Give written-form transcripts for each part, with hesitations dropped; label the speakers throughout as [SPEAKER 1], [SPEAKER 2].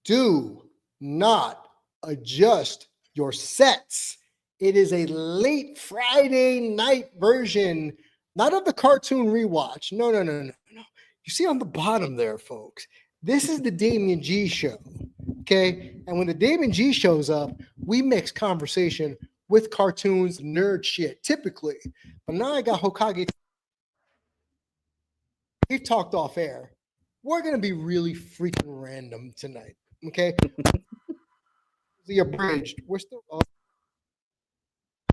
[SPEAKER 1] Do not adjust your sets. It is a late Friday night version, not of the cartoon rewatch. No, no, no, no, no. You see on the bottom there, folks, this is the Damian G show. Okay. And when the Damian G shows up, we mix conversation with cartoons, nerd shit, typically. But now I got Hokage. We've talked off air. We're going to be really freaking random tonight. Okay. The abridged. We're still.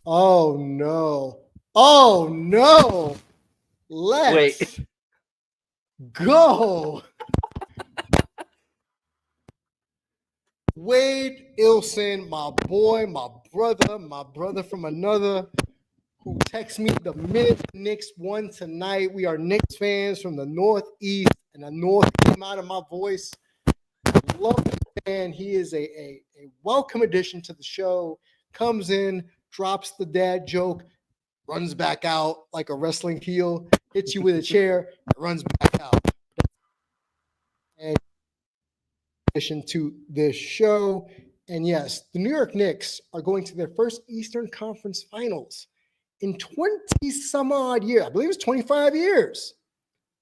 [SPEAKER 1] Oh no. Oh no. Let's go. Wade Ilson, my boy, my brother from another, who texts me the minute the Knicks won tonight. We are Knicks fans from the Northeast, and the North came out of my voice. Love this man. He is a welcome addition to the show. Comes in, drops the dad joke, runs back out like a wrestling heel, hits you with a chair, runs back out. And addition to this show. And yes, the New York Knicks are going to their first Eastern Conference Finals in 20 some odd years. I believe it's 25 years.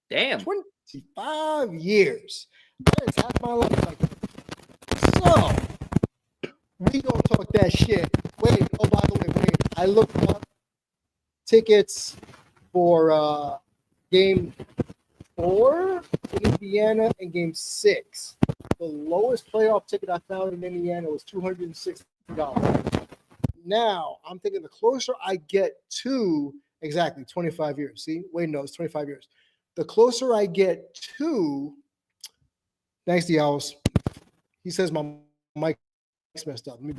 [SPEAKER 2] Damn.
[SPEAKER 1] 25 years. That is half my life. Like, so, we gonna talk that shit. Wait, oh, by the way, wait. I looked up tickets for game 4 in Indiana and game 6. The lowest playoff ticket I found in Indiana was $260. Now, I'm thinking the closer I get to exactly 25 years. See, Wade knows 25 years. The closer I get to, thanks to Owls. He says my mic's messed up. Let me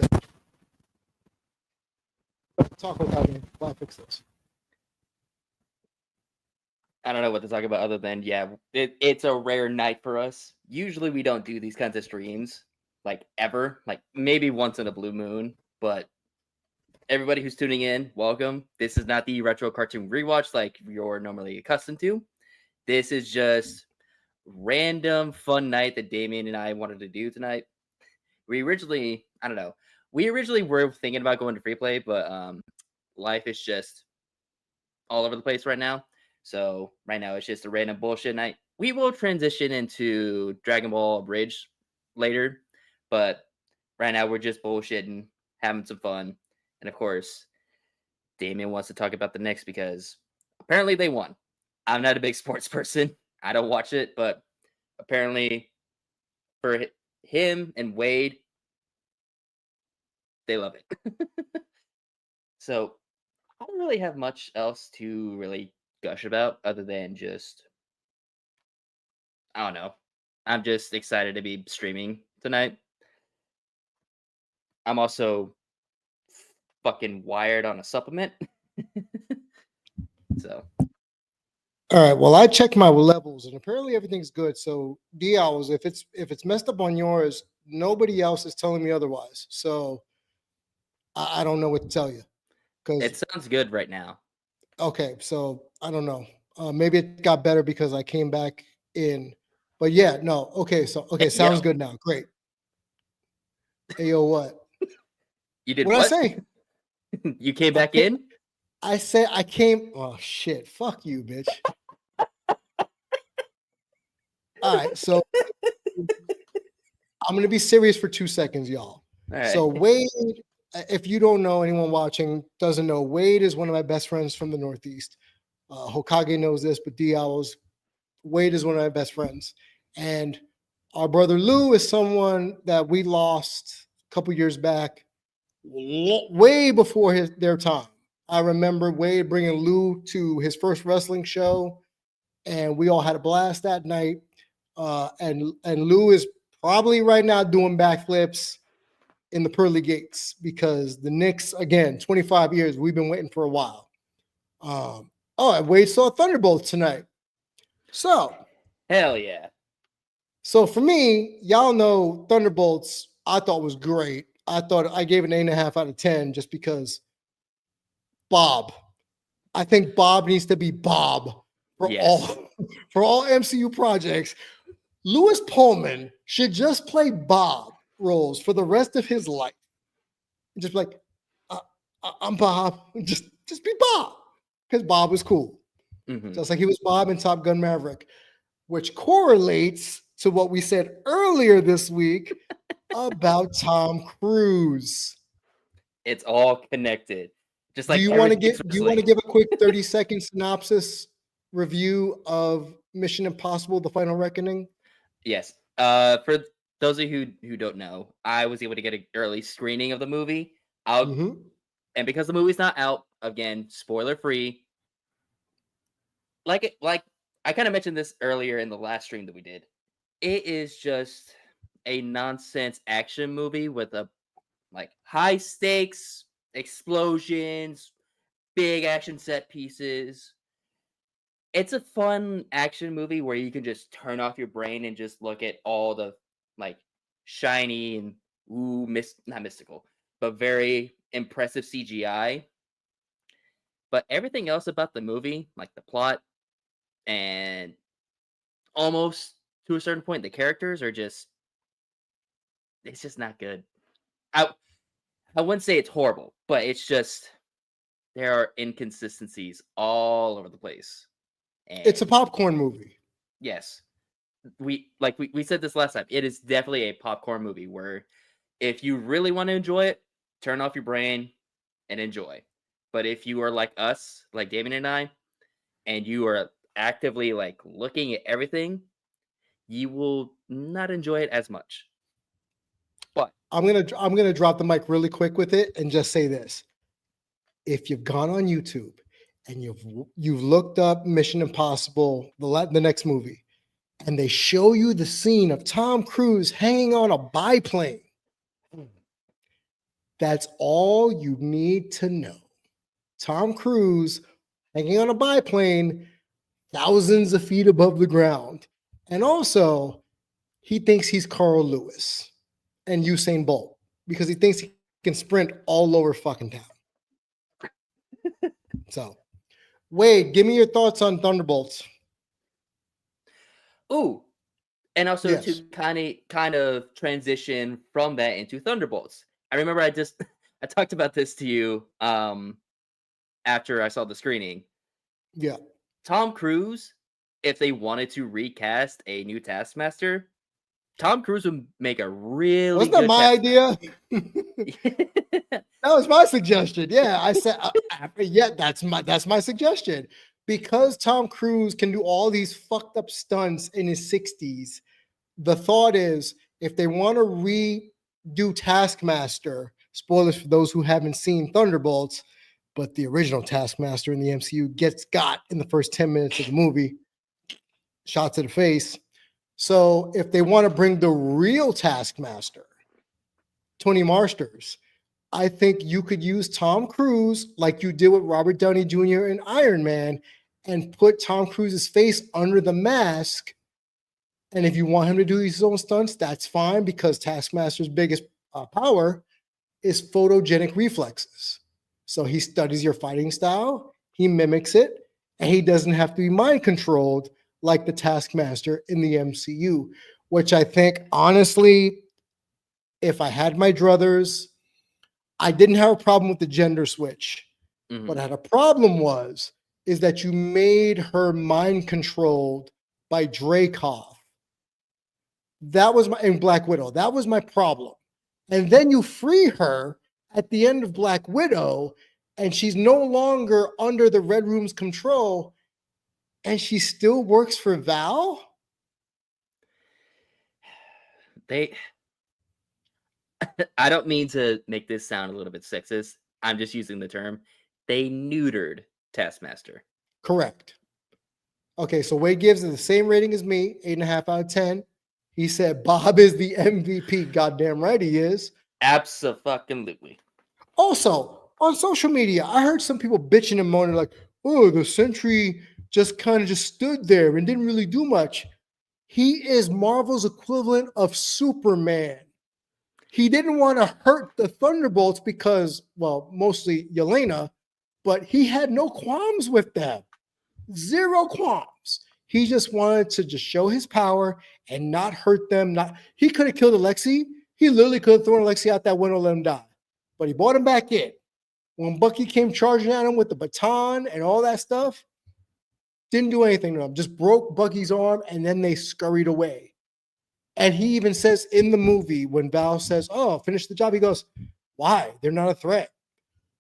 [SPEAKER 1] talk about it while I fix this.
[SPEAKER 2] I don't know what to talk about other than, it's a rare night for us. Usually we don't do these kinds of streams, like, ever. Like, maybe once in a blue moon. But everybody who's tuning in, welcome. This is not the retro cartoon rewatch like you're normally accustomed to. This is just random fun night that Damian and I wanted to do tonight. We originally were thinking about going to free play, but life is just all over the place right now. So right now it's just a random bullshit night. We will transition into Dragon Ball Bridge later, but right now we're just bullshitting, having some fun. And of course, Damian wants to talk about the Knicks because apparently they won. I'm not a big sports person. I don't watch it, but apparently for him and Wade, they love it. So I don't really have much else to really gush about other than just, I don't know. I'm just excited to be streaming tonight. I'm also fucking wired on a supplement. So.
[SPEAKER 1] All right. Well, I checked my levels and apparently everything's good. So D Owls, if it's messed up on yours, nobody else is telling me otherwise. So I don't know what to tell you.
[SPEAKER 2] It sounds good right now.
[SPEAKER 1] Okay, so I don't know. Maybe it got better because I came back in. But yeah, no. Okay, sounds good now. Great. Hey, yo, what?
[SPEAKER 2] You did
[SPEAKER 1] what?
[SPEAKER 2] What
[SPEAKER 1] I say?
[SPEAKER 2] You came back in?
[SPEAKER 1] I said I came. Oh, shit. Fuck you, bitch. All right, so I'm going to be serious for 2 seconds, y'all.
[SPEAKER 2] All right.
[SPEAKER 1] So Wade, if you don't know, anyone watching doesn't know, Wade is one of my best friends from the Northeast. Hokage knows this, but D Owls, Wade is one of my best friends. And our brother Lou is someone that we lost a couple years back, way before their time. I remember Wade bringing Lou to his first wrestling show, and we all had a blast that night. And Lou is probably right now doing backflips in the pearly gates because the Knicks, again, 25 years, we've been waiting for a while. And Wade saw Thunderbolts tonight. So,
[SPEAKER 2] hell yeah.
[SPEAKER 1] So for me, y'all know Thunderbolts, I thought was great. I thought I gave it an 8.5 out of 10 just because Bob. I think Bob needs to be Bob for all MCU projects. Louis Pullman should just play Bob roles for the rest of his life. Just like, I'm Bob. Just be Bob, because Bob was cool,
[SPEAKER 2] Mhm.
[SPEAKER 1] just like he was Bob in Top Gun Maverick, which correlates to what we said earlier this week about Tom Cruise.
[SPEAKER 2] It's all connected, just
[SPEAKER 1] Do
[SPEAKER 2] like
[SPEAKER 1] you want to
[SPEAKER 2] everything's
[SPEAKER 1] get? Do you want to
[SPEAKER 2] wrestling.
[SPEAKER 1] give a quick 30-second synopsis review of Mission Impossible: The Final Reckoning?
[SPEAKER 2] Yes. For those of you who don't know, I was able to get an early screening of the movie. I'll
[SPEAKER 1] Mm-hmm.
[SPEAKER 2] and because the movie's not out, again, spoiler free. Like I kind of mentioned this earlier in the last stream that we did. It is just a nonsense action movie with a like high stakes explosions, big action set pieces. It's a fun action movie where you can just turn off your brain and just look at all the like shiny and not mystical, but very impressive CGI. But everything else about the movie, like the plot and almost to a certain point, the characters are just it's just not good. I I wouldn't say it's horrible, but it's just there are inconsistencies all over the place.
[SPEAKER 1] It's a
[SPEAKER 2] And
[SPEAKER 1] popcorn movie.
[SPEAKER 2] yes, we said this last time. It is definitely a popcorn movie where if you really want to enjoy it, turn off your brain and enjoy. But if you are like us, like Damien and I, and you are actively like looking at everything, you will not enjoy it as much. But
[SPEAKER 1] I'm gonna drop the mic really quick with it and just say this: if you've gone on YouTube and you've looked up Mission Impossible, the next movie, and they show you the scene of Tom Cruise hanging on a biplane, that's all you need to know. Tom Cruise hanging on a biplane thousands of feet above the ground. And also, he thinks he's Carl Lewis and Usain Bolt because he thinks he can sprint all over fucking town. So, Wade, give me your thoughts on Thunderbolts.
[SPEAKER 2] ooh, and also
[SPEAKER 1] Yes.
[SPEAKER 2] to kind of transition from that into Thunderbolts. I remember I just I talked about this to you after I saw the screening.
[SPEAKER 1] Yeah.
[SPEAKER 2] Tom Cruise, if they wanted to recast a new Taskmaster, Tom Cruise would make a really
[SPEAKER 1] Wasn't that
[SPEAKER 2] good
[SPEAKER 1] my idea?
[SPEAKER 2] Taskmaster.
[SPEAKER 1] That was my suggestion. Yeah, I said, yeah, that's my suggestion. Because Tom Cruise can do all these fucked up stunts in his 60s, the thought is if they want to redo Taskmaster, spoilers for those who haven't seen Thunderbolts, but the original Taskmaster in the MCU gets got in the first 10 minutes of the movie, shot to the face. So if they want to bring the real Taskmaster, Tony Marsters, I think you could use Tom Cruise like you did with Robert Downey Jr. in Iron Man and put Tom Cruise's face under the mask. And if you want him to do his own stunts, that's fine because Taskmaster's biggest power is photogenic reflexes. So he studies your fighting style, he mimics it, and he doesn't have to be mind controlled like the Taskmaster in the MCU, which I think, honestly, if I had my druthers, I didn't have a problem with the gender switch. What I
[SPEAKER 2] Mhm.
[SPEAKER 1] had a problem is that you made her mind controlled by Dreykov. That was my in Black Widow. That was my problem. And then you free her at the end of Black Widow, and she's no longer under the Red Room's control, and she still works for Val.
[SPEAKER 2] They I don't mean to make this sound a little bit sexist. I'm just using the term. They neutered Taskmaster.
[SPEAKER 1] Correct. Okay, so Wade gives it the same rating as me, 8.5 out of 10. He said Bob is the MVP. Goddamn right he is.
[SPEAKER 2] Abso-fucking-lutely.
[SPEAKER 1] Also, on social media, I heard some people bitching and moaning like, oh, the Sentry just kind of just stood there and didn't really do much. He is Marvel's equivalent of Superman. He didn't want to hurt the Thunderbolts because, well, mostly Yelena, but he had no qualms with them. Zero qualms. He just wanted to just show his power and not hurt them. He could have killed Alexei. He literally could have thrown Alexei out that window and let him die. But he brought him back in. When Bucky came charging at him with the baton and all that stuff, didn't do anything to him. Just broke Bucky's arm, and then they scurried away. And he even says in the movie, when Val says, "Oh, finish the job," he goes, "Why? They're not a threat."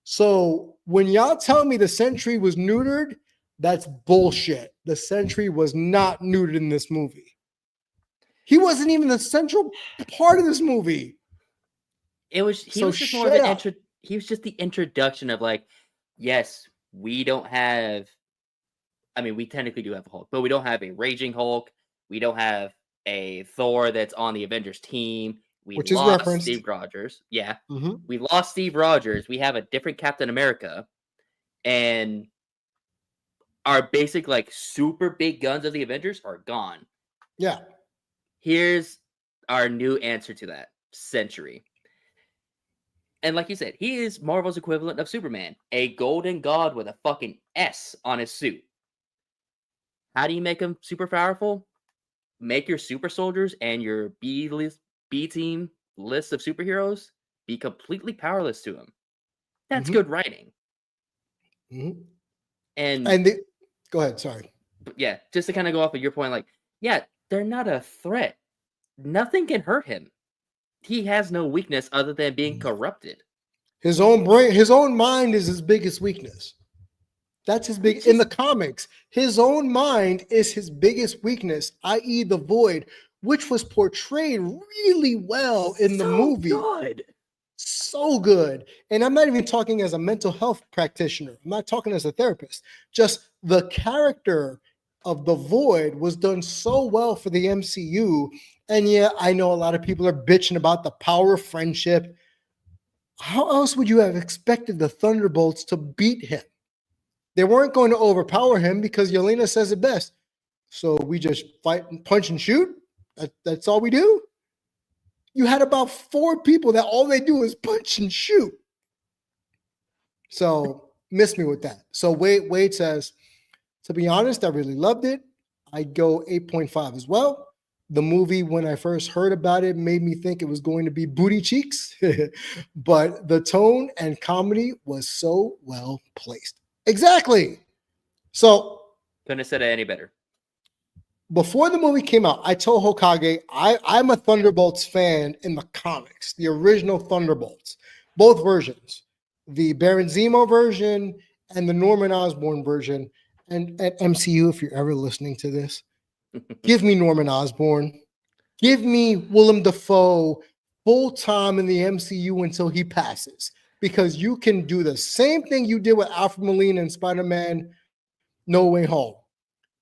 [SPEAKER 1] So when y'all tell me the Sentry was neutered, that's bullshit. The Sentry was not neutered in this movie. He wasn't even the central part of this movie.
[SPEAKER 2] He was just more of an he was just the introduction of like, yes, we don't have. I mean, we technically do have a Hulk, but we don't have a Raging Hulk. We don't have a Thor that's on the Avengers team.
[SPEAKER 1] Which is referenced.
[SPEAKER 2] Steve Rogers. Yeah. We lost Steve Rogers. We have a different Captain America. And our basic, like, super big guns of the Avengers are gone.
[SPEAKER 1] Yeah.
[SPEAKER 2] Here's our new answer to that. Sentry. And like you said, he is Marvel's equivalent of Superman. A golden god with a fucking S on his suit. How do you make him super powerful? Make your super soldiers and your B team list of superheroes be completely powerless to him. That's good writing. And
[SPEAKER 1] go ahead, sorry.
[SPEAKER 2] But yeah, just to kind of go off of your point, like, yeah, they're not a threat. Nothing can hurt him. He has no weakness other than being corrupted.
[SPEAKER 1] His own brain, his own mind is his biggest weakness. That's his big in the comics. His own mind is his biggest weakness, i.e., the Void, which was portrayed really well in the movie.
[SPEAKER 2] Good.
[SPEAKER 1] So good. And I'm not even talking as a mental health practitioner. I'm not talking as a therapist. Just the character of the Void was done so well for the MCU. And yeah, I know a lot of people are bitching about the power of friendship. How else would you have expected the Thunderbolts to beat him? They weren't going to overpower him because Yelena says it best. So we just fight and punch and shoot? That's all we do? You had about 4 people that all they do is punch and shoot. So miss me with that. So Wade says, to be honest, I really loved it. I'd go 8.5 as well. The movie, when I first heard about it, made me think it was going to be booty cheeks, but the tone and comedy was so well placed. Exactly. So
[SPEAKER 2] couldn't have said it any better.
[SPEAKER 1] Before the movie came out, I told Hokage I'm a Thunderbolts fan in the comics, the original Thunderbolts, both versions, the Baron Zemo version and the Norman Osborn version. And at MCU, if you're ever listening to this, give me Norman Osborn. Give me Willem Dafoe full time in the MCU until he passes. Because you can do the same thing you did with Alfred Molina and Spider-Man No Way Home.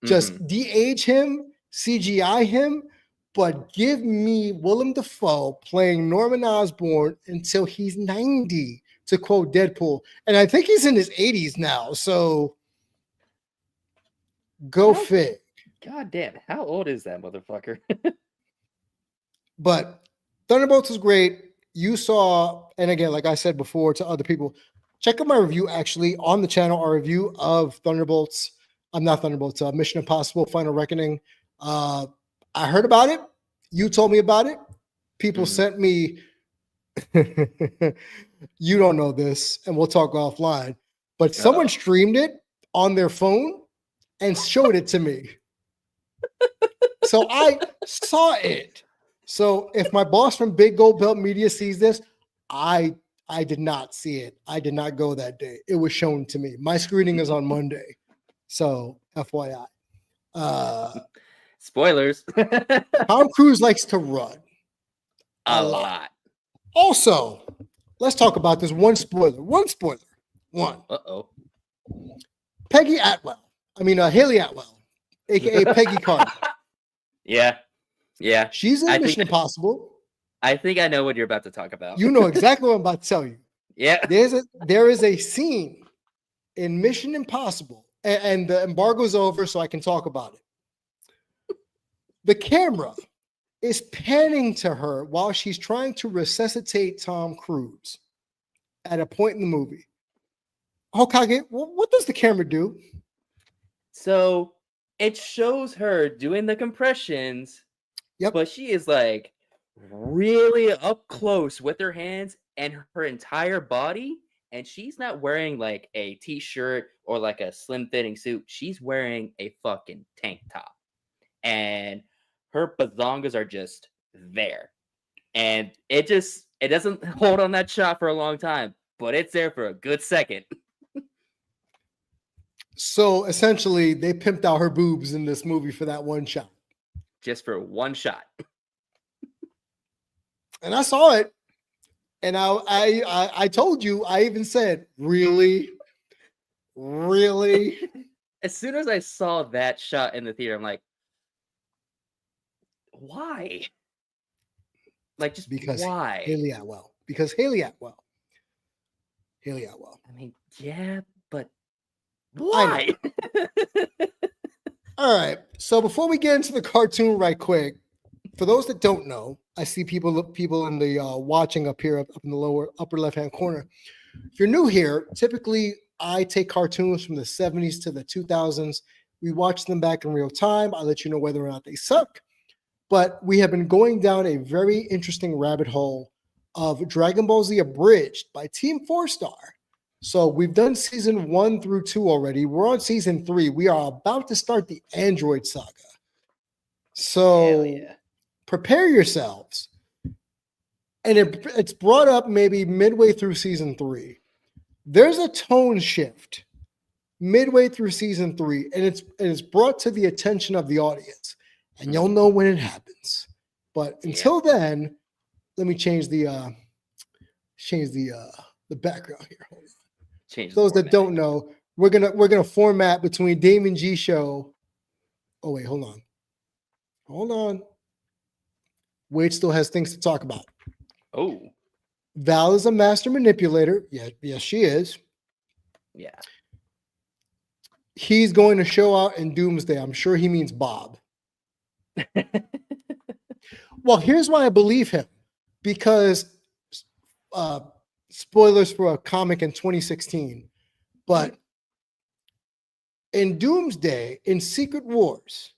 [SPEAKER 1] Just de-age him, CGI him, but give me Willem Dafoe playing Norman Osborn until he's 90, to quote Deadpool. And I think he's in his 80s now, so go fig.
[SPEAKER 2] God damn, how old is that motherfucker?
[SPEAKER 1] But Thunderbolts is great. You saw, and again, like I said before to other people, check out my review actually on the channel, our review of Thunderbolts. I'm not Thunderbolts, Mission Impossible Final Reckoning. I heard about it. You told me about it. People sent me, you don't know this, and we'll talk offline, but someone streamed it on their phone and showed it to me. So I saw it. So if my boss from Big Gold Belt Media sees this, I did not see it. I did not go that day. It was shown to me. My screening is on Monday. So FYI.
[SPEAKER 2] Spoilers.
[SPEAKER 1] Tom Cruise likes to run.
[SPEAKER 2] A lot.
[SPEAKER 1] Also, let's talk about this one spoiler. One.
[SPEAKER 2] Uh-oh.
[SPEAKER 1] Haley Atwell, aka Peggy Carter.
[SPEAKER 2] Yeah.
[SPEAKER 1] She's in Mission Impossible.
[SPEAKER 2] I think I know what you're about to talk about.
[SPEAKER 1] You know exactly what I'm about to tell you.
[SPEAKER 2] Yeah.
[SPEAKER 1] There is a scene in Mission Impossible, and the embargo's over, so I can talk about it. The camera is panning to her while she's trying to resuscitate Tom Cruise at a point in the movie. Hokage, what does the camera do?
[SPEAKER 2] So it shows her doing the compressions,
[SPEAKER 1] Yep.
[SPEAKER 2] but she is like really up close with her hands and her entire body. And she's not wearing like a t-shirt or like a slim fitting suit. She's wearing a fucking tank top. And her bazongas are just there. And it doesn't hold on that shot for a long time, but it's there for a good second.
[SPEAKER 1] So essentially, they pimped out her boobs in this movie for that one shot.
[SPEAKER 2] Just for one shot.
[SPEAKER 1] And I saw it, and I told you, I even said, really?
[SPEAKER 2] As soon as I saw that shot in the theater, I'm like, why? Like, just
[SPEAKER 1] Because
[SPEAKER 2] why?
[SPEAKER 1] Haley Atwell. Because Haley Atwell.
[SPEAKER 2] I mean, yeah, but
[SPEAKER 1] I
[SPEAKER 2] why?
[SPEAKER 1] All right. So before we get into the cartoon right quick, for those that don't know, I see people in the watching up here up in the upper left-hand corner. If you're new here, typically I take cartoons from the 70s to the 2000s. We watch them back in real time. I let you know whether or not they suck. But we have been going down a very interesting rabbit hole of Dragon Ball Z Abridged by Team 4-Star. So we've done season 1 through 2 already. We're on season 3. We are about to start the Android saga. So
[SPEAKER 2] yeah.
[SPEAKER 1] Prepare yourselves. And it's brought up maybe midway through season 3. There's a tone shift midway through season 3, and it's brought to the attention of the audience. And you'll know when it happens. But until then, let me change the background here. Hold on.
[SPEAKER 2] Change
[SPEAKER 1] Those that don't know, we're gonna format between Damian G show. Oh wait, hold on. Wade still has things to talk about.
[SPEAKER 2] Oh,
[SPEAKER 1] Val is a master manipulator. Yes, she is.
[SPEAKER 2] Yeah.
[SPEAKER 1] He's going to show out in Doomsday. I'm sure he means Bob. Well, here's why I believe him. Because spoilers for a comic in 2016, but in Doomsday, in Secret Wars,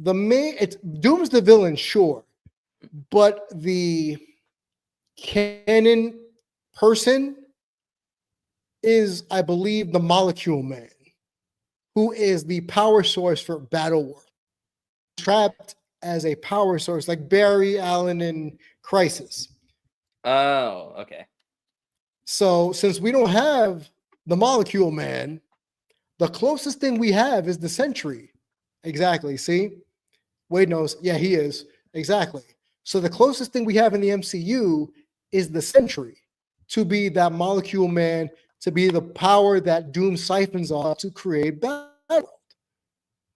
[SPEAKER 1] Doom's the villain, sure, but the canon person is, I believe, the Molecule Man, who is the power source for Battle World, trapped as a power source like Barry Allen in Crisis.
[SPEAKER 2] Oh, okay.
[SPEAKER 1] So since we don't have the Molecule Man, the closest thing we have is the Sentry. Exactly. See? Wade knows. Yeah, he is. Exactly. So the closest thing we have in the MCU is the Sentry, to be that Molecule Man, to be the power that Doom siphons off to create Battle.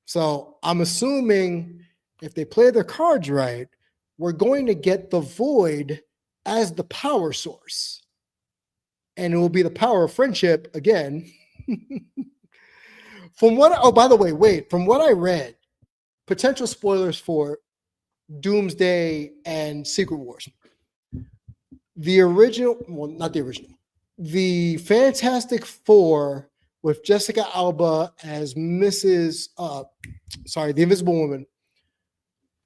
[SPEAKER 1] So I'm assuming if they play their cards right, we're going to get the Void as the power source. And it will be the power of friendship again. From what I read, potential spoilers for Doomsday and Secret Wars. The Fantastic Four with Jessica Alba as the Invisible Woman.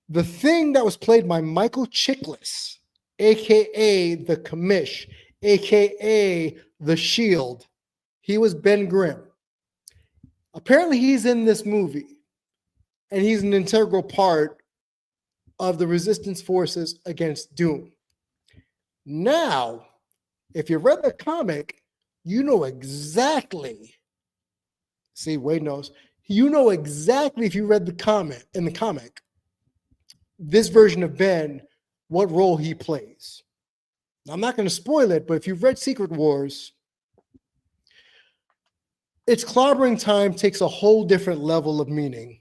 [SPEAKER 1] The Thing that was played by Michael Chiklis, aka the Commish, aka the Shield. He was Ben Grimm. Apparently, he's in this movie, and he's an integral part of the resistance forces against Doom. Now, if you read the comic, you know exactly. See, Wade knows. You know exactly, if you read the comic, this version of Ben, what role he plays. Now, I'm not going to spoil it, but if you've read Secret Wars, its clobbering time takes a whole different level of meaning.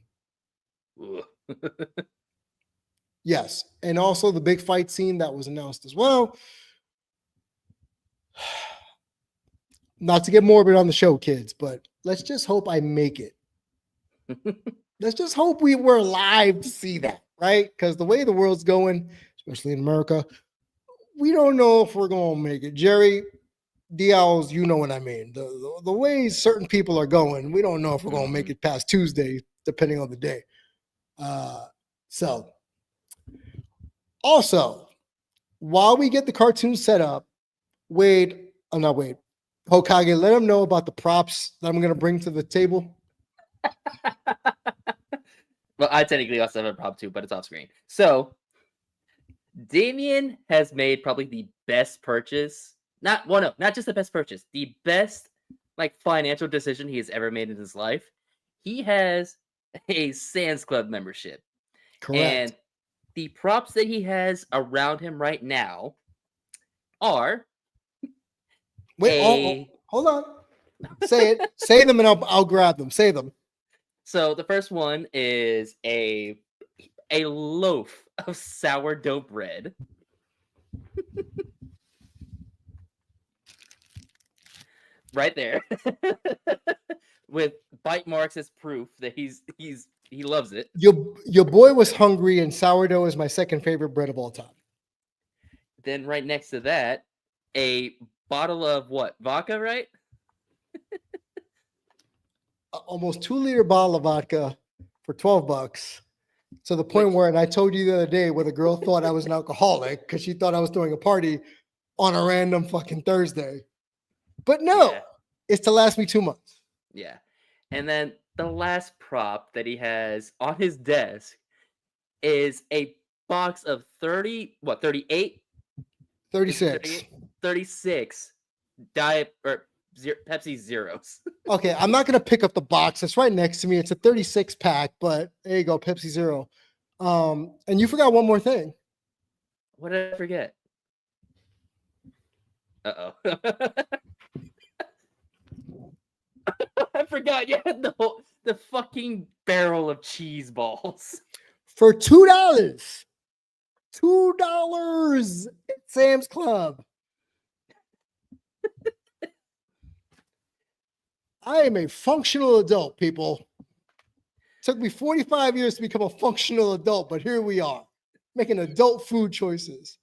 [SPEAKER 1] Yes. And also the big fight scene that was announced as well. Not to get morbid on the show, kids, but let's just hope I make it. Let's just hope we were alive to see that, right? Because the way the world's going, especially in America, we don't know if we're going to make it. Jerry, Dials, you know what I mean. The way certain people are going, we don't know if we're going to make it past Tuesday depending on the day. So also, while we get the cartoon set up, Hokage, let them know about the props that I'm going to bring to the table.
[SPEAKER 2] Well, I technically also have a prop too, but it's off screen. So, Damian has made probably the best purchase. Not just the best purchase, the best financial decision he has ever made in his life. He has a Sam's Club membership.
[SPEAKER 1] Correct.
[SPEAKER 2] And the props that he has around him right now are
[SPEAKER 1] hold on. Say it. Say them and I'll grab them. Say them.
[SPEAKER 2] So the first one is a loaf of sourdough bread. Right there. With bite marks as proof that he loves it.
[SPEAKER 1] Your boy was hungry, and sourdough is my second favorite bread of all time.
[SPEAKER 2] Then right next to that, a bottle of what? Vodka, right?
[SPEAKER 1] Almost 2-liter bottle of vodka for $12. To the point where, and I told you the other day, where the girl thought I was an alcoholic because she thought I was throwing a party on a random fucking Thursday. But no, it's to last me 2 months.
[SPEAKER 2] Yeah. And then the last prop that he has on his desk is a box of 38?
[SPEAKER 1] 36.
[SPEAKER 2] 36 Diet or Pepsi Zeros.
[SPEAKER 1] Okay, I'm not going to pick up the box. It's right next to me. It's a 36 pack, but there you go, Pepsi Zero. And you forgot one more thing.
[SPEAKER 2] What did I forget? Uh-oh. I forgot you had the fucking barrel of cheese balls.
[SPEAKER 1] For $2. $2 at Sam's Club. I am a functional adult, people. Took me 45 years to become a functional adult, but here we are, making adult food choices.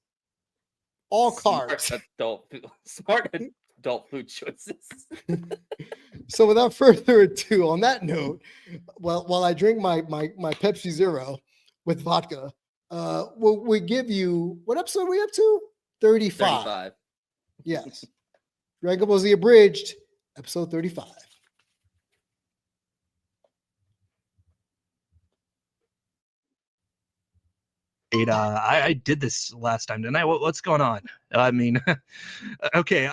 [SPEAKER 1] All carbs.
[SPEAKER 2] Smart adult food choices.
[SPEAKER 1] So without further ado, on that note, while I drink my Pepsi Zero with vodka, we give you, what episode are we up to? 35. Yes. Dragon Ball Z Abridged, episode 35.
[SPEAKER 3] I did this last time, didn't I? What's going on? I mean, okay.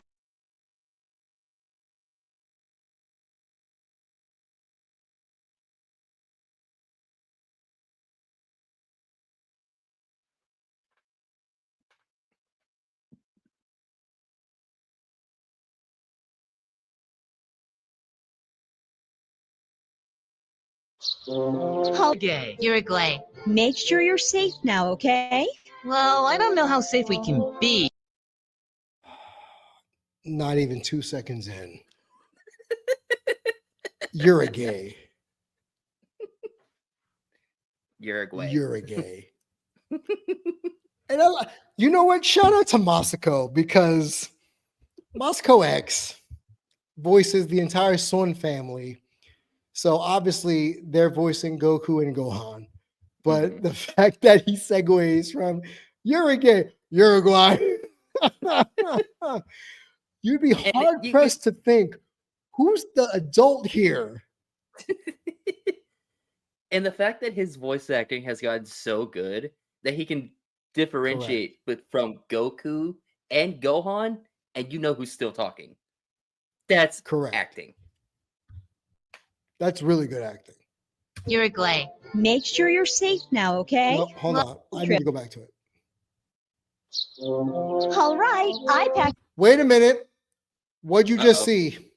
[SPEAKER 4] Hokage, you're a glay.
[SPEAKER 5] Make sure you're safe now, okay?
[SPEAKER 4] Well, I don't know how safe we can be.
[SPEAKER 1] Not even 2 seconds in. You're a gay.
[SPEAKER 2] You're a gay.
[SPEAKER 1] You're a gay. And you know what? Shout out to Masako, because Masako X voices the entire Son family. So obviously they're voicing Goku and Gohan. But the fact that he segues from Uruguay, you'd be hard pressed to think, who's the adult here?
[SPEAKER 2] And the fact that his voice acting has gotten so good that he can differentiate from Goku and Gohan, and you know who's still talking. That's
[SPEAKER 1] correct
[SPEAKER 2] acting.
[SPEAKER 1] That's really good acting.
[SPEAKER 4] You're a glay.
[SPEAKER 5] Make sure you're safe now, okay?
[SPEAKER 1] No, hold on. I need to go back to it.
[SPEAKER 5] All right, I packed.
[SPEAKER 1] Wait a minute. What'd you just see?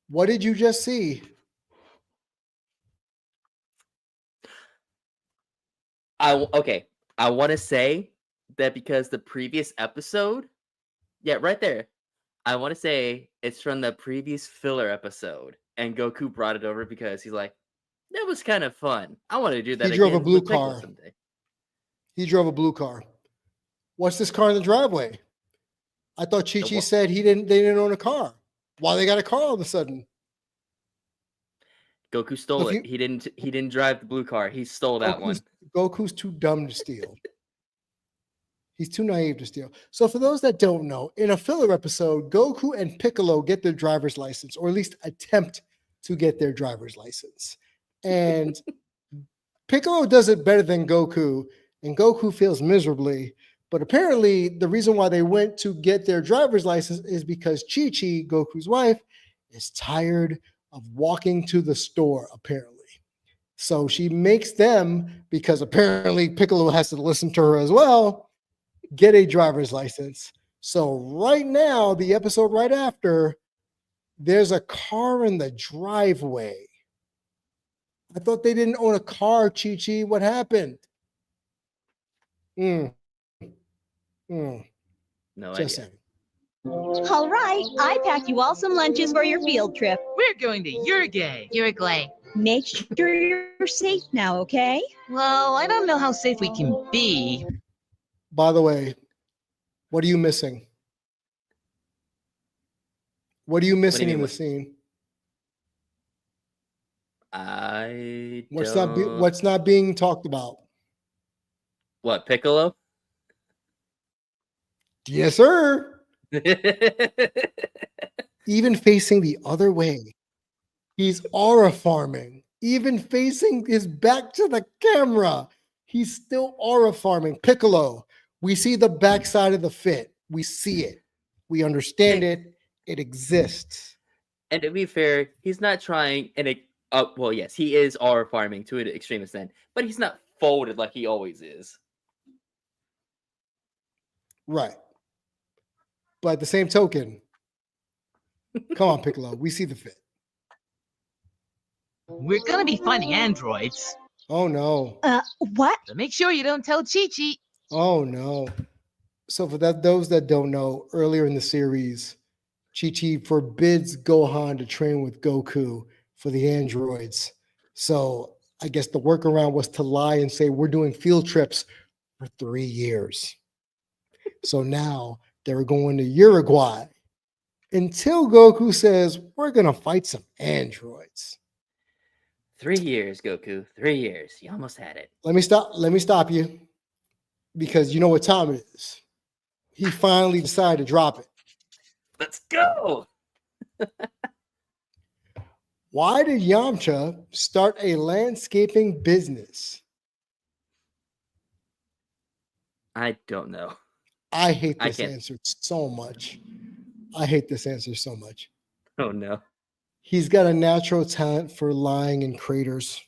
[SPEAKER 1] What did you just see?
[SPEAKER 2] I want to say that because the previous episode, right there, I want to say it's from the previous filler episode, and Goku brought it over because he's like, that was kind of fun. I want to do that.
[SPEAKER 1] He drove
[SPEAKER 2] again
[SPEAKER 1] a blue
[SPEAKER 2] with Piccolo
[SPEAKER 1] car.
[SPEAKER 2] someday.
[SPEAKER 1] He drove a blue car. What's this car in the driveway? I thought Chi-Chi said they didn't own a car. Why they got a car all of a sudden?
[SPEAKER 2] Goku stole
[SPEAKER 1] if
[SPEAKER 2] it. He didn't drive the blue car. He stole that one.
[SPEAKER 1] Goku's too dumb to steal. He's too naive to steal. So for those that don't know, in a filler episode, Goku and Piccolo get their driver's license, or at least attempt to get their driver's license. And Piccolo does it better than Goku, and Goku feels miserably. But apparently, the reason why they went to get their driver's license is because Chi-Chi, Goku's wife, is tired of walking to the store, apparently. So she makes them, because apparently Piccolo has to listen to her as well, get a driver's license. So right now, the episode right after, there's a car in the driveway. I thought they didn't own a car, Chi-Chi. What happened?
[SPEAKER 2] No
[SPEAKER 1] Just
[SPEAKER 2] idea.
[SPEAKER 1] saying.
[SPEAKER 5] All right, I packed you all some lunches for your field trip.
[SPEAKER 4] We're going to Uruguay. Uruguay.
[SPEAKER 5] Make sure you're safe now, okay?
[SPEAKER 4] Well, I don't know how safe we can be.
[SPEAKER 1] By the way, what are you missing? What are you missing
[SPEAKER 2] mean,
[SPEAKER 1] in the
[SPEAKER 2] what-
[SPEAKER 1] scene?
[SPEAKER 2] Don't...
[SPEAKER 1] What's not being talked about?
[SPEAKER 2] What, Piccolo?
[SPEAKER 1] Yes, sir. Even facing the other way, he's aura farming. Even facing his back to the camera, he's still aura farming. Piccolo, we see the backside of the fit. We see it. We understand it. It exists.
[SPEAKER 2] And to be fair, he's not trying, and well, yes, he is aura farming to an extreme extent, but he's not folded like he always is.
[SPEAKER 1] Right. But at the same token, come on, Piccolo, we see the fit.
[SPEAKER 4] We're gonna be finding androids.
[SPEAKER 1] Oh, no.
[SPEAKER 5] What?
[SPEAKER 4] So make sure you don't tell Chi-Chi.
[SPEAKER 1] Oh, no. So for those that don't know, earlier in the series, Chi-Chi forbids Gohan to train with Goku for the androids. So I guess the workaround was to lie and say, we're doing field trips for 3 years. So now they're going to Uruguay until Goku says, we're going to fight some androids.
[SPEAKER 2] 3 years, Goku. 3 years. You almost had it.
[SPEAKER 1] Let me stop you, because you know what time it is. He finally decided to drop it.
[SPEAKER 2] Let's go.
[SPEAKER 1] Why did Yamcha start a landscaping business?
[SPEAKER 2] I don't know.
[SPEAKER 1] I hate
[SPEAKER 2] I
[SPEAKER 1] this
[SPEAKER 2] can't-
[SPEAKER 1] answer so much. I hate this answer so much.
[SPEAKER 2] Oh no.
[SPEAKER 1] He's got a natural talent for lying in craters.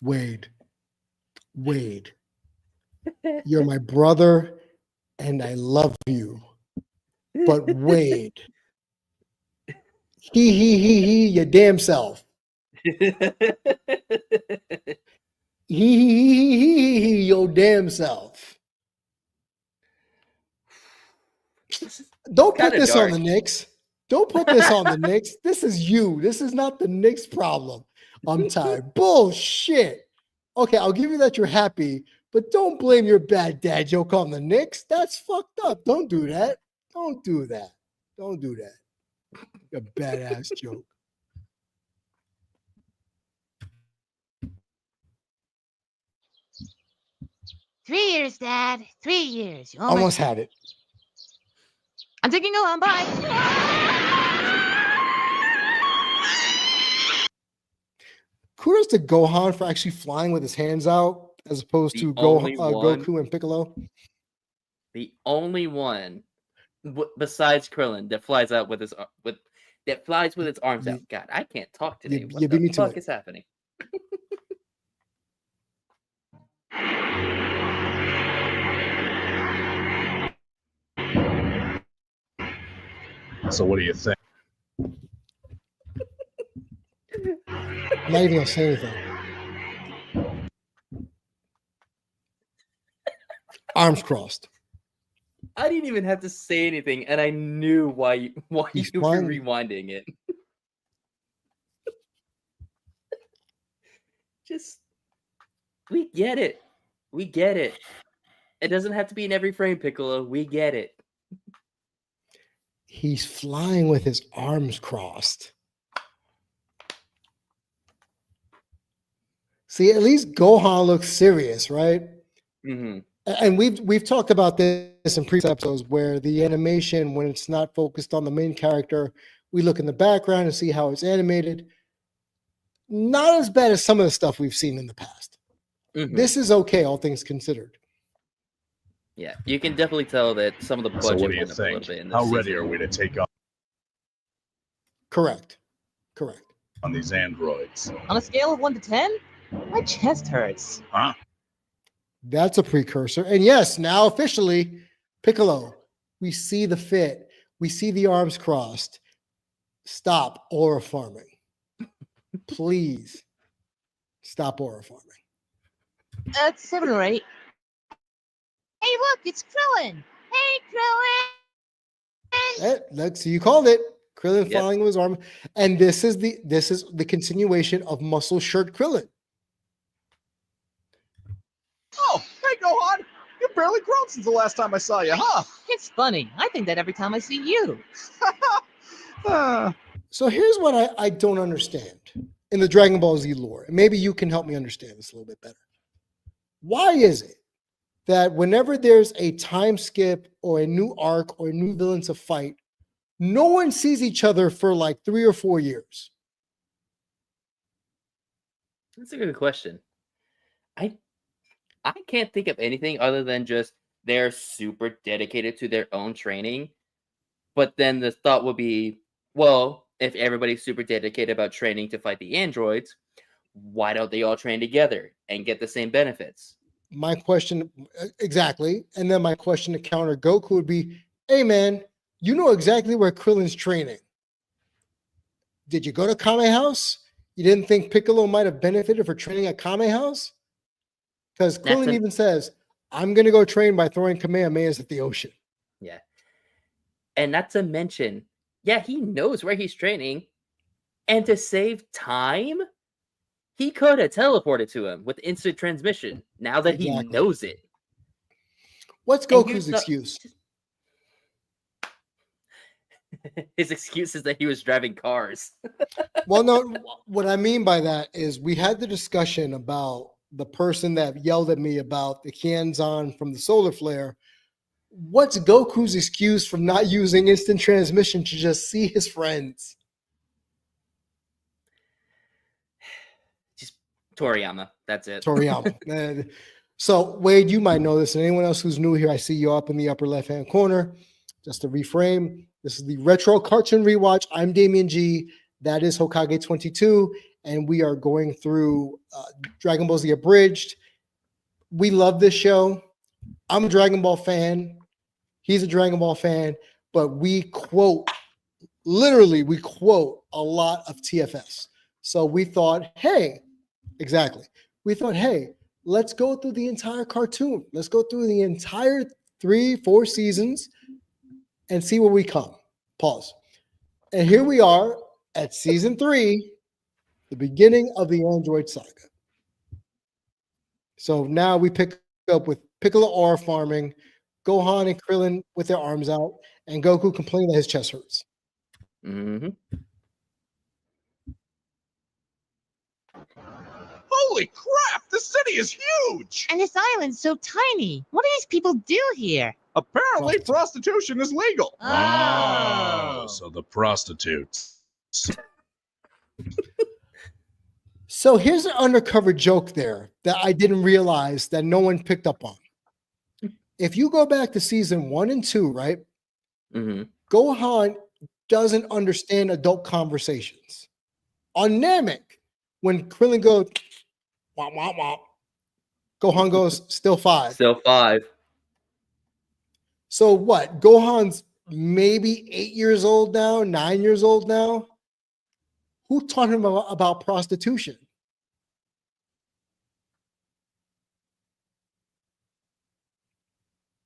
[SPEAKER 1] Wade, you're my brother and I love you. But Wade, he, your damn self. He, your damn self. Don't put
[SPEAKER 2] Kinda
[SPEAKER 1] this on
[SPEAKER 2] dark.
[SPEAKER 1] the Knicks. Don't put this on the Knicks. This is you. This is not the Knicks' problem. I'm tired. Bullshit. Okay, I'll give you that you're happy, but don't blame your bad dad joke on the Knicks. That's fucked up. Don't do that. Don't do that. Don't do that. A badass joke.
[SPEAKER 4] Three years, Dad. 3 years. You
[SPEAKER 1] Almost had it.
[SPEAKER 4] I'm taking a long bye.
[SPEAKER 1] Kudos to Gohan for actually flying with his hands out as opposed
[SPEAKER 2] The
[SPEAKER 1] to
[SPEAKER 2] only one-
[SPEAKER 1] Goku and Piccolo.
[SPEAKER 2] The only one besides Krillin that flies out with his that flies with its arms out. God, I can't talk today.
[SPEAKER 1] you
[SPEAKER 2] What
[SPEAKER 1] beat me
[SPEAKER 2] the
[SPEAKER 1] to
[SPEAKER 2] fuck
[SPEAKER 1] it.
[SPEAKER 2] is happening?
[SPEAKER 3] So what do you think?
[SPEAKER 1] I'm not even gonna say anything. Arms crossed.
[SPEAKER 2] I didn't even have to say anything, and I knew why you were
[SPEAKER 1] He's fine.
[SPEAKER 2] rewinding it. Just We get it. We get it. It doesn't have to be in every frame, Piccolo. We get it.
[SPEAKER 1] He's flying with his arms crossed. See, at least Gohan looks serious, right?
[SPEAKER 2] Mm-hmm.
[SPEAKER 1] And we've talked about this in previous episodes where the animation, when it's not focused on the main character, we look in the background and see how it's animated. Not as bad as some of the stuff we've seen in the past.
[SPEAKER 2] Mm-hmm.
[SPEAKER 1] This is okay, all things considered.
[SPEAKER 2] Yeah, you can definitely tell that some of the budget
[SPEAKER 6] So what do you
[SPEAKER 2] went up a little
[SPEAKER 6] think?
[SPEAKER 2] bit in this
[SPEAKER 6] How ready
[SPEAKER 2] season.
[SPEAKER 6] are we to take on
[SPEAKER 1] Correct.
[SPEAKER 6] these androids?
[SPEAKER 7] On a scale of 1 to 10, my chest hurts.
[SPEAKER 6] Huh?
[SPEAKER 1] That's a precursor. And yes, now officially, Piccolo, we see the fit. We see the arms crossed. Stop aura farming. Please stop aura farming.
[SPEAKER 7] That's 7 or 8.
[SPEAKER 4] Hey, look, it's Krillin. Hey, Krillin.
[SPEAKER 1] Let's see, you called it. Krillin
[SPEAKER 2] Yep.
[SPEAKER 1] flying with his arm. And this is the continuation of Muscle Shirt Krillin.
[SPEAKER 8] Oh, hey, Gohan! You've barely grown since the last time I saw you, huh?
[SPEAKER 7] It's funny. I think that every time I see you.
[SPEAKER 1] So here's what I don't understand in the Dragon Ball Z lore. And maybe you can help me understand this a little bit better. Why is it that whenever there's a time skip or a new arc or a new villain to fight, no one sees each other for like 3 or 4 years?
[SPEAKER 2] That's a good question. I can't think of anything other than just they're super dedicated to their own training. But then the thought would be, well, if everybody's super dedicated about training to fight the androids, why don't they all train together and get the same benefits?
[SPEAKER 1] My question, exactly. And then my question to counter Goku would be, hey man, you know exactly where Krillin's training. Did you go to Kame House? You didn't think Piccolo might have benefited for training at Kame House? Because Krillin even says, I'm going to go train by throwing Kamehamehas at the ocean.
[SPEAKER 2] Yeah. And not to mention, yeah, he knows where he's training. And to save time, he could have teleported to him with instant transmission now that he
[SPEAKER 1] Exactly.
[SPEAKER 2] knows it.
[SPEAKER 1] What's
[SPEAKER 2] And
[SPEAKER 1] Goku's excuse?
[SPEAKER 2] His excuse is that he was driving cars.
[SPEAKER 1] Well, no, what I mean by that is we had the discussion about the person that yelled at me about the Kianzan from the solar flare. What's Goku's excuse from not using instant transmission to just see his friends?
[SPEAKER 2] Just Toriyama. That's it.
[SPEAKER 1] Toriyama. So, Wade, you might know this, and anyone else who's new here, I see you up in the upper left-hand corner. Just to reframe, this is the Retro Cartoon Rewatch. I'm Damian G. That is Hokage 22, and we are going through Dragon Ball Z Abridged. We love this show. I'm a Dragon Ball fan. He's a Dragon Ball fan, but we quote a lot of TFS. So we thought, hey, let's go through the entire cartoon. Let's go through the entire 3-4 seasons and see where we come. Pause. And here we are at season 3, the beginning of the Android saga. So now we pick up with Piccolo aura farming, Gohan and Krillin with their arms out, and Goku complaining that his chest hurts.
[SPEAKER 2] Mm-hmm.
[SPEAKER 8] Holy crap! The city is huge!
[SPEAKER 4] And this island's so tiny. What do these people do here?
[SPEAKER 8] Apparently, prostitution is legal.
[SPEAKER 6] Oh, so the prostitutes.
[SPEAKER 1] So here's an undercover joke there that I didn't realize that no one picked up on. If you go back to season 1 and 2, right?
[SPEAKER 2] Mm-hmm.
[SPEAKER 1] Gohan doesn't understand adult conversations. On Namek, when Krillin goes, wah, wah, wah, Gohan goes, still 5.
[SPEAKER 2] Still 5.
[SPEAKER 1] So what? Gohan's maybe 8 years old now, 9 years old now. Who taught him about prostitution?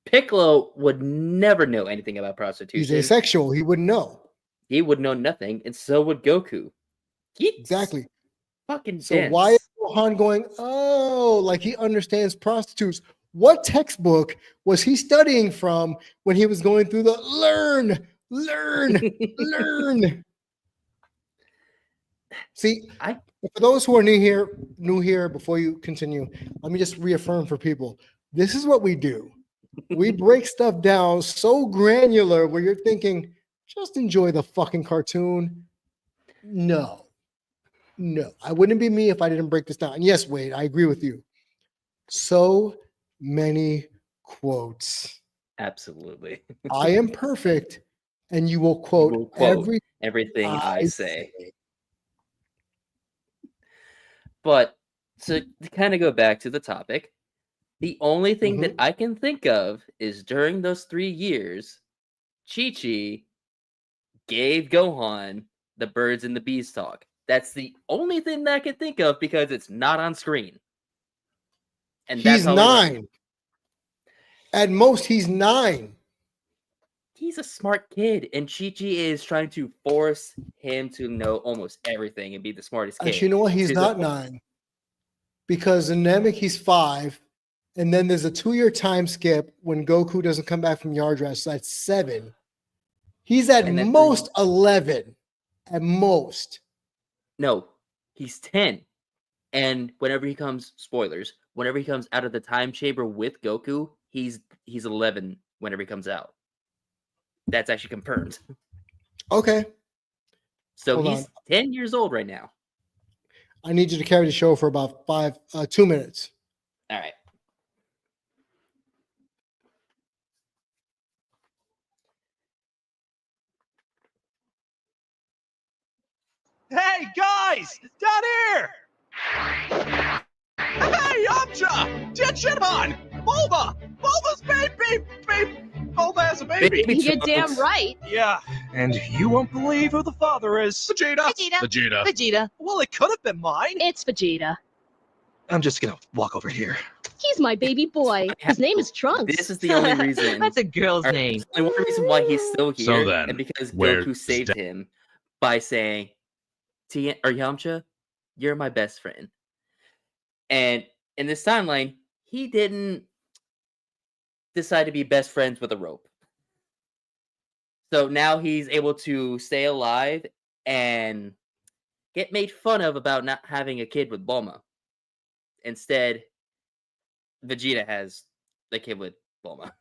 [SPEAKER 2] Piccolo would never know anything about prostitution.
[SPEAKER 1] He's asexual. He wouldn't know.
[SPEAKER 2] He would know nothing, and so would Goku. He's
[SPEAKER 1] Exactly.
[SPEAKER 2] fucking
[SPEAKER 1] So
[SPEAKER 2] dense.
[SPEAKER 1] why is Gohan going, oh, like he understands prostitutes. What textbook was he studying from when he was going through the learn? See, for those who are new here, before you continue, let me just reaffirm for people. This is what we do. We break stuff down so granular where you're thinking, just enjoy the fucking cartoon. No, I wouldn't be me if I didn't break this down. And yes, Wade, I agree with you. So many quotes.
[SPEAKER 2] Absolutely.
[SPEAKER 1] I am perfect, and you will quote,
[SPEAKER 2] everything I say. But to kind of go back to the topic, the only thing that I can think of is during those 3 years, Chi-Chi gave Gohan the birds and the bees talk. That's the only thing that I can think of because it's not on screen. And
[SPEAKER 1] he's 9. At most, he's 9.
[SPEAKER 2] He's a smart kid, and Chi-Chi is trying to force him to know almost everything and be the smartest kid.
[SPEAKER 1] Actually, you know what? He's not 9. Because in Namek, he's 5. And then there's a 2-year time skip when Goku doesn't come back from yard rest. So that's 7. He's at most 11. At most.
[SPEAKER 2] No, he's 10. And whenever he comes, spoilers, whenever he comes out of the time chamber with Goku, he's 11 whenever he comes out. That's actually confirmed.
[SPEAKER 1] Okay.
[SPEAKER 2] So he's 10 years old right now.
[SPEAKER 1] I need you to carry the show for about 2 minutes.
[SPEAKER 2] All right.
[SPEAKER 8] Hey, guys! Down here! Hey, Yamcha! Jetshimon! Bulma! Bulma's baby! Bulma has a baby!
[SPEAKER 5] You're damn right.
[SPEAKER 3] Yeah, and you won't believe who the father is.
[SPEAKER 8] Vegeta!
[SPEAKER 7] Vegeta.
[SPEAKER 8] Well, it could have been mine.
[SPEAKER 5] It's Vegeta.
[SPEAKER 3] I'm just gonna walk over here.
[SPEAKER 5] He's my baby boy. His name is Trunks.
[SPEAKER 2] This is the only reason.
[SPEAKER 7] That's a girl's name.
[SPEAKER 2] The only reason why he's still here,
[SPEAKER 6] So then,
[SPEAKER 2] and because
[SPEAKER 6] where's
[SPEAKER 2] Goku saved him by saying, Yamcha, you're my best friend. And in this timeline, he didn't decide to be best friends with a rope. So now he's able to stay alive and get made fun of about not having a kid with Bulma. Instead, Vegeta has the kid with Bulma.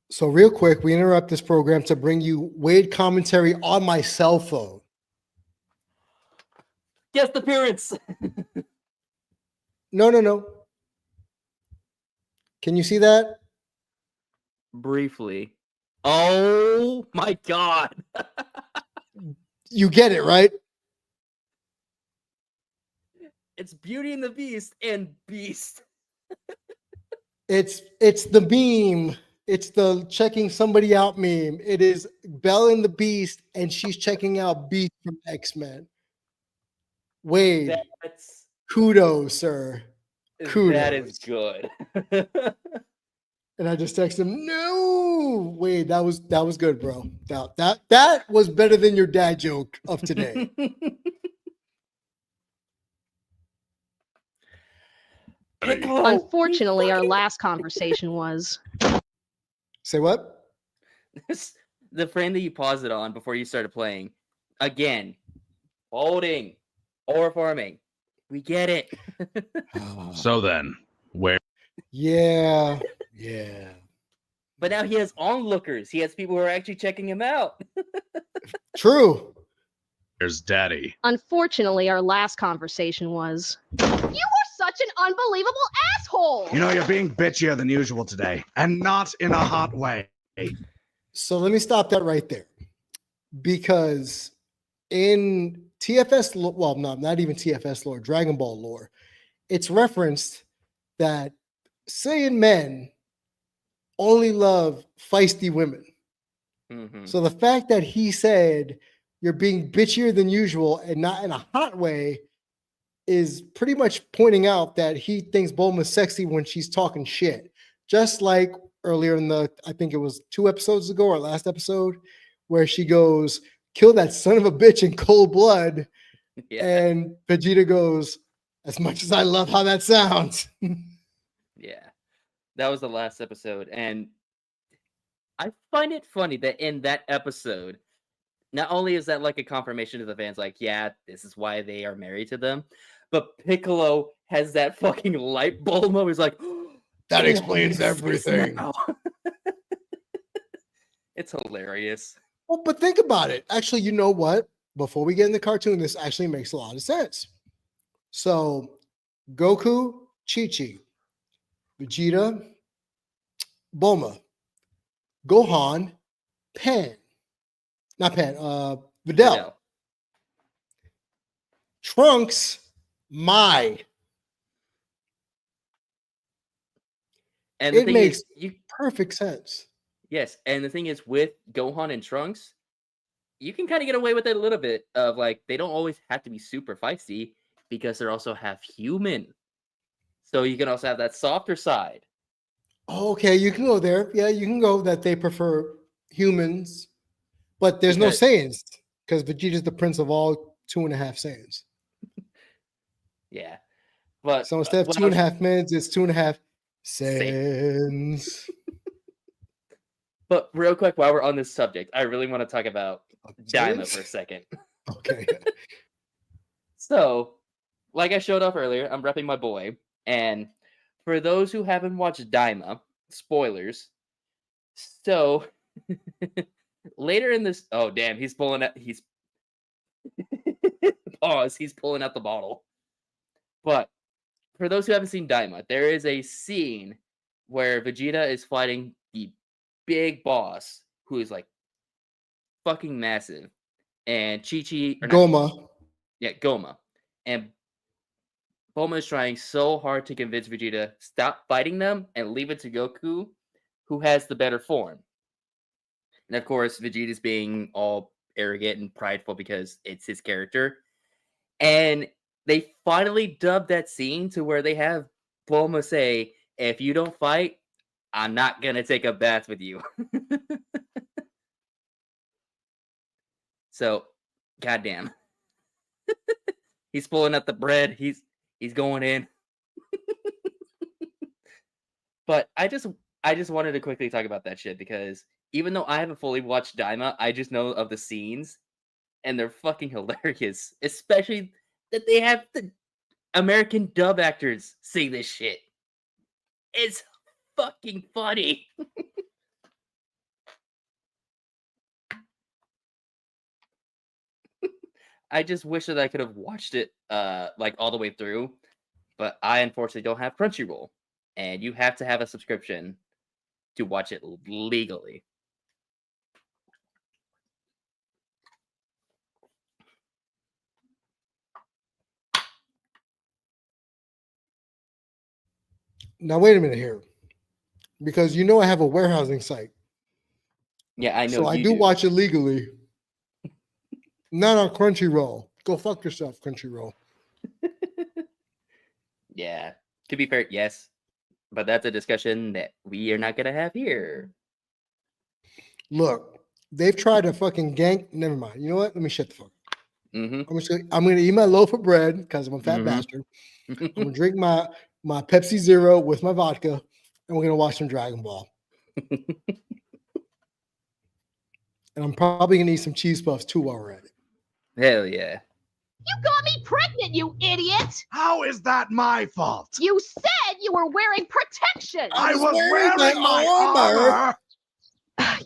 [SPEAKER 1] So real quick, we interrupt this program to bring you Wade commentary on my cell phone.
[SPEAKER 2] Guest appearance.
[SPEAKER 1] No. Can you see that?
[SPEAKER 2] Briefly. Oh my god.
[SPEAKER 1] You get it, right?
[SPEAKER 2] It's Beauty and the Beast and Beast.
[SPEAKER 1] It's the meme. It's the checking somebody out meme. It is Belle and the Beast, and she's checking out Beast from X-Men. Wade, kudos, sir. Kudos.
[SPEAKER 2] That is good.
[SPEAKER 1] And I just texted him, no, Wade, that was good, bro. That was better than your dad joke of today.
[SPEAKER 5] Unfortunately, our last conversation was.
[SPEAKER 1] Say what?
[SPEAKER 2] The frame that you paused it on before you started playing. Again, holding or farming. We get it.
[SPEAKER 6] So then, where?
[SPEAKER 1] Yeah.
[SPEAKER 2] But now he has onlookers. He has people who are actually checking him out.
[SPEAKER 1] True.
[SPEAKER 6] There's Daddy.
[SPEAKER 5] Unfortunately, our last conversation was. You were such an unbelievable asshole.
[SPEAKER 9] You know, you're being bitchier than usual today, and not in a hot way.
[SPEAKER 1] So let me stop that right there. Because in TFS, well, no, not even TFS lore, Dragon Ball lore, it's referenced that Saiyan men only love feisty women.
[SPEAKER 2] Mm-hmm.
[SPEAKER 1] So the fact that he said you're being bitchier than usual and not in a hot way is pretty much pointing out that he thinks Bulma's sexy when she's talking shit. Just like earlier in the, I think it was 2 episodes ago or last episode, where she goes, kill that son of a bitch in cold blood.
[SPEAKER 2] Yeah.
[SPEAKER 1] And Vegeta goes, As much as I love how that sounds.
[SPEAKER 2] Yeah, that was the last episode, and I find it funny that in that episode, not only is that like a confirmation to the fans, like, yeah, this is why they are married to them, but Piccolo has that fucking light bulb moment. He's like,
[SPEAKER 1] That
[SPEAKER 2] "Oh,
[SPEAKER 1] explains
[SPEAKER 2] makes sense
[SPEAKER 1] everything."
[SPEAKER 2] now." It's hilarious.
[SPEAKER 1] Well, but think about it. Actually, you know what? Before we get in the cartoon, this actually makes a lot of sense. So, Goku, Chi-Chi, Vegeta, Bulma, Gohan, Pan, not Pan, Videl,
[SPEAKER 2] Videl.
[SPEAKER 1] Trunks, Mai.
[SPEAKER 2] And the
[SPEAKER 1] It
[SPEAKER 2] thing
[SPEAKER 1] makes
[SPEAKER 2] is, you
[SPEAKER 1] perfect sense.
[SPEAKER 2] yes, and the thing is with Gohan and Trunks, you can kind of get away with it a little bit of like they don't always have to be super feisty because they're also half human. So you can also have that softer side.
[SPEAKER 1] Okay, you can go there. Yeah, you can go that they prefer humans, but there's no
[SPEAKER 2] Because-
[SPEAKER 1] Saiyans because Vegeta's the prince of all 2.5 Saiyans.
[SPEAKER 2] Yeah. But
[SPEAKER 1] So instead of
[SPEAKER 2] what I
[SPEAKER 1] 2.5 minutes, it's 2.5
[SPEAKER 2] Saiyans.
[SPEAKER 1] Saiyans.
[SPEAKER 2] But real quick, while we're on this subject, I really want to talk about Daima
[SPEAKER 1] Saiyans?
[SPEAKER 2] for a second.
[SPEAKER 1] Okay.
[SPEAKER 2] So, like I showed off earlier, I'm repping my boy. And for those who haven't watched Daima, spoilers. So, later in this, oh damn, he's pulling out. He's pause. He's pulling out the bottle. But for those who haven't seen Daima, there is a scene where Vegeta is fighting the big boss who is like fucking massive, and Chi-Chi or not
[SPEAKER 1] Goma.
[SPEAKER 2] yeah, Goma. And Bulma is trying so hard to convince Vegeta stop fighting them and leave it to Goku, who has the better form. And of course, Vegeta's being all arrogant and prideful because it's his character. And they finally dubbed that scene to where they have Bulma say, "If you don't fight, I'm not gonna take a bath with you." So, goddamn. He's pulling out the bread. He's going in. But I just wanted to quickly talk about that shit because even though I haven't fully watched Daima, I just know of the scenes and they're fucking hilarious. Especially that they have the American dub actors sing this shit. It's fucking funny. I just wish that I could have watched it like all the way through, but I unfortunately don't have Crunchyroll, and you have to have a subscription to watch it legally.
[SPEAKER 1] Now wait a minute here, because you know I have a warehousing site,
[SPEAKER 2] Yeah, I know.
[SPEAKER 1] so I
[SPEAKER 2] you
[SPEAKER 1] do watch it legally. Not on Crunchyroll. Go fuck yourself, Crunchyroll.
[SPEAKER 2] Yeah, to be fair, yes, but that's a discussion that we are not gonna have here.
[SPEAKER 1] Look, they've tried to fucking gank. Never mind. You know what? Let me shut the fuck up.
[SPEAKER 2] Mm-hmm.
[SPEAKER 1] I'm gonna eat my loaf of bread because I'm a fat
[SPEAKER 2] Mhm.
[SPEAKER 1] bastard. I'm gonna drink my Pepsi Zero with my vodka, and we're gonna watch some Dragon Ball. And I'm probably gonna eat some cheese puffs too while we're at it.
[SPEAKER 2] Hell yeah.
[SPEAKER 5] You got me pregnant, you idiot!
[SPEAKER 9] How is that my fault?
[SPEAKER 5] You said you were wearing protection!
[SPEAKER 9] I
[SPEAKER 1] was
[SPEAKER 9] was
[SPEAKER 1] wearing
[SPEAKER 9] wearing
[SPEAKER 1] my
[SPEAKER 9] my
[SPEAKER 1] armor.
[SPEAKER 9] armor.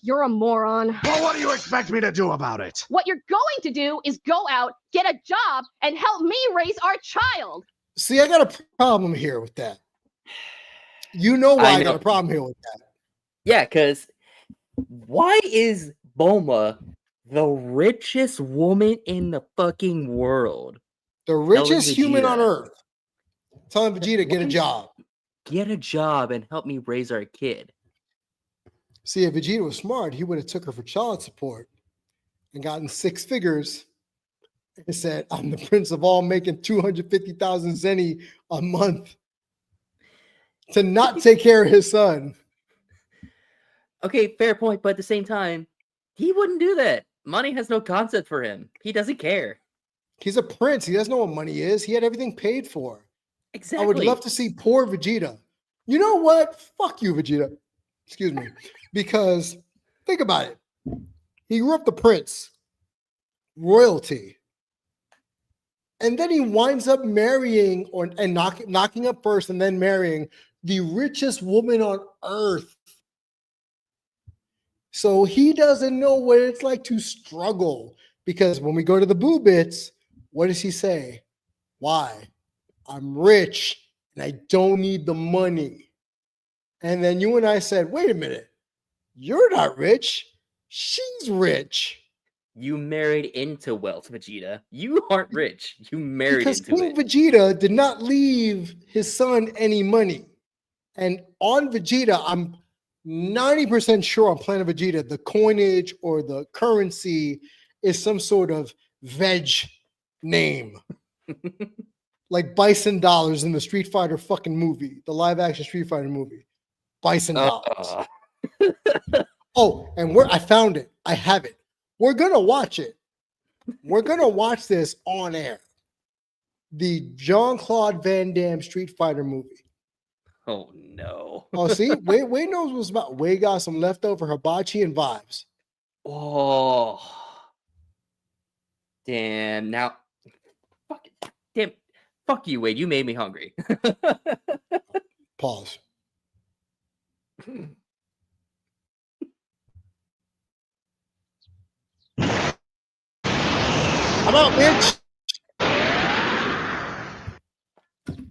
[SPEAKER 5] You're a moron.
[SPEAKER 9] Well, what do you expect me to do about it?
[SPEAKER 5] What you're going to do is go out, get a job, and help me raise our child.
[SPEAKER 1] See, I got a problem here with that. You know why I got
[SPEAKER 2] know.
[SPEAKER 1] a problem here with that.
[SPEAKER 2] Yeah, because why is Bulma the richest woman in the fucking world?
[SPEAKER 1] The richest human
[SPEAKER 2] Vegeta.
[SPEAKER 1] on earth telling Vegeta get a
[SPEAKER 2] Why-
[SPEAKER 1] job.
[SPEAKER 2] Get a job and help me raise our kid.
[SPEAKER 1] See, if Vegeta was smart, he would have took her for child support and gotten 6 figures and said, "I'm the prince of all, making 250,000 zenny a month to not take care of his son."
[SPEAKER 2] Okay, fair point, but at the same time, he wouldn't do that. Money has no concept for him. He doesn't care.
[SPEAKER 1] He's a prince. He doesn't know what money is. He had everything paid for.
[SPEAKER 2] Exactly.
[SPEAKER 1] I would love to see poor Vegeta. You know what? Fuck you, Vegeta. Excuse me. Because think about it. He grew up the prince, royalty. And then he winds up marrying and knocking up first and then marrying the richest woman on earth. So he doesn't know what it's like to struggle. Because when we go to the boo bits, what does he say? Why? I'm rich and I don't need the money. And then you and I said, wait a minute, you're not rich. She's rich.
[SPEAKER 2] You married into wealth, Vegeta. You aren't rich. You married
[SPEAKER 1] Because
[SPEAKER 2] into
[SPEAKER 1] King
[SPEAKER 2] it.
[SPEAKER 1] Vegeta did not leave his son any money. And on Vegeta, I'm 90% sure on Planet Vegeta, the coinage or the currency is some sort of veg name. Like Bison Dollars in the Street Fighter fucking movie, the live action Street Fighter movie. Bison Dollars. Oh, and I found it. I have it. We're gonna watch it. We're gonna watch this on air. The Jean-Claude Van Damme Street Fighter movie.
[SPEAKER 2] Oh no.
[SPEAKER 1] Oh, see, Wade knows what's about. Wade got some leftover hibachi and vibes.
[SPEAKER 2] Oh. Damn. Now. Fuck it. Damn. Fuck you, Wade. You made me hungry.
[SPEAKER 1] Pause. I'm out, bitch.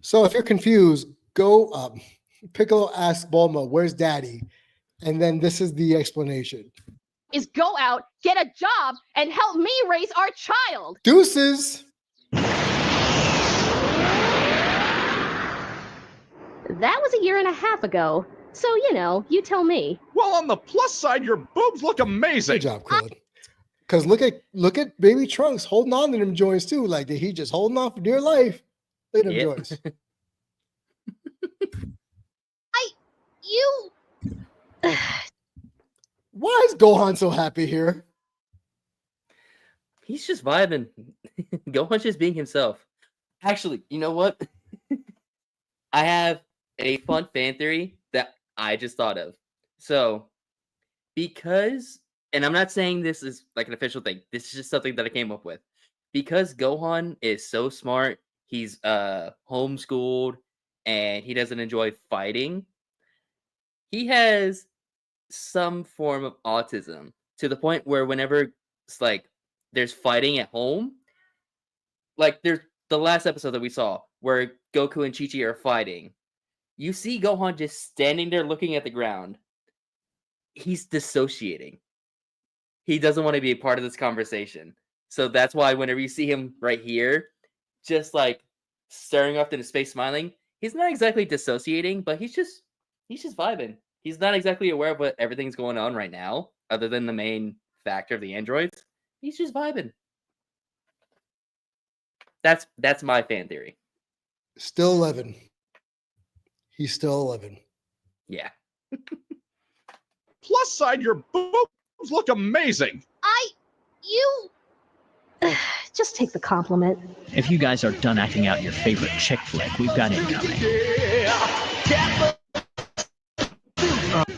[SPEAKER 1] So if you're confused, go up. Piccolo asks Bulma, "Where's Daddy?" And then this is the explanation.
[SPEAKER 5] Is go out, get a job, and help me raise our child.
[SPEAKER 1] Deuces.
[SPEAKER 5] That was 1.5 years ago. So, you tell me.
[SPEAKER 8] Well, on the plus side, your boobs look amazing.
[SPEAKER 1] Good job, Krillin. Because look at Baby Trunks holding on to them joints too. Like he just holding on for dear life. Look at them joints.
[SPEAKER 5] You.
[SPEAKER 1] Why is Gohan so happy here?
[SPEAKER 2] He's just vibing. Gohan's just being himself. Actually, you know what? I have a fun fan theory that I just thought of. So, because, and I'm not saying this is like an official thing. This is just something that I came up with. Because Gohan is so smart, he's homeschooled, and he doesn't enjoy fighting. He has some form of autism to the point where whenever it's like there's fighting at home, like there's the last episode that we saw where Goku and Chi-Chi are fighting, you see Gohan just standing there looking at the ground. He's dissociating. He doesn't want to be a part of this conversation. So that's why whenever you see him right here, just like staring off into space smiling, he's not exactly dissociating, but he's just vibing. He's not exactly aware of what everything's going on right now, other than the main factor of the androids. He's just vibing. That's my fan theory.
[SPEAKER 1] Still 11. He's still 11.
[SPEAKER 2] Yeah.
[SPEAKER 8] Plus side, your boobs look amazing.
[SPEAKER 5] You. Just take the compliment.
[SPEAKER 7] If you guys are done acting out your favorite chick flick, we've got incoming.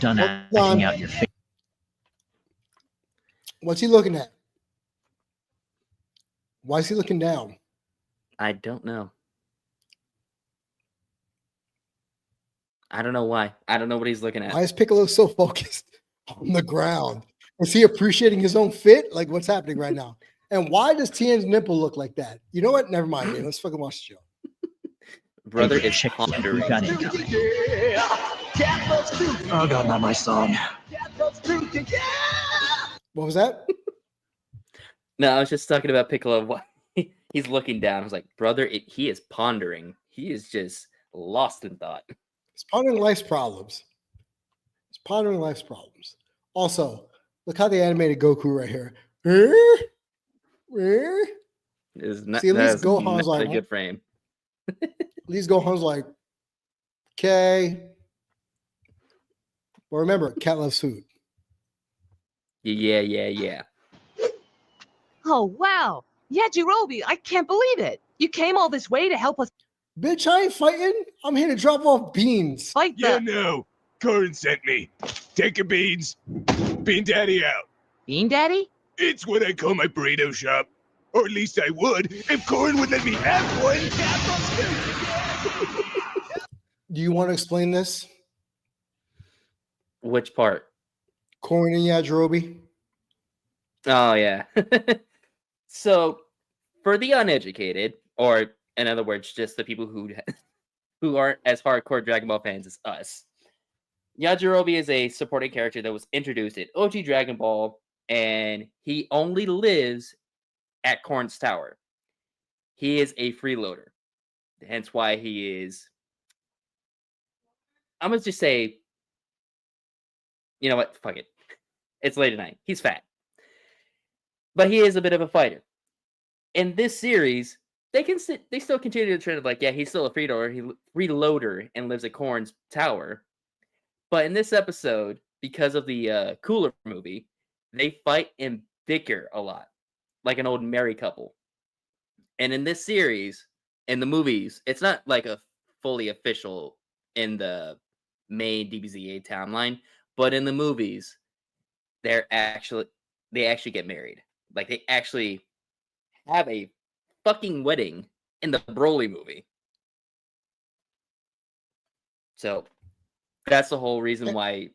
[SPEAKER 7] Done acting out your favorite.
[SPEAKER 1] What's he looking at? Why is he looking down?
[SPEAKER 2] I don't know. I don't know why. I don't know what he's looking at.
[SPEAKER 1] Why is Piccolo so focused on the ground? Is he appreciating his own fit? Like what's happening right now? And why does Tien's nipple look like that? You know what? Never mind, man. Let's fucking watch the show.
[SPEAKER 2] Brother
[SPEAKER 7] Favorite
[SPEAKER 2] is
[SPEAKER 7] chick flick,
[SPEAKER 2] pondering.
[SPEAKER 7] we've got incoming. Oh god, not my song.
[SPEAKER 1] What was that?
[SPEAKER 2] No, I was just talking about Piccolo. He's looking down. I was like, brother, he is pondering. He is just lost in thought.
[SPEAKER 1] He's pondering life's problems. He's pondering life's problems. Also, look how they animated Goku right here.
[SPEAKER 2] Not,
[SPEAKER 1] See, at least
[SPEAKER 2] that's
[SPEAKER 1] Gohan's
[SPEAKER 2] not
[SPEAKER 1] like,
[SPEAKER 2] a good frame.
[SPEAKER 1] At least Gohan's like, okay. But remember, cat loves food.
[SPEAKER 2] Yeah.
[SPEAKER 10] Oh, wow. Yeah, Jirobi, I can't believe it. You came all this way to help us.
[SPEAKER 1] Bitch, I ain't fighting. I'm here to drop off beans.
[SPEAKER 5] Fight
[SPEAKER 8] Yeah,
[SPEAKER 5] the
[SPEAKER 8] no. Corin sent me. Take your beans. Bean Daddy out.
[SPEAKER 5] Bean Daddy?
[SPEAKER 8] It's what I call my burrito shop. Or at least I would if Corin would let me have one.
[SPEAKER 1] Do you want to explain this?
[SPEAKER 2] Which part?
[SPEAKER 1] Corin and Yajirobe?
[SPEAKER 2] Oh yeah. So, for the uneducated, or in other words, just the people who aren't as hardcore Dragon Ball fans as us, Yajirobe is a supporting character that was introduced in OG Dragon Ball, and he only lives at Corn's Tower. He is a freeloader, hence why he is. I'm gonna just say, you know what? Fuck it. It's late at night. He's fat, but he is a bit of a fighter. In this series, they still continue the trend of like, yeah, he's still a freeloader and lives at Corn's Tower. But in this episode, because of the Cooler movie, they fight and bicker a lot, like an old married couple. And in this series, in the movies, it's not like a fully official in the main DBZA timeline, but in the movies, they actually get married. Like they actually have a fucking wedding in the Broly movie. So that's the whole reason why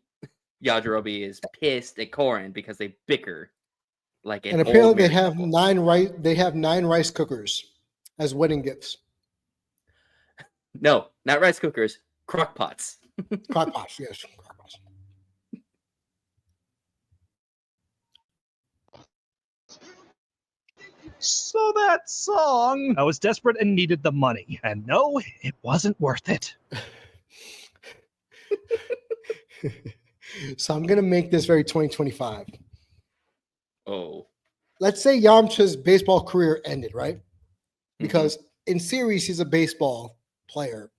[SPEAKER 2] Yajirobe is pissed at Korin, because they bicker like an
[SPEAKER 1] And
[SPEAKER 2] old
[SPEAKER 1] apparently they
[SPEAKER 2] married
[SPEAKER 1] have
[SPEAKER 2] couple.
[SPEAKER 1] They have 9 rice cookers as wedding gifts.
[SPEAKER 2] No, not rice cookers, crock pots.
[SPEAKER 1] Crock pots, yes. Crock pots.
[SPEAKER 8] So that song.
[SPEAKER 3] I was desperate and needed the money. And no, it wasn't worth it.
[SPEAKER 1] So I'm gonna make this very 2025.
[SPEAKER 2] Oh.
[SPEAKER 1] Let's say Yamcha's baseball career ended, right? Because in series he's a baseball player.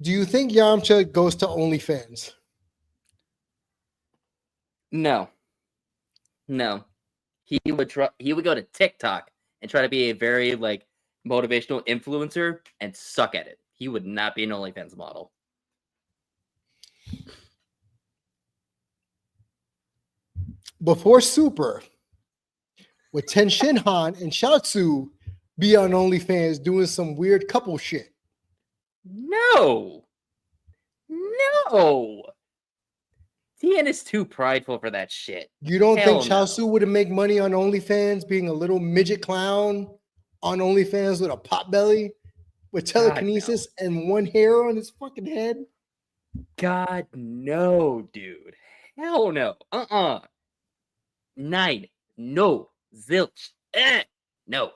[SPEAKER 1] Do you think Yamcha goes to OnlyFans?
[SPEAKER 2] No. He would go to TikTok and try to be a very like motivational influencer and suck at it. He would not be an OnlyFans model.
[SPEAKER 1] Before Super, would Ten Shinhan and Shiatsu be on OnlyFans doing some weird couple shit?
[SPEAKER 2] No. Tien is too prideful for that shit.
[SPEAKER 1] You don't
[SPEAKER 2] Hell
[SPEAKER 1] think
[SPEAKER 2] no.
[SPEAKER 1] Chaozu would make money on OnlyFans being a little midget clown on OnlyFans with a pot belly with telekinesis and one hair on his fucking head?
[SPEAKER 2] God, no, dude. Hell no. 9. No. Zilch. No.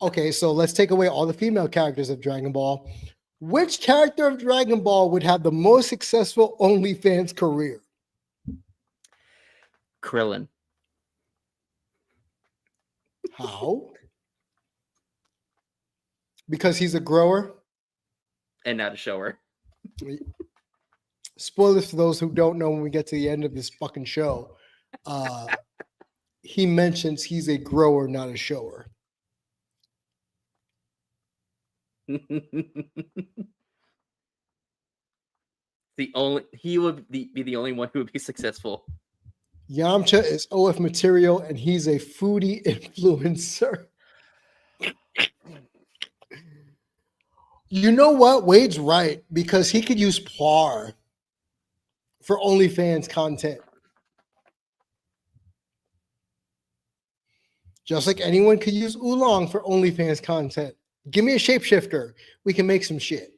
[SPEAKER 1] Okay, so let's take away all the female characters of Dragon Ball. Which character of Dragon Ball would have the most successful OnlyFans career?
[SPEAKER 2] Krillin.
[SPEAKER 1] How? Because he's a grower?
[SPEAKER 2] And not a shower.
[SPEAKER 1] Spoilers for those who don't know when we get to the end of this fucking show. He mentions he's a grower, not a shower.
[SPEAKER 2] He would be the only one who would be successful.
[SPEAKER 1] Yamcha is OF material and he's a foodie influencer. You know what? Wade's right, because he could use Par for OnlyFans content. Just like anyone could use Oolong for OnlyFans content. Give me a shapeshifter. We can make some shit.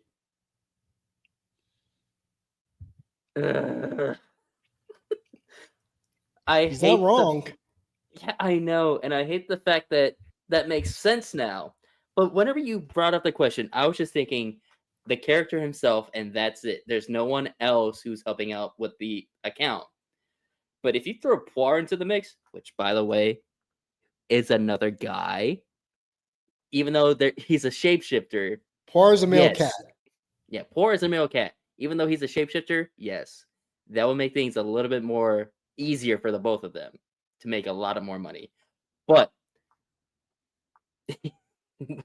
[SPEAKER 1] He's not wrong.
[SPEAKER 2] Yeah, I know. And I hate the fact that that makes sense now. But whenever you brought up the question, I was just thinking the character himself, and that's it. There's no one else who's helping out with the account. But if you throw Poir into the mix, which, by the way, is another guy, even though he's a shapeshifter.
[SPEAKER 1] Poir is a male cat.
[SPEAKER 2] Yeah, Poir is a male cat. Even though he's a shapeshifter, yes. That would make things a little bit more easier for the both of them to make a lot of more money. But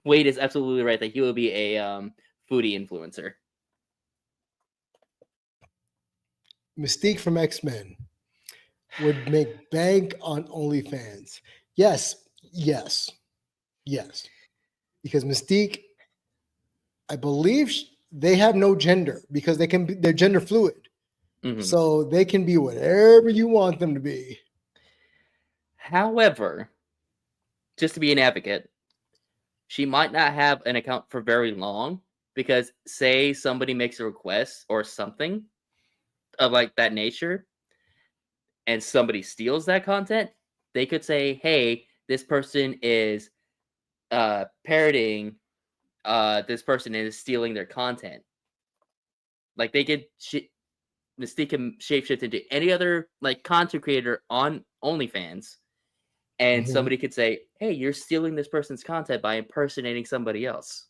[SPEAKER 2] Wade is absolutely right that he will be a foodie influencer.
[SPEAKER 1] Mystique from X-Men would make bank on OnlyFans. Yes, yes, yes. Because Mystique, I believe they have no gender because they're gender fluid.
[SPEAKER 2] Mhm.
[SPEAKER 1] So they can be whatever you want them to be.
[SPEAKER 2] However, just to be an advocate, she might not have an account for very long because, say, somebody makes a request or something of like that nature, and somebody steals that content, they could say, "Hey, this person is parroting. This person is stealing their content." Like they could Mystique can shapeshift into any other like content creator on OnlyFans, and
[SPEAKER 1] Mhm.
[SPEAKER 2] somebody could say, "Hey, you're stealing this person's content by impersonating somebody else."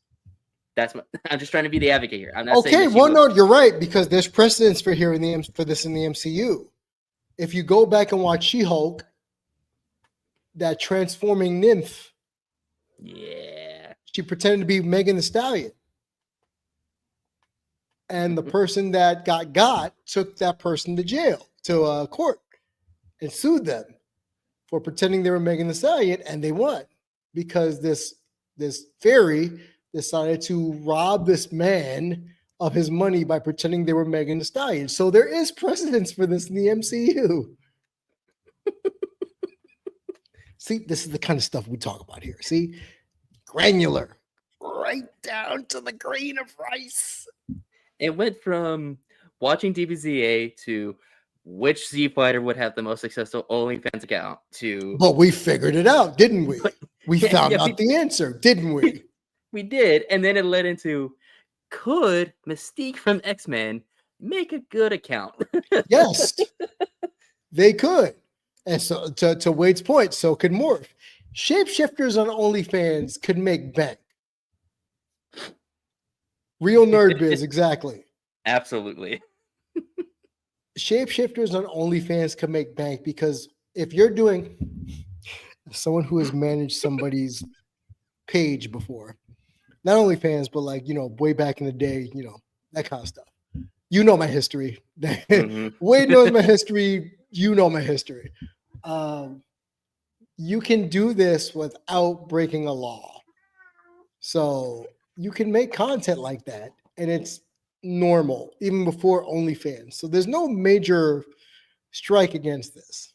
[SPEAKER 2] That's my, I'm just trying to be the advocate here. I'm not saying
[SPEAKER 1] Okay,
[SPEAKER 2] that she
[SPEAKER 1] well,
[SPEAKER 2] would-
[SPEAKER 1] no, you're right because there's precedence for this in the MCU. If you go back and watch She-Hulk, that transforming nymph,
[SPEAKER 2] Yeah.
[SPEAKER 1] she pretended to be Megan the Stallion, and the person that got took that person to jail, to court, and sued them for pretending they were Megan the Stallion, and they won because this fairy decided to rob this man of his money by pretending they were Megan the Stallion. So there is precedence for this in the MCU. See, this is the kind of stuff we talk about here. See, granular, right down to the grain of rice.
[SPEAKER 2] It went from watching DBZA to which Z fighter would have the most successful OnlyFans account to
[SPEAKER 1] But we figured it out, didn't we? We
[SPEAKER 2] Yeah,
[SPEAKER 1] found
[SPEAKER 2] yeah,
[SPEAKER 1] out the answer, didn't we?
[SPEAKER 2] we did, and then it led into could Mystique from X-Men make a good account?
[SPEAKER 1] Yes, they could. And so, to Wade's point, so could Morph. Shapeshifters on OnlyFans could make bank. Real nerd biz, exactly.
[SPEAKER 2] Absolutely.
[SPEAKER 1] Shapeshifters on OnlyFans could make bank because if you're doing someone who has managed somebody's page before, not OnlyFans, but like, way back in the day, that kind of stuff. You know my history.
[SPEAKER 2] Mhm.
[SPEAKER 1] Wade knows my history. You know my history. You can do this without breaking a law. So you can make content like that, and it's normal even before OnlyFans. So there's no major strike against this.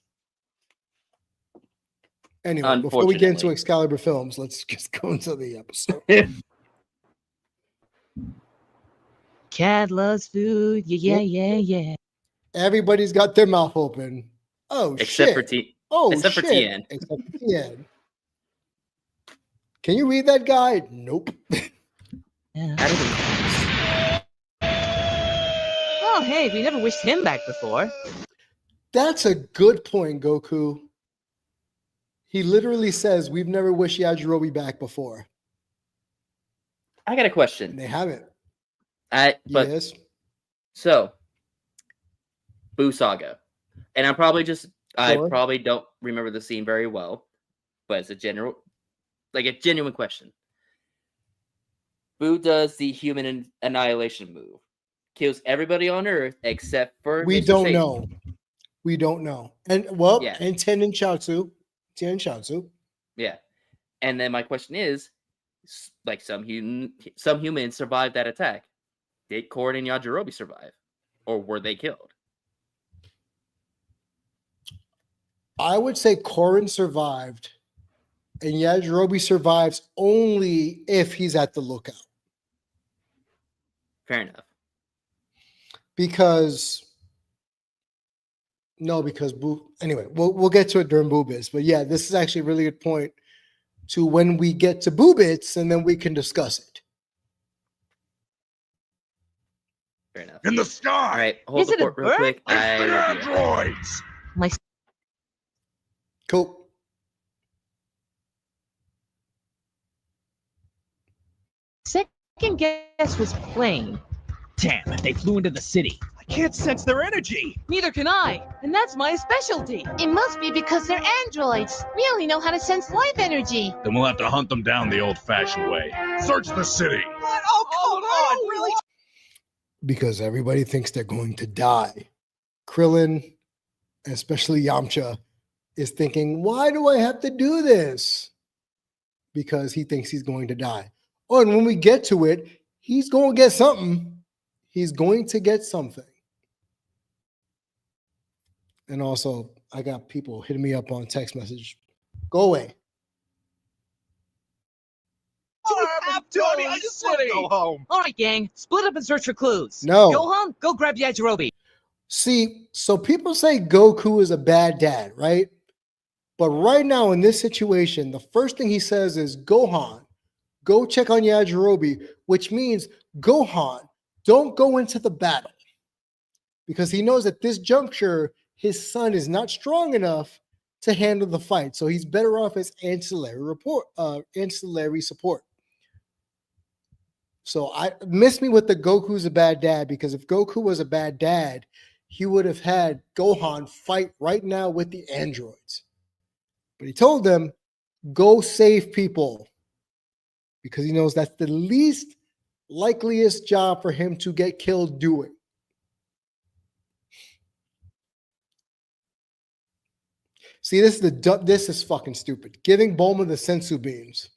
[SPEAKER 1] Anyway, before we get into
[SPEAKER 2] Unfortunately.
[SPEAKER 1] Excalibur films, let's just go into the episode.
[SPEAKER 7] Cat loves food. Yeah, yeah, yeah, yeah.
[SPEAKER 1] Everybody's got their mouth open. Oh,
[SPEAKER 2] Except for
[SPEAKER 1] shit.
[SPEAKER 2] T.
[SPEAKER 1] Oh,
[SPEAKER 2] except for
[SPEAKER 1] shit.
[SPEAKER 2] TN.
[SPEAKER 1] Except for TN. Can you read that guide? Nope.
[SPEAKER 7] Oh, hey, we never wished him back before.
[SPEAKER 1] That's a good point, Goku. He literally says, we've never wished Yajirobe back before.
[SPEAKER 2] I got a
[SPEAKER 1] And
[SPEAKER 2] question.
[SPEAKER 1] they haven't.
[SPEAKER 2] Yes. So, Boo Saga. And I
[SPEAKER 1] Sure.
[SPEAKER 2] probably don't remember the scene very well, but it's a genuine question. Boo does the human annihilation move. Kills everybody on Earth except for
[SPEAKER 1] We
[SPEAKER 2] Mr.
[SPEAKER 1] don't
[SPEAKER 2] Satan.
[SPEAKER 1] know. We don't know. And
[SPEAKER 2] Yeah.
[SPEAKER 1] and Ten and Chaozu.
[SPEAKER 2] Yeah. And then my question is, like some humans survived that attack. Did Korn and Yajirobe survive? Or were they killed?
[SPEAKER 1] I would say Korin survived, and Yajirobe survives only if he's at the lookout.
[SPEAKER 2] Fair enough.
[SPEAKER 1] Because Boo. Anyway, we'll get to it during Boo Bits. But yeah, this is actually a really good point to when we get to Boo Bits, and then we can discuss it.
[SPEAKER 2] Fair enough.
[SPEAKER 9] In the sky.
[SPEAKER 2] All right, hold
[SPEAKER 7] Is
[SPEAKER 2] the
[SPEAKER 7] it a
[SPEAKER 2] fort real
[SPEAKER 7] bird?
[SPEAKER 2] quick.
[SPEAKER 9] It's the
[SPEAKER 2] I will be right back.
[SPEAKER 9] androids.
[SPEAKER 7] My
[SPEAKER 1] Cool.
[SPEAKER 7] second guess was plain.
[SPEAKER 10] Damn, they flew into the city. I
[SPEAKER 8] Can't sense their energy.
[SPEAKER 7] Neither can I, and that's my specialty.
[SPEAKER 4] It must be because they're androids. We only know how to sense life energy.
[SPEAKER 6] Then we'll have to hunt them down the old-fashioned way. Search the city.
[SPEAKER 8] What? Oh, come on, really?
[SPEAKER 1] Because everybody thinks they're going to die. Krillin, especially Yamcha, is thinking, why do I have to do this? Because he thinks he's going to die. Oh, and when we get to it, he's going to get something. He's going to get something. And also, I got people hitting me up on text message. Go away.
[SPEAKER 8] I just want to go home.
[SPEAKER 7] All right, gang, split up and search for clues.
[SPEAKER 1] No.
[SPEAKER 7] Gohan, go grab Yajirobe.
[SPEAKER 1] See, so people say Goku is a bad dad, right? But right now in this situation, the first thing he says is, Gohan, go check on Yajirobe, which means, Gohan, don't go into the battle. Because he knows at this juncture, his son is not strong enough to handle the fight. So he's better off as ancillary support. So I miss me with the Goku's a bad dad, because if Goku was a bad dad, he would have had Gohan fight right now with the androids. But he told them, go save people, because he knows that's the least likeliest job for him to get killed doing. See, this is fucking stupid. Giving Bulma the sensu beans.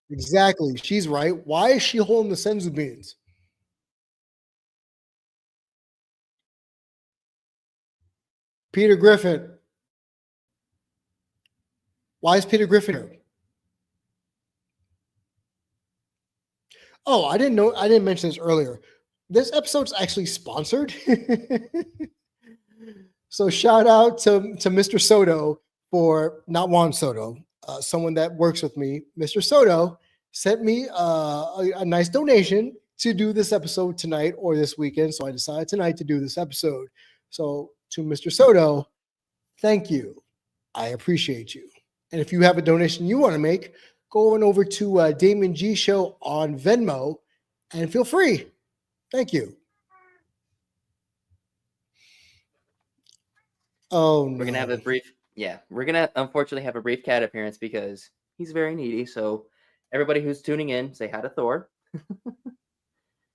[SPEAKER 1] Exactly. She's right. Why is she holding the sensu beans? Peter Griffin. Why is Peter Griffin here? Oh, I didn't know. I didn't mention this earlier. This episode's actually sponsored. So shout out to Mr. Soto for not Juan Soto, someone that works with me. Mr. Soto sent me a nice donation to do this episode tonight or this weekend. So I decided tonight to do this episode. So to Mr. Soto, thank you. I appreciate you. And if you have a donation you want to make, go on over to Damian G Show on Venmo and feel free. Thank you. Oh, no.
[SPEAKER 2] We're gonna have a brief, we're gonna unfortunately have a brief cat appearance because he's very needy. So everybody who's tuning in, say hi to Thor.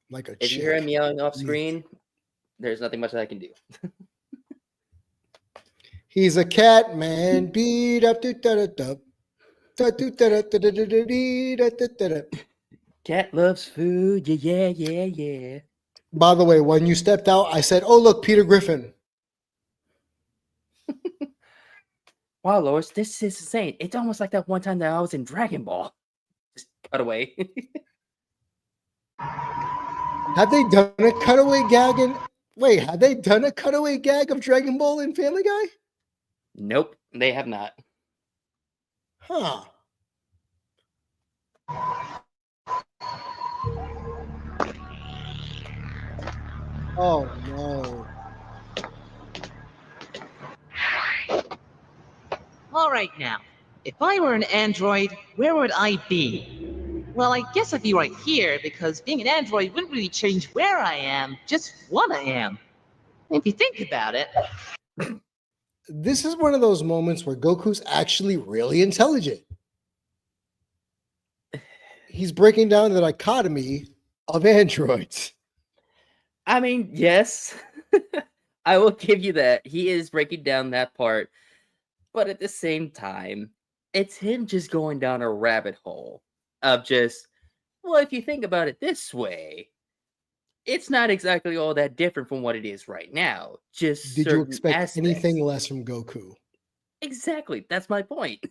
[SPEAKER 1] Like a
[SPEAKER 2] If you hear him yelling off screen, there's nothing much that I can do.
[SPEAKER 1] He's a cat man. Beat up.
[SPEAKER 2] Cat loves food. Yeah.
[SPEAKER 1] By the way, when you stepped out, I said, "Oh, look, Peter Griffin."
[SPEAKER 2] Wow, Lois, this is insane. It's almost like that one time that I was in Dragon Ball. Just cut away.
[SPEAKER 1] Have they done a cutaway gag have they done a cutaway gag of Dragon Ball in Family Guy?
[SPEAKER 2] Nope, they have not.
[SPEAKER 1] Huh. Oh, no.
[SPEAKER 7] All right, now, if I were an android, where would I be? Well, I guess I'd be right here, because being an android wouldn't really change where I am, just what I am. If you think about it.
[SPEAKER 1] This is one of those moments where Goku's actually really intelligent. He's breaking down the dichotomy of androids.
[SPEAKER 2] I mean, yes, I will give you that. He is breaking down that part. But at the same time, it's him just going down a rabbit hole of just, well, if you think about it this way, it's not exactly all that different from what it is right now. Just
[SPEAKER 1] Did you expect
[SPEAKER 2] aspects.
[SPEAKER 1] anything less from Goku?
[SPEAKER 2] Exactly. That's my point.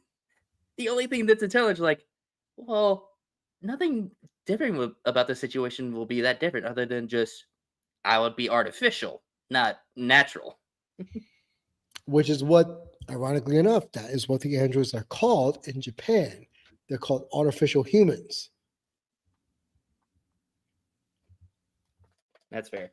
[SPEAKER 2] The only thing that's intelligent, like, well, nothing different about the situation will be that different other than just, I would be artificial, not natural.
[SPEAKER 1] Which is what, ironically enough, that is what the androids are called in Japan. They're called artificial humans.
[SPEAKER 2] That's fair.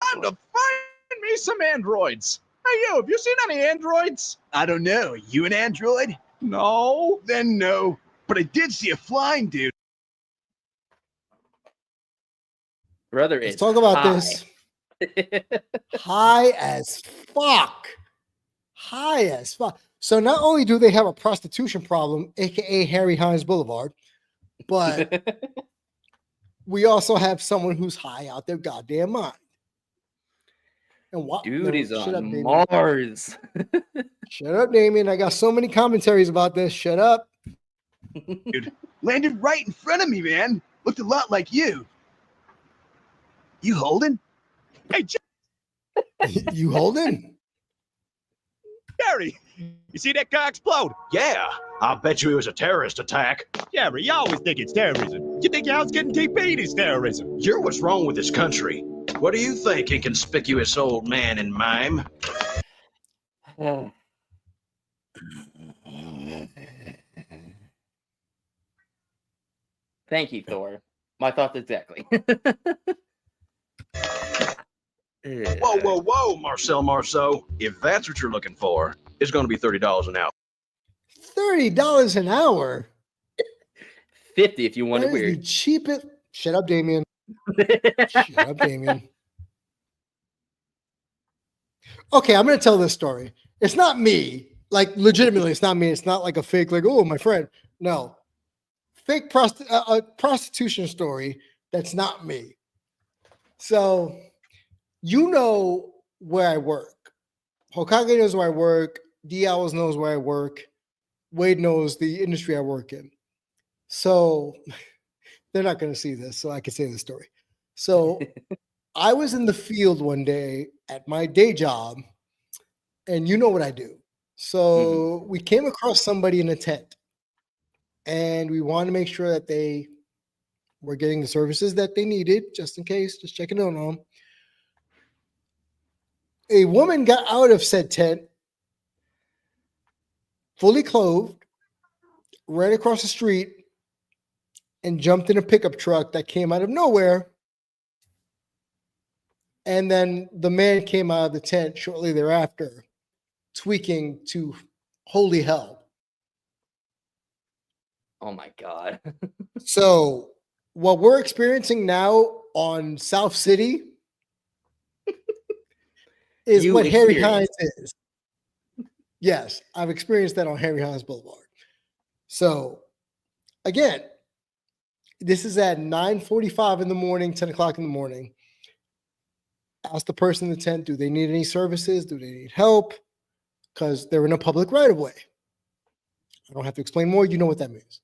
[SPEAKER 8] Time to find me some androids. Hey, you, have you seen any androids?
[SPEAKER 9] I don't know. You an android?
[SPEAKER 8] No.
[SPEAKER 9] Then no.
[SPEAKER 6] but I did see a flying dude.
[SPEAKER 2] Brother
[SPEAKER 1] Let's
[SPEAKER 2] is
[SPEAKER 1] talk about
[SPEAKER 2] high.
[SPEAKER 1] this. High as fuck. High as fuck. So not only do they have a prostitution problem, aka Harry Hines Boulevard, but we also have someone who's high out their goddamn mind. And what?
[SPEAKER 2] Dude is
[SPEAKER 1] shut
[SPEAKER 2] on
[SPEAKER 1] up, Damien.
[SPEAKER 2] Mars.
[SPEAKER 1] Shut up, Damien. I got so many commentaries about this. Shut up.
[SPEAKER 6] Landed right in front of me, man. Looked a lot like you. You holding? Hey,
[SPEAKER 1] You holding?
[SPEAKER 8] Jerry, you see that car explode?
[SPEAKER 9] Yeah, I bet you it was a terrorist attack.
[SPEAKER 8] Jerry, you always think it's terrorism. You think your house getting TP'd is terrorism.
[SPEAKER 9] You're what's wrong with this country. What do you think, inconspicuous old man in mime?
[SPEAKER 2] Thank you, Thor. My thoughts exactly.
[SPEAKER 9] Whoa, whoa, whoa, Marcel Marceau. If that's what you're looking for, it's going to be $30 an hour.
[SPEAKER 1] $30 an hour.
[SPEAKER 2] 50 if you want
[SPEAKER 1] That
[SPEAKER 2] it
[SPEAKER 1] is the
[SPEAKER 2] weird.
[SPEAKER 1] cheapest. Shut up, Damien. Shut up, Damien. Okay, I'm going to tell this story. It's not me. Like, legitimately, it's not me. It's not like a fake, like, oh, my friend. No. Fake prostitution story that's not me. So, you know where I work. Hokage knows where I work. D. Owls knows where I work. Wade knows the industry I work in. So, they're not going to see this, so I can say the story. So, I was in the field one day at my day job, and you know what I do. So we came across somebody in a tent, and we wanted to make sure that they were getting the services that they needed, just in case, just checking in on them. A woman got out of said tent, fully clothed, right across the street, and jumped in a pickup truck that came out of nowhere. And then the man came out of the tent shortly thereafter, tweaking to holy hell.
[SPEAKER 2] Oh my God.
[SPEAKER 1] So what we're experiencing now on South City is
[SPEAKER 2] You
[SPEAKER 1] what Harry Hines
[SPEAKER 2] experienced.
[SPEAKER 1] is. Yes, I've experienced that on Harry Hines Boulevard. So again, this is at 9:45 in the morning, 10 o'clock in the morning. Ask the person in the tent, do they need any services? Do they need help? Because they're in a public right of way. I don't have to explain more. You know what that means.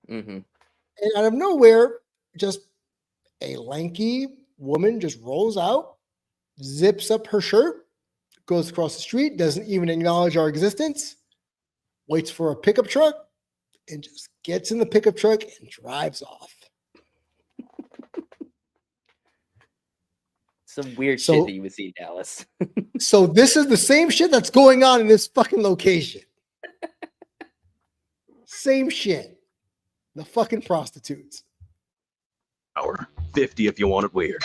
[SPEAKER 2] Mm-hmm.
[SPEAKER 1] And out of nowhere, just a lanky woman just rolls out, zips up her shirt, goes across the street, doesn't even acknowledge our existence, waits for a pickup truck, and just gets in the pickup truck and drives off.
[SPEAKER 2] Some weird
[SPEAKER 1] So-
[SPEAKER 2] shit that you would see in Dallas.
[SPEAKER 1] So this is the same shit that's going on in this fucking location. Same shit. The fucking prostitutes.
[SPEAKER 9] Hour. 50 if you want it weird.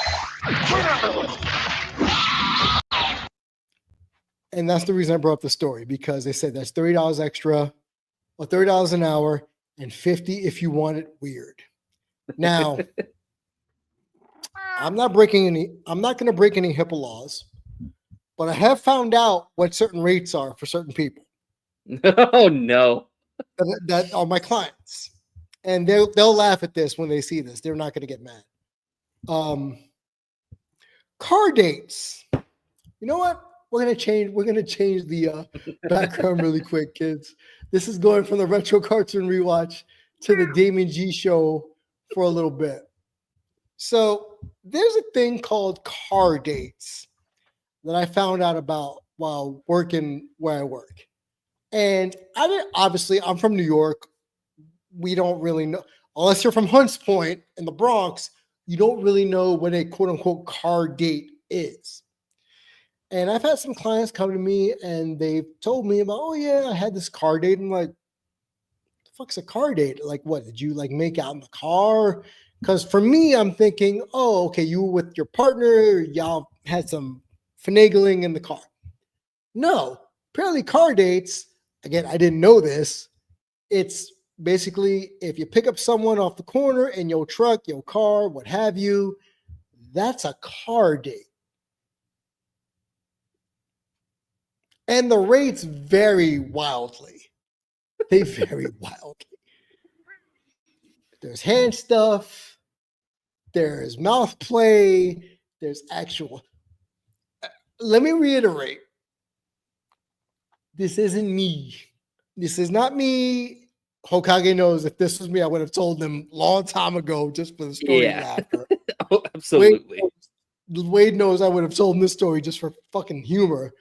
[SPEAKER 1] And that's the reason I brought up the story, because they said that's $30 extra or $30 an hour and 50 if you want it weird. Now, I'm not going to break any HIPAA laws, but I have found out what certain rates are for certain people
[SPEAKER 2] Oh no.
[SPEAKER 1] that are my clients. And they'll laugh at this when they see this. They're not going to get mad. Car dates. You know what? We're going to change the background really quick, kids. This is going from the retro cartoon rewatch to the Damian G show for a little bit. So there's a thing called car dates that I found out about while working where I work. And obviously I'm from New York. We don't really know, unless you're from Hunts Point in the Bronx, you don't really know what a quote unquote car date is. And I've had some clients come to me and they've told me about, oh yeah, I had this car date. I'm like, the fuck's a car date? Like, what did you like make out in the car? Because for me, I'm thinking, oh, okay, you were with your partner, y'all had some finagling in the car. No, apparently car dates, again, I didn't know this. It's Basically, if you pick up someone off the corner in your truck, your car, what have you, that's a car date. And the rates vary wildly. They vary wildly. There's hand stuff, there's mouth play, there's actual. Let me reiterate. This isn't me. This is not me. Hokage knows if this was me, I would have told them long time ago just for the story
[SPEAKER 2] Yeah.
[SPEAKER 1] laughter.
[SPEAKER 2] Oh, absolutely.
[SPEAKER 1] Wade knows I would have told him this story just for fucking humor,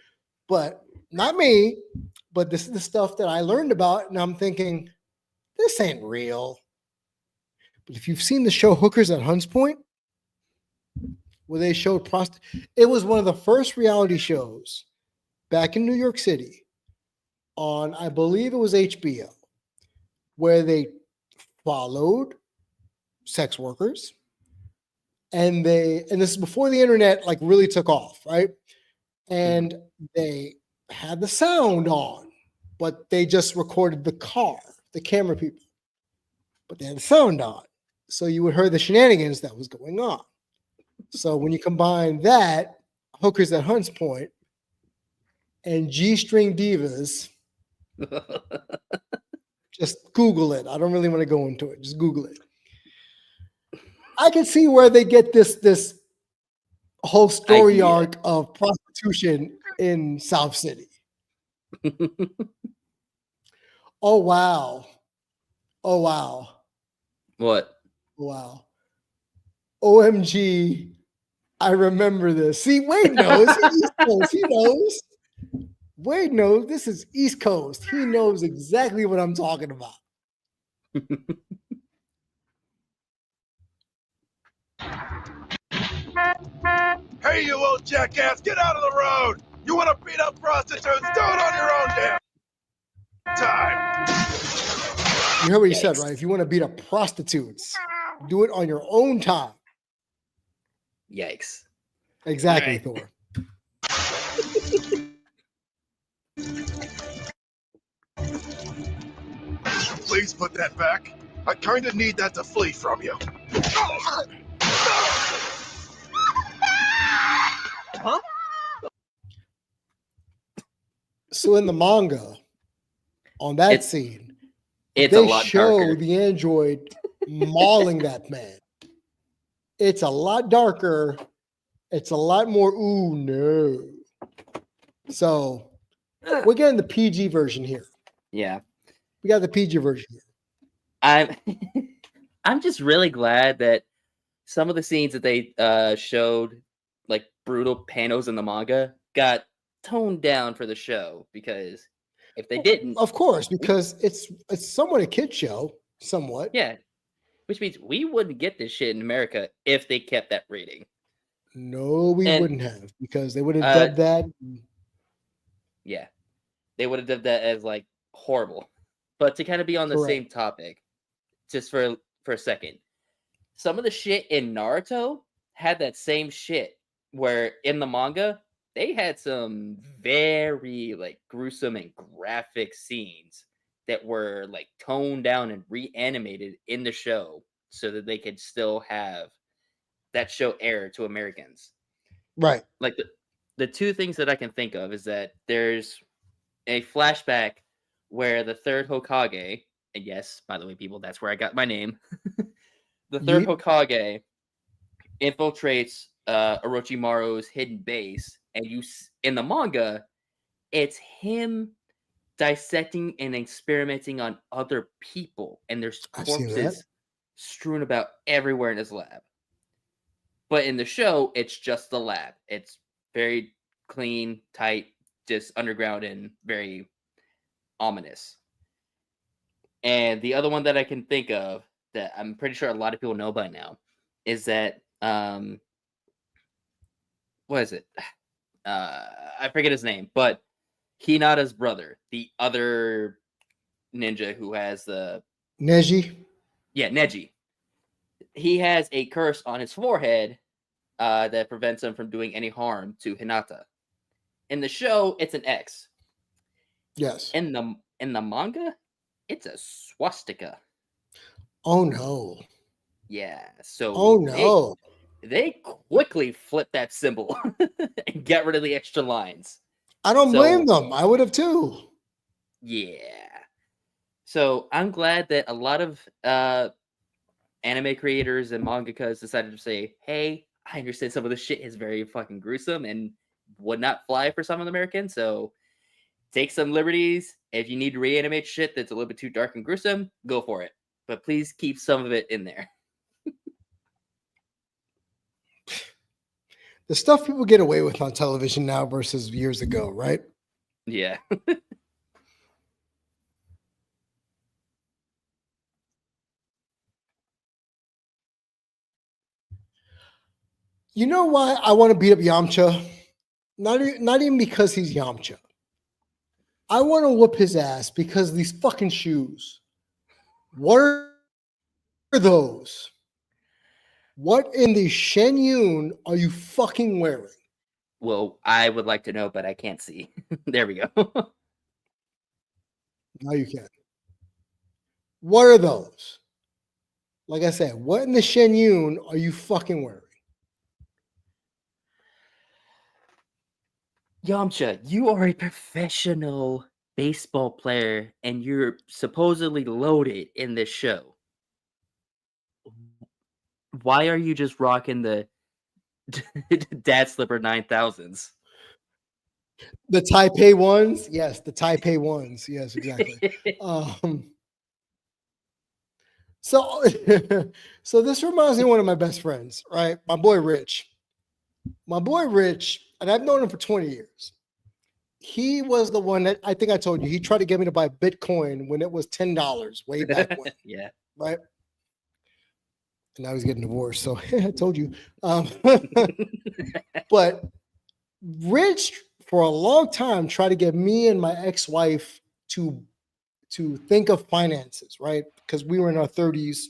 [SPEAKER 1] but not me. But this is the stuff that I learned about, and I'm thinking, this ain't real. But if you've seen the show Hookers at Hunts Point, where they showed it was one of the first reality shows back in New York City on, I believe it was HBO, where they followed sex workers. And this is before the internet like really took off, right? And they had the sound on, but they just recorded the camera people, but they had the sound on. So you would hear the shenanigans that was going on. So when you combine that, Hookers at Hunts Point, and G-string divas, just Google it. I don't really want to go into it. Just Google it. I can see where they get this whole story arc of prostitution in South City. Oh wow. Oh wow.
[SPEAKER 2] What?
[SPEAKER 1] Wow. OMG. I remember this. See, Wade knows. He's East Coast. He knows. Wade knows. This is East Coast. He knows exactly what I'm talking about.
[SPEAKER 6] Hey, you old jackass, get out of the road! You want to beat up prostitutes? Do it on your own damn time.
[SPEAKER 1] You heard what he said, right? If you want to beat up prostitutes, do it on your own time.
[SPEAKER 2] Yikes.
[SPEAKER 1] Exactly,
[SPEAKER 2] Right.
[SPEAKER 1] Thor.
[SPEAKER 6] Please put that back. I kind of need that to flee from you.
[SPEAKER 8] Huh?
[SPEAKER 1] So in the manga, on that scene,
[SPEAKER 2] It's
[SPEAKER 1] they
[SPEAKER 2] a lot
[SPEAKER 1] show
[SPEAKER 2] darker.
[SPEAKER 1] the android mauling that man. It's a lot darker. It's a lot more, ooh, no. So we're getting the PG version here.
[SPEAKER 2] Yeah.
[SPEAKER 1] We got the PG version here.
[SPEAKER 2] I'm just really glad that some of the scenes that they showed, like brutal panels in the manga, got toned down for the show, because if they didn't,
[SPEAKER 1] Of course, because it's somewhat a kid show, somewhat.
[SPEAKER 2] yeah, which means we wouldn't get this shit in America if they kept that rating.
[SPEAKER 1] No, we
[SPEAKER 2] And,
[SPEAKER 1] wouldn't have, because they would have dubbed that.
[SPEAKER 2] Yeah, they would have dubbed that as like horrible. But to kind of be on the
[SPEAKER 1] Correct.
[SPEAKER 2] same topic, just for a second, some of the shit in Naruto had that same shit, where in the manga they had some very like gruesome and graphic scenes that were like toned down and reanimated in the show so that they could still have that show air to Americans.
[SPEAKER 1] Right.
[SPEAKER 2] Like the two things that I can think of is that there's a flashback where the third Hokage, and yes, by the way, people, that's where I got my name. The third
[SPEAKER 1] Yeet.
[SPEAKER 2] Hokage infiltrates Orochimaru's hidden base, and in the manga, it's him dissecting and experimenting on other people, and there's
[SPEAKER 1] I've seen that.
[SPEAKER 2] corpses strewn about everywhere in his lab. But in the show, it's just the lab. It's very clean, tight, just underground and very ominous. And the other one that I can think of that I'm pretty sure a lot of people know by now is that what is it? I forget his name, but Hinata's brother, the other ninja who has the
[SPEAKER 1] Neji.
[SPEAKER 2] Neji. He has a curse on his forehead that prevents him from doing any harm to Hinata. In the show, it's an X.
[SPEAKER 1] Yes.
[SPEAKER 2] In the manga, It's a swastika.
[SPEAKER 1] Oh no.
[SPEAKER 2] Yeah. So
[SPEAKER 1] Oh no.
[SPEAKER 2] they quickly flip that symbol and get rid of the extra lines.
[SPEAKER 1] I don't
[SPEAKER 2] So-
[SPEAKER 1] blame them. I would have too.
[SPEAKER 2] Yeah. So I'm glad that a lot of anime creators and mangakas decided to say, hey, I understand some of this shit is very fucking gruesome and would not fly for some Americans, so take some liberties. If you need to reanimate shit that's a little bit too dark and gruesome, go for it. But please keep some of it in there.
[SPEAKER 1] The stuff people get away with on television now versus years ago, right?
[SPEAKER 2] Yeah.
[SPEAKER 1] You know why I want to beat up Yamcha? Not even because he's Yamcha. I want to whoop his ass because of these fucking shoes. What are those? What in the Shen Yun are you fucking wearing?
[SPEAKER 2] Well, I would like to know, but I can't see. There we go.
[SPEAKER 1] Now you can. What are those? Like I said, what in the Shen Yun are you fucking wearing?
[SPEAKER 2] Yamcha, you are a professional baseball player and you're supposedly loaded in this show. Why are you just rocking the Dad Slipper 9000s?
[SPEAKER 1] The Taipei ones? Yes, the Taipei ones. Yes, exactly. So, so this reminds me of one of my best friends, right? My boy Rich. My boy Rich, and I've known him for 20 years. He was the one that I think I told you, he tried to get me to buy Bitcoin when it was $10 way back when,
[SPEAKER 2] Yeah.
[SPEAKER 1] right? And now he's getting divorced. So I told you. But Rich, for a long time, tried to get me and my ex-wife to think of finances, right? Because we were in our 30s,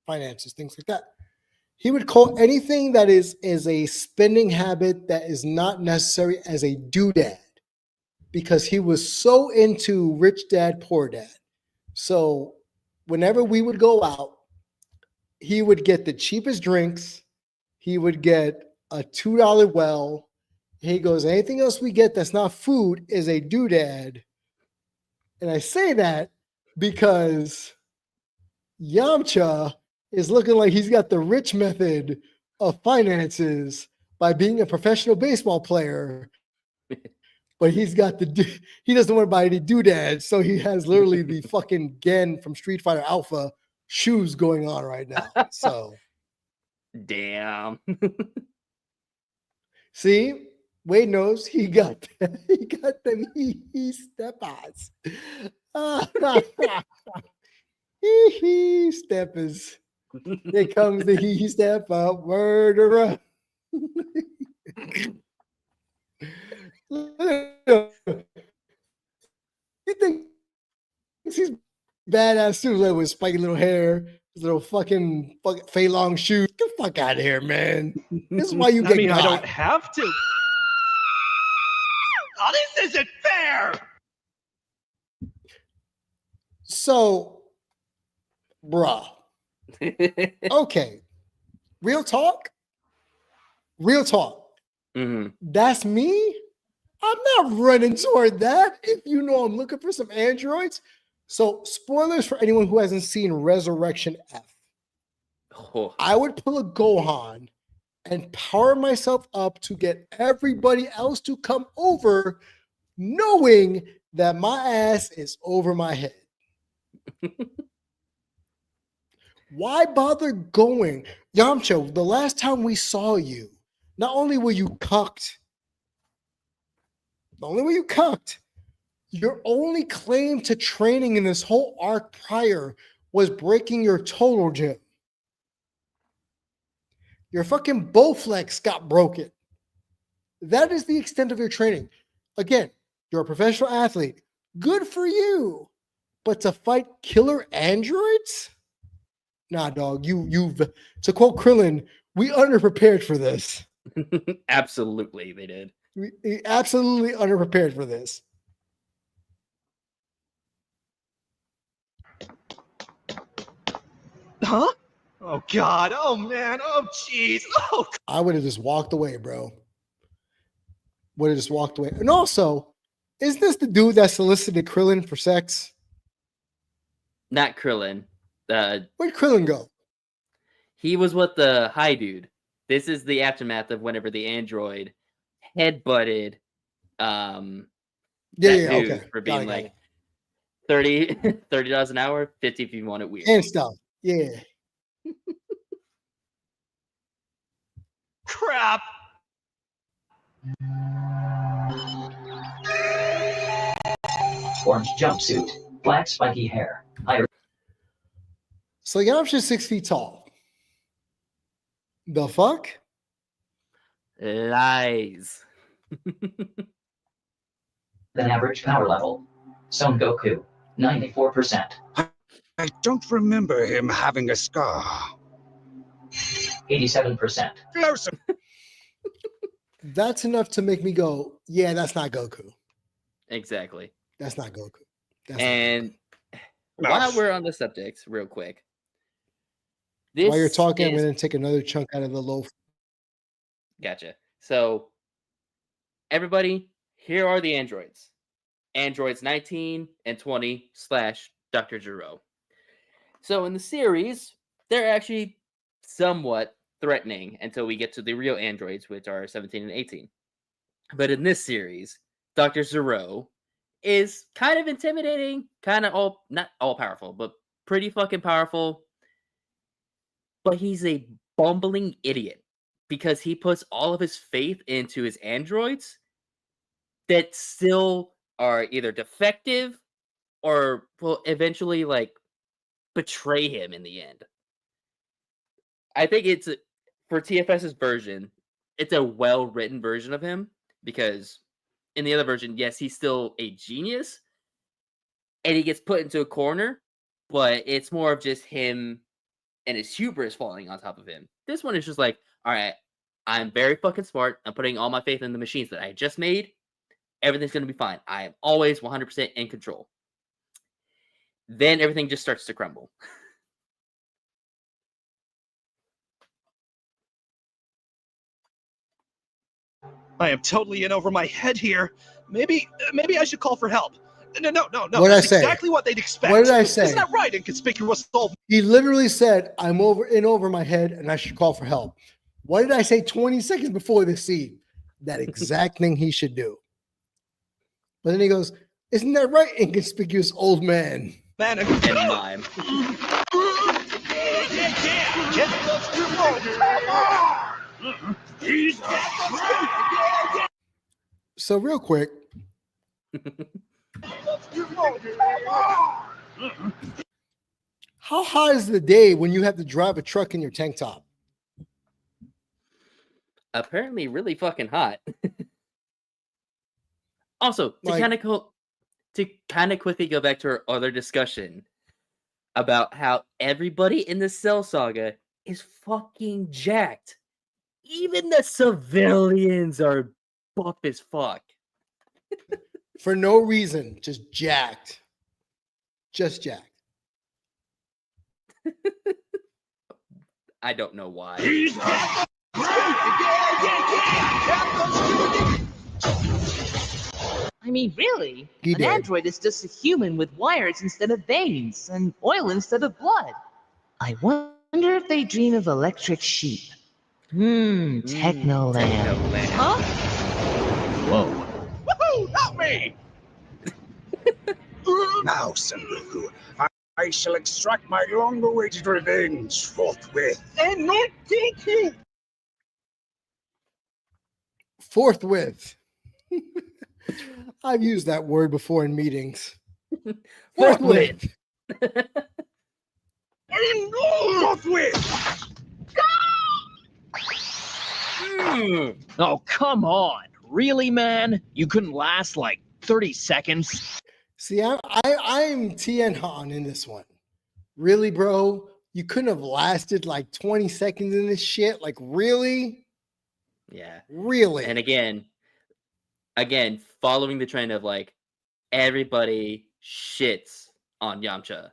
[SPEAKER 1] finances, things like that. He would call anything that is a spending habit that is not necessary as a doodad, because he was so into rich dad, poor dad. So whenever we would go out, he would get the cheapest drinks. He would get a $2 well. He goes, anything else we get that's not food is a doodad. And I say that because Yamcha is looking like he's got the rich method of finances by being a professional baseball player, but he's got he doesn't want to buy any doodads, so he has literally the fucking Gen from Street Fighter Alpha shoes going on right now. So
[SPEAKER 2] Damn.
[SPEAKER 1] see, Wade knows he got them he step-ons. Hee steppers. Here comes the he step up murderer. You think he's badass too, like with spiky little hair, his little fucking Fei Long shoes. Get the fuck out of here, man. This is why you get
[SPEAKER 3] I mean, I
[SPEAKER 1] got.
[SPEAKER 3] don't have to.
[SPEAKER 8] Oh, this isn't fair!
[SPEAKER 1] So, bruh. Okay. Real talk. Real talk.
[SPEAKER 2] Mhm.
[SPEAKER 1] That's me. I'm not running toward that. If you know I'm looking for some androids. So, spoilers for anyone who hasn't seen Resurrection F.
[SPEAKER 2] Oh.
[SPEAKER 1] I would pull a Gohan and power myself up to get everybody else to come over, knowing that my ass is over my head. Why bother going? Yamcha, the last time we saw you, not only were you cucked, your only claim to training in this whole arc prior was breaking your total gym. Your fucking Bowflex got broken. That is the extent of your training. Again, you're a professional athlete. Good for you. But to fight killer androids? Nah, dog. You've to quote Krillin, we underprepared for this.
[SPEAKER 2] Absolutely, they did.
[SPEAKER 1] We absolutely underprepared for this.
[SPEAKER 8] Huh? Oh God! Oh man! Oh jeez! Oh.
[SPEAKER 1] I would have just walked away, bro. Would have just walked away. And also, is this the dude that solicited Krillin for sex?
[SPEAKER 2] Not Krillin.
[SPEAKER 1] Where'd Krillin go?
[SPEAKER 2] He was with the high dude. This is the aftermath of whenever the android headbutted
[SPEAKER 1] Yeah,
[SPEAKER 2] that
[SPEAKER 1] yeah,
[SPEAKER 2] dude
[SPEAKER 1] okay.
[SPEAKER 2] for
[SPEAKER 1] Got
[SPEAKER 2] being
[SPEAKER 1] it, got
[SPEAKER 2] like
[SPEAKER 1] it.
[SPEAKER 2] $30 an hour, 50 if you want it weird.
[SPEAKER 1] And stuff. Yeah.
[SPEAKER 8] Crap!
[SPEAKER 10] Orange jumpsuit, black spiky hair.
[SPEAKER 1] So Yamcha's 6 feet tall. The fuck?
[SPEAKER 2] Lies.
[SPEAKER 10] Than average power level. Son Goku, 94%.
[SPEAKER 6] I don't remember him having a scar.
[SPEAKER 10] 87%.
[SPEAKER 6] Closer.
[SPEAKER 1] That's enough to make me go, yeah, that's not Goku.
[SPEAKER 2] Exactly.
[SPEAKER 1] That's not Goku. That's
[SPEAKER 2] And
[SPEAKER 1] not Goku.
[SPEAKER 2] while we're on the subject, real quick.
[SPEAKER 1] While you're talking, I'm
[SPEAKER 2] is-
[SPEAKER 1] going to take another chunk out of the loaf.
[SPEAKER 2] Gotcha. So, everybody, here are the androids. Androids 19 and 20 / Dr. Gero. So, in the series, they're actually somewhat threatening until we get to the real androids, which are 17 and 18. But in this series, Dr. Gero is kind of intimidating, kind of not all powerful, but pretty fucking powerful. But he's a bumbling idiot because he puts all of his faith into his androids that still are either defective or will eventually like betray him in the end. I think it's for TFS's version, it's a well-written version of him because in the other version, yes, he's still a genius and he gets put into a corner, but it's more of just him and his hubris falling on top of him. This one is just like, all right, I'm very fucking smart. I'm putting all my faith in the machines that I just made. Everything's going to be fine. I am always 100% in control. Then everything just starts to crumble.
[SPEAKER 8] I am totally in over my head here. Maybe I should call for help. No.
[SPEAKER 1] What did I
[SPEAKER 8] That's
[SPEAKER 1] say?
[SPEAKER 8] exactly what they'd expect.
[SPEAKER 1] What did I say?
[SPEAKER 8] Isn't that right, inconspicuous old?
[SPEAKER 1] He literally said, I'm over my head and I should call for help. What did I say 20 seconds before this scene? That exact thing he should do. But then he goes, isn't that right, inconspicuous old man?
[SPEAKER 8] Man,
[SPEAKER 2] And mime.
[SPEAKER 1] So real quick, how hot is the day when you have to drive a truck in your tank top?
[SPEAKER 2] Apparently really fucking hot. Also, to
[SPEAKER 1] Like-
[SPEAKER 2] kind of quickly go back to our other discussion about how everybody in the Cell Saga is fucking jacked. Even the civilians are buff as fuck.
[SPEAKER 1] For no reason, just jacked. Just jacked.
[SPEAKER 2] I don't know why.
[SPEAKER 7] I mean, really?
[SPEAKER 1] He
[SPEAKER 7] An
[SPEAKER 1] did.
[SPEAKER 7] android is just a human with wires instead of veins and oil instead of blood. I wonder if they dream of electric sheep. Technoland.
[SPEAKER 2] Technoland.
[SPEAKER 7] Huh?
[SPEAKER 8] Whoa.
[SPEAKER 6] Woohoo! Help me! Now, Son Goku, I shall extract my long-awaited revenge forthwith. And not Goku!
[SPEAKER 1] Forthwith. I've used that word before in meetings.
[SPEAKER 2] Forthwith.
[SPEAKER 6] Forthwith!
[SPEAKER 11] Oh, come on. Really, man? You couldn't last like 30 seconds?
[SPEAKER 1] See, I'm Tien Han in this one. Really, bro? You couldn't have lasted like 20 seconds in this shit? Like, really?
[SPEAKER 2] Yeah.
[SPEAKER 1] Really?
[SPEAKER 2] And again, following the trend of like everybody shits on Yamcha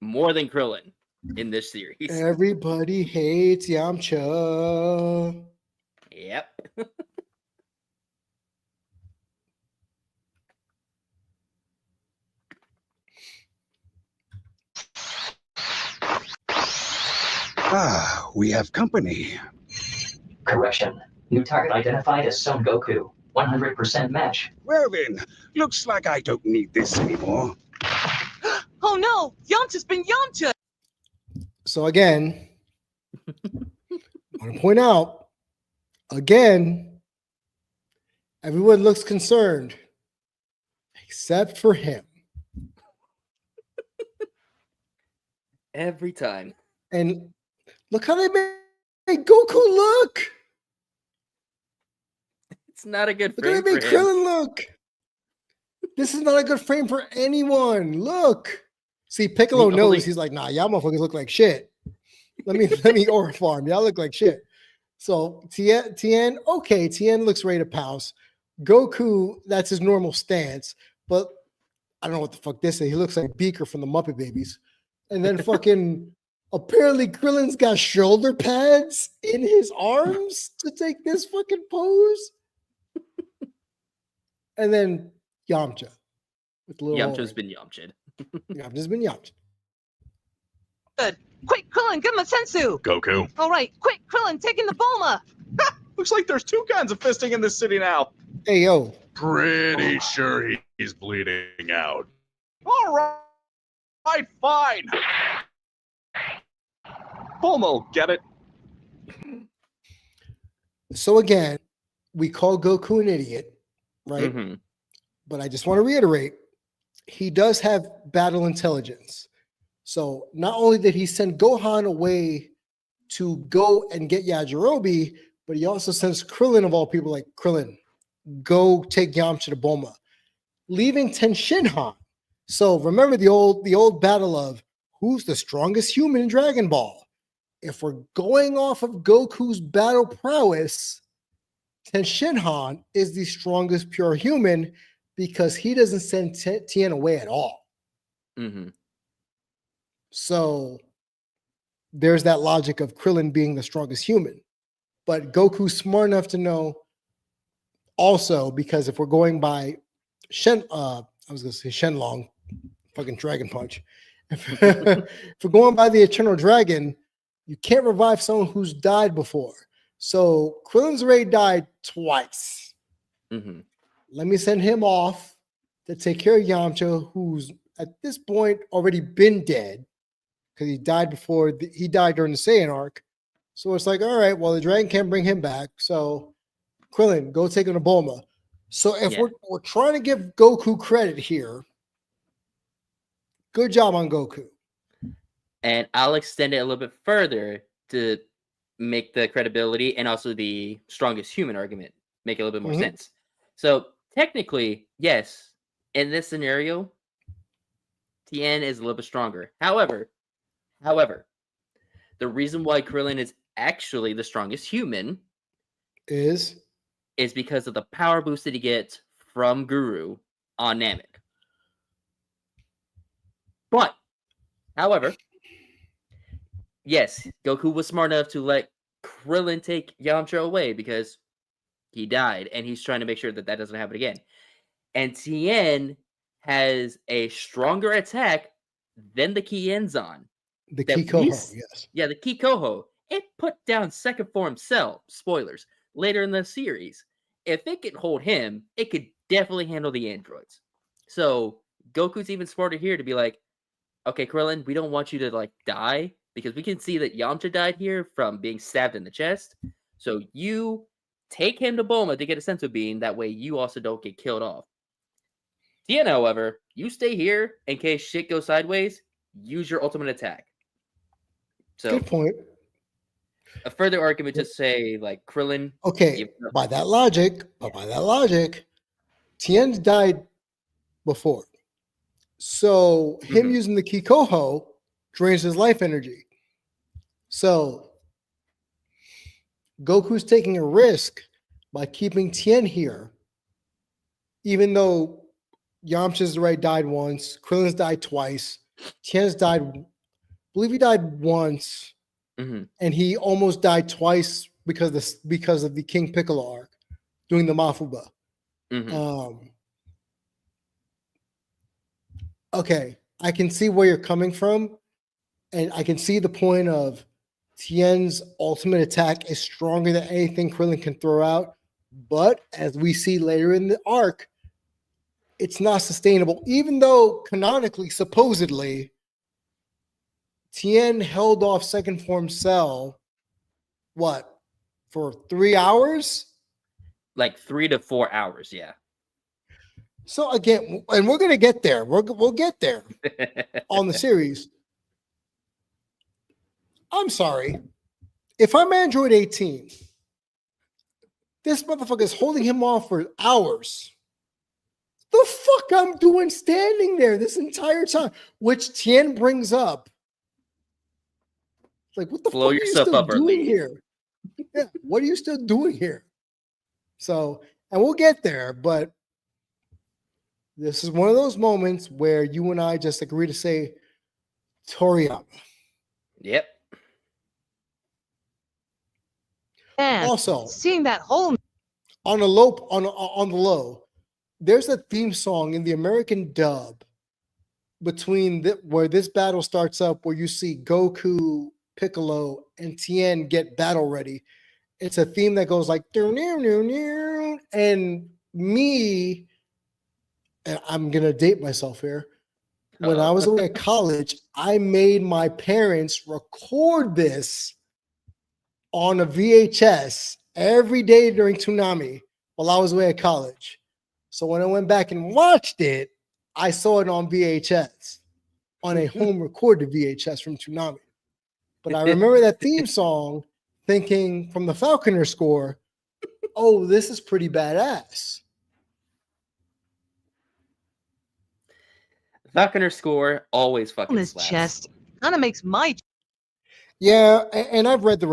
[SPEAKER 2] more than Krillin. in this series.
[SPEAKER 1] Everybody hates Yamcha.
[SPEAKER 2] Yep.
[SPEAKER 6] Ah, we have company.
[SPEAKER 10] Correction. New target identified as Son Goku. 100% match.
[SPEAKER 6] Well then, looks like I don't need this anymore.
[SPEAKER 7] Oh no! Yamcha's been Yamcha!
[SPEAKER 1] So again, I want to point out, again, everyone looks concerned except for him.
[SPEAKER 2] Every time.
[SPEAKER 1] And look how they made Goku look.
[SPEAKER 2] It's not a good
[SPEAKER 1] Look how
[SPEAKER 2] frame
[SPEAKER 1] they
[SPEAKER 2] for
[SPEAKER 1] made
[SPEAKER 2] him.
[SPEAKER 1] Krillin look. This is not a good frame for anyone. Look. See, Piccolo
[SPEAKER 2] The
[SPEAKER 1] knows.
[SPEAKER 2] only-
[SPEAKER 1] He's like, nah, y'all motherfuckers look like shit. Let me aura farm. Y'all look like shit. So Tien, okay, Tien looks ready to pounce. Goku, that's his normal stance, but I don't know what the fuck this is. He looks like Beaker from the Muppet Babies. And then fucking apparently Krillin's got shoulder pads in his arms to take this fucking pose. And then Yamcha. With little
[SPEAKER 2] Yamcha's
[SPEAKER 1] horn.
[SPEAKER 2] been Yamcha'd.
[SPEAKER 1] Yamcha's been Yamcha.
[SPEAKER 7] Good. Quick, Krillin, give him a sensu!
[SPEAKER 9] Goku.
[SPEAKER 7] All right, quick, Krillin, taking the Bulma!
[SPEAKER 8] Looks like there's two kinds of fisting in this city now.
[SPEAKER 1] Hey, yo.
[SPEAKER 9] Pretty sure he's bleeding out.
[SPEAKER 8] All right, fine. Bulma, get it?
[SPEAKER 1] So again, we call Goku an idiot, right?
[SPEAKER 2] Mhm.
[SPEAKER 1] But I just want to reiterate, he does have battle intelligence. So not only did he send Gohan away to go and get Yajirobe, but he also sends Krillin of all people, like Krillin, go take Yamcha to Bulma, leaving Tenshinhan. So remember the old battle of who's the strongest human in Dragon Ball. If we're going off of Goku's battle prowess, Tenshinhan is the strongest pure human because he doesn't send Tien away at all.
[SPEAKER 2] Mhm.
[SPEAKER 1] So there's that logic of Krillin being the strongest human. But Goku's smart enough to know also, because if we're going by I was gonna say Shenlong, fucking Dragon Punch. If we're going by the Eternal Dragon, you can't revive someone who's died before. So Krillin's already died twice.
[SPEAKER 2] Mhm.
[SPEAKER 1] Let me send him off to take care of Yamcha, who's at this point already been dead because he died before he died during the Saiyan arc. So it's like, all right, well, the dragon can't bring him back. So Krillin, go take him to Bulma. So if
[SPEAKER 2] Yeah.
[SPEAKER 1] we're trying to give Goku credit here, good job on Goku.
[SPEAKER 2] And I'll extend it a little bit further to make the credibility and also the strongest human argument make a little bit more
[SPEAKER 1] Mhm.
[SPEAKER 2] sense. So technically, yes, in this scenario, Tien is a little bit stronger. However, the reason why Krillin is actually the strongest human
[SPEAKER 1] Is
[SPEAKER 2] because of the power boost that he gets from Guru on Namek. But, however, yes, Goku was smart enough to let Krillin take Yamcha away because he died, and he's trying to make sure that that doesn't happen again. And Tien has a stronger attack than the Kienzan.
[SPEAKER 1] the
[SPEAKER 2] that
[SPEAKER 1] Kikoho,
[SPEAKER 2] we-
[SPEAKER 1] yes.
[SPEAKER 2] Yeah, the Kikoho. It put down second form Cell, spoilers, later in the series. If it could hold him, it could definitely handle the androids. So Goku's even smarter here to be like, okay, Krillin, we don't want you to like die because we can see that Yamcha died here from being stabbed in the chest. So you take him to Bulma to get a sensu bean. That way you also don't get killed off. Tien, however, you stay here in case shit goes sideways. Use your ultimate attack. So
[SPEAKER 1] Good point.
[SPEAKER 2] a further argument to say like Krillin.
[SPEAKER 1] Okay, by that logic, Tien's died before. So him
[SPEAKER 2] Mhm.
[SPEAKER 1] using the Kikoho drains his life energy. So Goku's taking a risk by keeping Tien here, even though Yamcha's already died once, Krillin's died twice, Tien's died believe he died once,
[SPEAKER 2] Hmm.
[SPEAKER 1] and he almost died twice because of the King Piccolo arc doing the Mafuba.
[SPEAKER 2] Hmm.
[SPEAKER 1] Okay, I can see where you're coming from, and I can see the point of Tien's ultimate attack is stronger than anything Krillin can throw out. But as we see later in the arc, it's not sustainable. Even though canonically, supposedly, Tien held off second form Cell, what, for 3 hours?
[SPEAKER 2] Like 3 to 4 hours. Yeah.
[SPEAKER 1] So again, and we're gonna get there. We'll get there on the series. I'm sorry. If I'm Android 18, this motherfucker is holding him off for hours. The fuck I'm doing standing there this entire time, which Tien brings up. Like, what the
[SPEAKER 2] Blow
[SPEAKER 1] fuck are you
[SPEAKER 2] yourself
[SPEAKER 1] still
[SPEAKER 2] up or
[SPEAKER 1] doing
[SPEAKER 2] leave.
[SPEAKER 1] here? Yeah, what are you still doing here? So, and we'll get there, but this is one of those moments where you and I just agree to say Toriyama.
[SPEAKER 2] Yep.
[SPEAKER 7] Man,
[SPEAKER 1] Also,
[SPEAKER 7] seeing that whole
[SPEAKER 1] on the low, there's a theme song in the American dub between where this battle starts up, where you see Goku, Piccolo, and Tien get battle ready. It's a theme that goes like and me, and I'm gonna date myself here. When I was away at college, I made my parents record this on a VHS every day during Toonami while I was away at college. So when I went back and watched it, I saw it on VHS, on a home recorded VHS from Toonami. But I remember that theme song thinking from the Falconer score, oh, this is pretty badass.
[SPEAKER 2] Falconer score always fucking
[SPEAKER 7] his
[SPEAKER 2] slaps.
[SPEAKER 7] chest kind of makes my
[SPEAKER 1] Yeah, and I've read the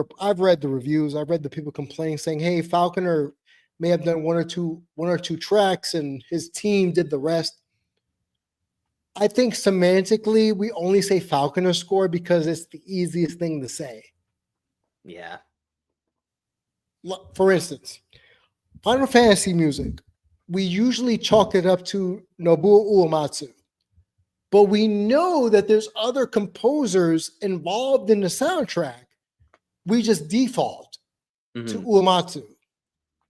[SPEAKER 1] reviews. I've read the people complaining, saying, "Hey, Falconer may have done one or two tracks, and his team did the rest." I think semantically, we only say Falconer score because it's the easiest thing to say.
[SPEAKER 2] Yeah.
[SPEAKER 1] For instance, Final Fantasy music, we usually chalk it up to Nobuo Uematsu. But we know that there's other composers involved in the soundtrack. We just default to Uematsu.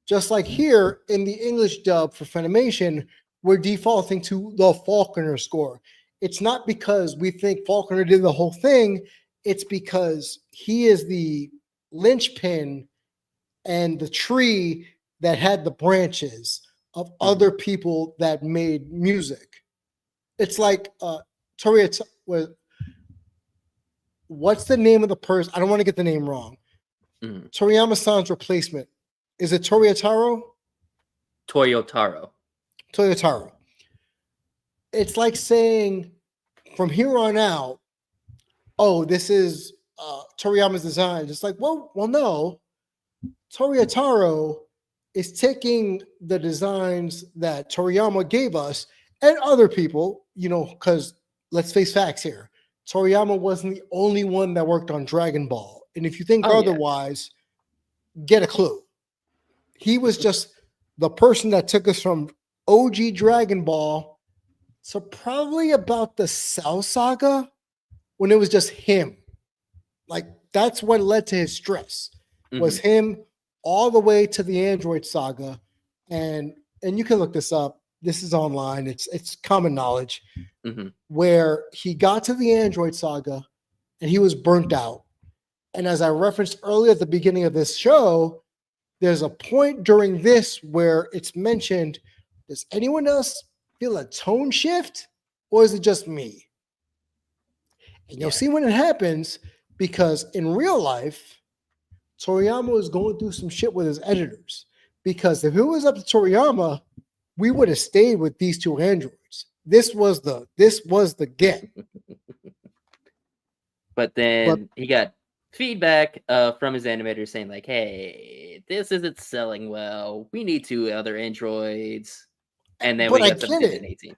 [SPEAKER 1] Just like here in the English dub for Funimation, we're defaulting to the Falconer score. It's not because we think Falconer did the whole thing. It's because he is the linchpin and the tree that had the branches of other people that made music. It's like what's the name of the person? I don't want to get the name wrong. Toriyama-san's replacement. Is it Toyotaro?
[SPEAKER 2] Toyotaro.
[SPEAKER 1] It's like saying from here on out, oh, this is Toriyama's design. It's like, well, no. Toyotaro is taking the designs that Toriyama gave us and other people, because let's face facts here. Toriyama wasn't the only one that worked on Dragon Ball. And if you think otherwise, get a clue. He was just the person that took us from OG Dragon Ball to probably about the Cell Saga when it was just him. Like, that's what led to his stress, was him all the way to the Android Saga. And you can look this up. This is online. It's common knowledge, where he got to the Android Saga and he was burnt out. And as I referenced earlier at the beginning of this show, there's a point during this where it's mentioned, does anyone else feel a tone shift or is it just me? And you'll see when it happens, because in real life, Toriyama was going through some shit with his editors. Because if it was up to Toriyama, we would have stayed with these two androids. This was the get.
[SPEAKER 2] But then he got feedback from his animator saying like, "Hey, this isn't selling well. We need 2 other androids." And then we got 17 and 18.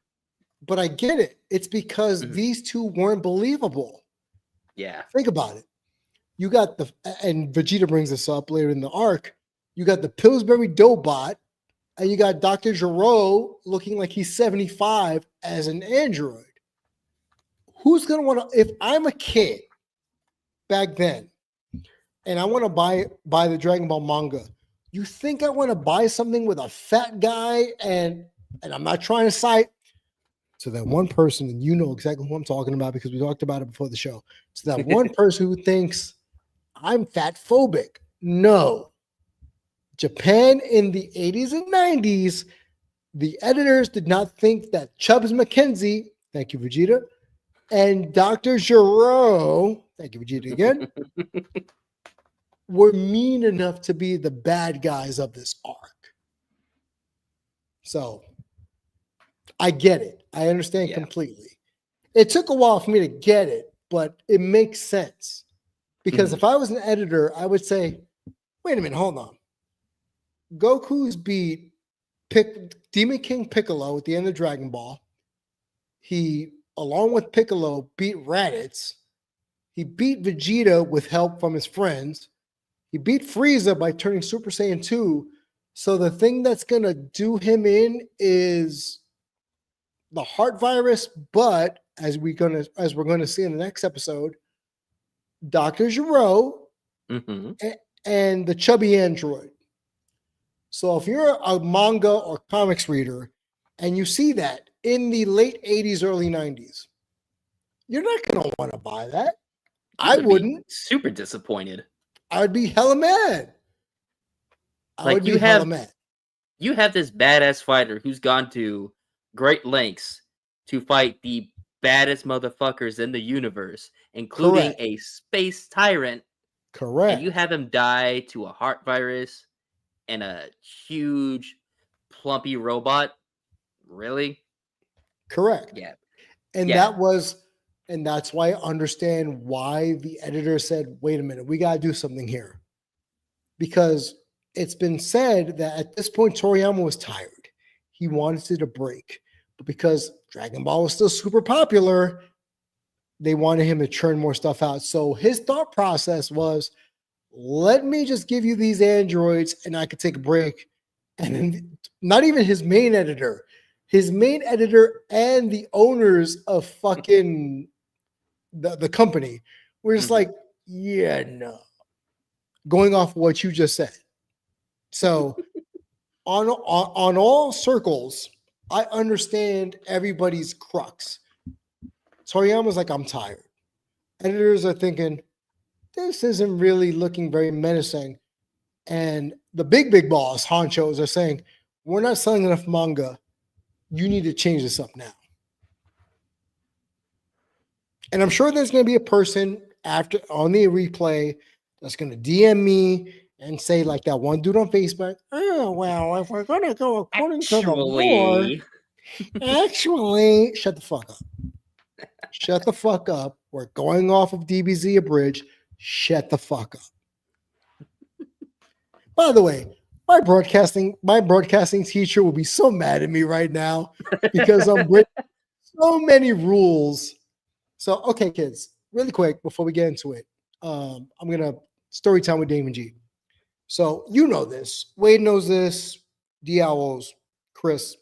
[SPEAKER 1] But I get it. It's because these two weren't believable.
[SPEAKER 2] Yeah.
[SPEAKER 1] Think about it. You got and Vegeta brings this up later in the arc. You got the Pillsbury Doughbot, and you got Dr. Gero looking like he's 75 as an android. Who's gonna want to? If I'm a kid back then, and I want to buy the Dragon Ball manga, you think I want to buy something with a fat guy and I'm not trying to cite to that one person, and you know exactly who I'm talking about because we talked about it before the show. To that one person who thinks I'm fat phobic. No. Japan in the 80s and 90s, the editors did not think that Chubbs McKenzie, thank you, Vegeta, and Dr. Gero, thank you, Vegeta again, were mean enough to be the bad guys of this arc. So I get it. I understand completely. It took a while for me to get it, but it makes sense. Because if I was an editor, I would say, wait a minute, hold on. Goku's beat Demon King Piccolo at the end of Dragon Ball. He, along with Piccolo, beat Raditz. He beat Vegeta with help from his friends. He beat Frieza by turning Super Saiyan 2. So the thing that's going to do him in is the heart virus, but as we're going to see in the next episode, Dr. Gero and the chubby android. So if you're a manga or comics reader and you see that in the late 80s, early 90s, you're not going to want to buy that. I wouldn't.
[SPEAKER 2] Super disappointed.
[SPEAKER 1] I would be hella mad.
[SPEAKER 2] Like you have this badass fighter who's gone to great lengths to fight the baddest motherfuckers in the universe, including a space tyrant.
[SPEAKER 1] Correct.
[SPEAKER 2] And you have him die to a heart virus and a huge plumpy robot. Really?
[SPEAKER 1] Correct.
[SPEAKER 2] Yeah.
[SPEAKER 1] And that's why I understand why the editor said, wait a minute, we got to do something here. Because it's been said that at this point, Toriyama was tired. He wanted a break. But because Dragon Ball was still super popular, they wanted him to churn more stuff out. So his thought process was, let me just give you these androids and I could take a break. And then not even his main editor and the owners of fucking the company were just like, yeah, no. Going off of what you just said. So on all circles, I understand everybody's crux. Toriyama's like, I'm tired. Editors are thinking, this isn't really looking very menacing. And the big boss, honchos, are saying, we're not selling enough manga. You need to change this up now. And I'm sure there's going to be a person after on the replay that's going to DM me and say, like that one dude on Facebook, oh, well, if we're going to go according to the lore, actually, shut the fuck up. Shut the fuck up. We're going off of DBZ Abridged. Shut the fuck up. By the way, my broadcasting teacher will be so mad at me right now because I'm breaking so many rules. So, okay, kids, really quick before we get into it, I'm going to story time with Damian G. So, you know this. Wade knows this. Dialos, Chris,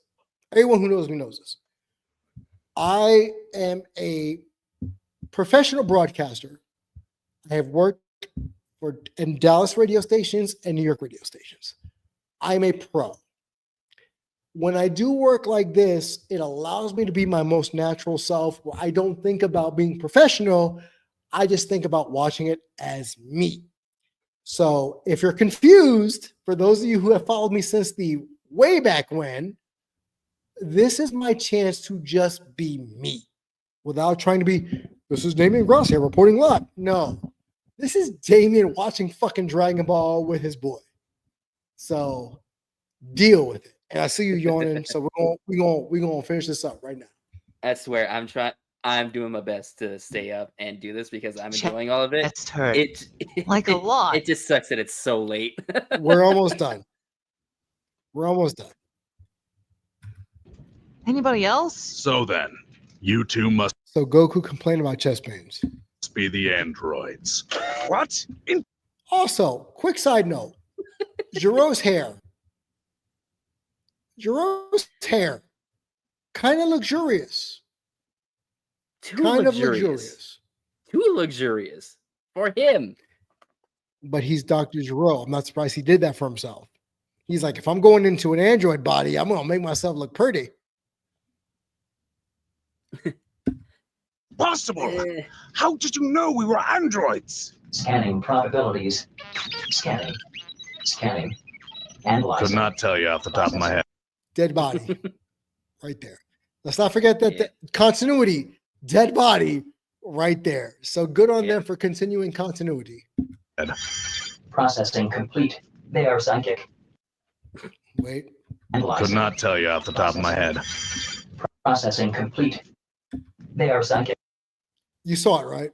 [SPEAKER 1] everyone who knows me knows this. I am a professional broadcaster. I have worked in Dallas radio stations and New York radio stations. I'm a pro. When I do work like this, it allows me to be my most natural self where I don't think about being professional. I just think about watching it as me. So if you're confused, for those of you who have followed me since the way back when, this is my chance to just be me without trying to be, this is Damian Gross here reporting live. No, this is Damian watching fucking Dragon Ball with his boy. So deal with it. And I see you yawning. So we're gonna finish this up right now.
[SPEAKER 2] I swear I'm doing my best to stay up and do this because I'm enjoying all of it.
[SPEAKER 7] That's hurt.
[SPEAKER 2] Like a lot. It just sucks that it's so late.
[SPEAKER 1] We're almost done. We're almost done.
[SPEAKER 7] Anybody else?
[SPEAKER 6] So then, you two must
[SPEAKER 1] So Goku complained about chest pains.
[SPEAKER 6] be the androids. What?
[SPEAKER 1] Also, quick side note: Giro's hair. Giro's hair, kind of luxurious.
[SPEAKER 2] Too
[SPEAKER 1] Kind of
[SPEAKER 2] luxurious.
[SPEAKER 1] luxurious.
[SPEAKER 2] Too luxurious for him.
[SPEAKER 1] But he's Dr. Giro. I'm not surprised he did that for himself. He's like, if I'm going into an android body, I'm gonna make myself look pretty.
[SPEAKER 6] Possible. How did you know we were androids?
[SPEAKER 10] Scanning probabilities. Scanning. Scanning. Analyzing.
[SPEAKER 6] Could not tell you off the top of my head.
[SPEAKER 1] Dead body, right there. Let's not forget that the continuity. Dead body, right there. So good on them for continuing continuity.
[SPEAKER 10] Processing complete. They are psychic.
[SPEAKER 1] Wait.
[SPEAKER 6] Could not tell you off the top of my head.
[SPEAKER 10] Processing complete. They are psychic.
[SPEAKER 1] You saw it, right?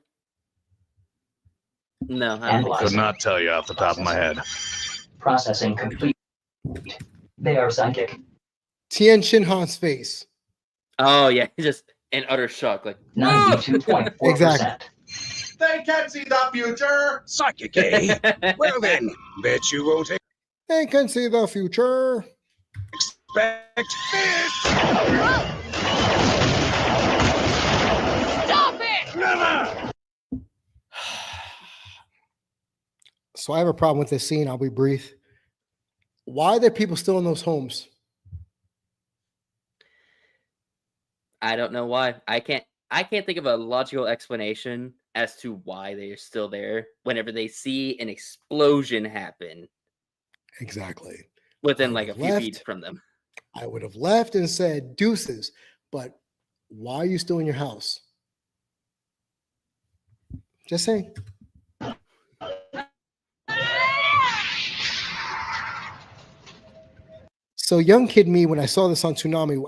[SPEAKER 2] No, I don't think so.
[SPEAKER 6] Could not tell you off the top of my head.
[SPEAKER 10] Processing complete. They are psychic.
[SPEAKER 1] Tien Shinhan's face.
[SPEAKER 2] Oh yeah, he's just in utter shock. Like
[SPEAKER 10] 92.4%.
[SPEAKER 1] Exactly.
[SPEAKER 8] They can see the future.
[SPEAKER 6] Psychic, eh? Well then, bet you won't
[SPEAKER 1] They can see the future.
[SPEAKER 6] expect this.
[SPEAKER 4] Stop it!
[SPEAKER 6] Never.
[SPEAKER 1] So I have a problem with this scene. I'll be brief. Why are there people still in those homes?
[SPEAKER 2] I don't know why. I can't think of a logical explanation as to why they are still there whenever they see an explosion happen
[SPEAKER 1] Exactly.
[SPEAKER 2] within
[SPEAKER 1] I
[SPEAKER 2] like a
[SPEAKER 1] would've
[SPEAKER 2] few
[SPEAKER 1] left.
[SPEAKER 2] feet from them.
[SPEAKER 1] I would have left and said deuces, but why are you still in your house? Just saying. So young kid me, when I saw this on Toonami,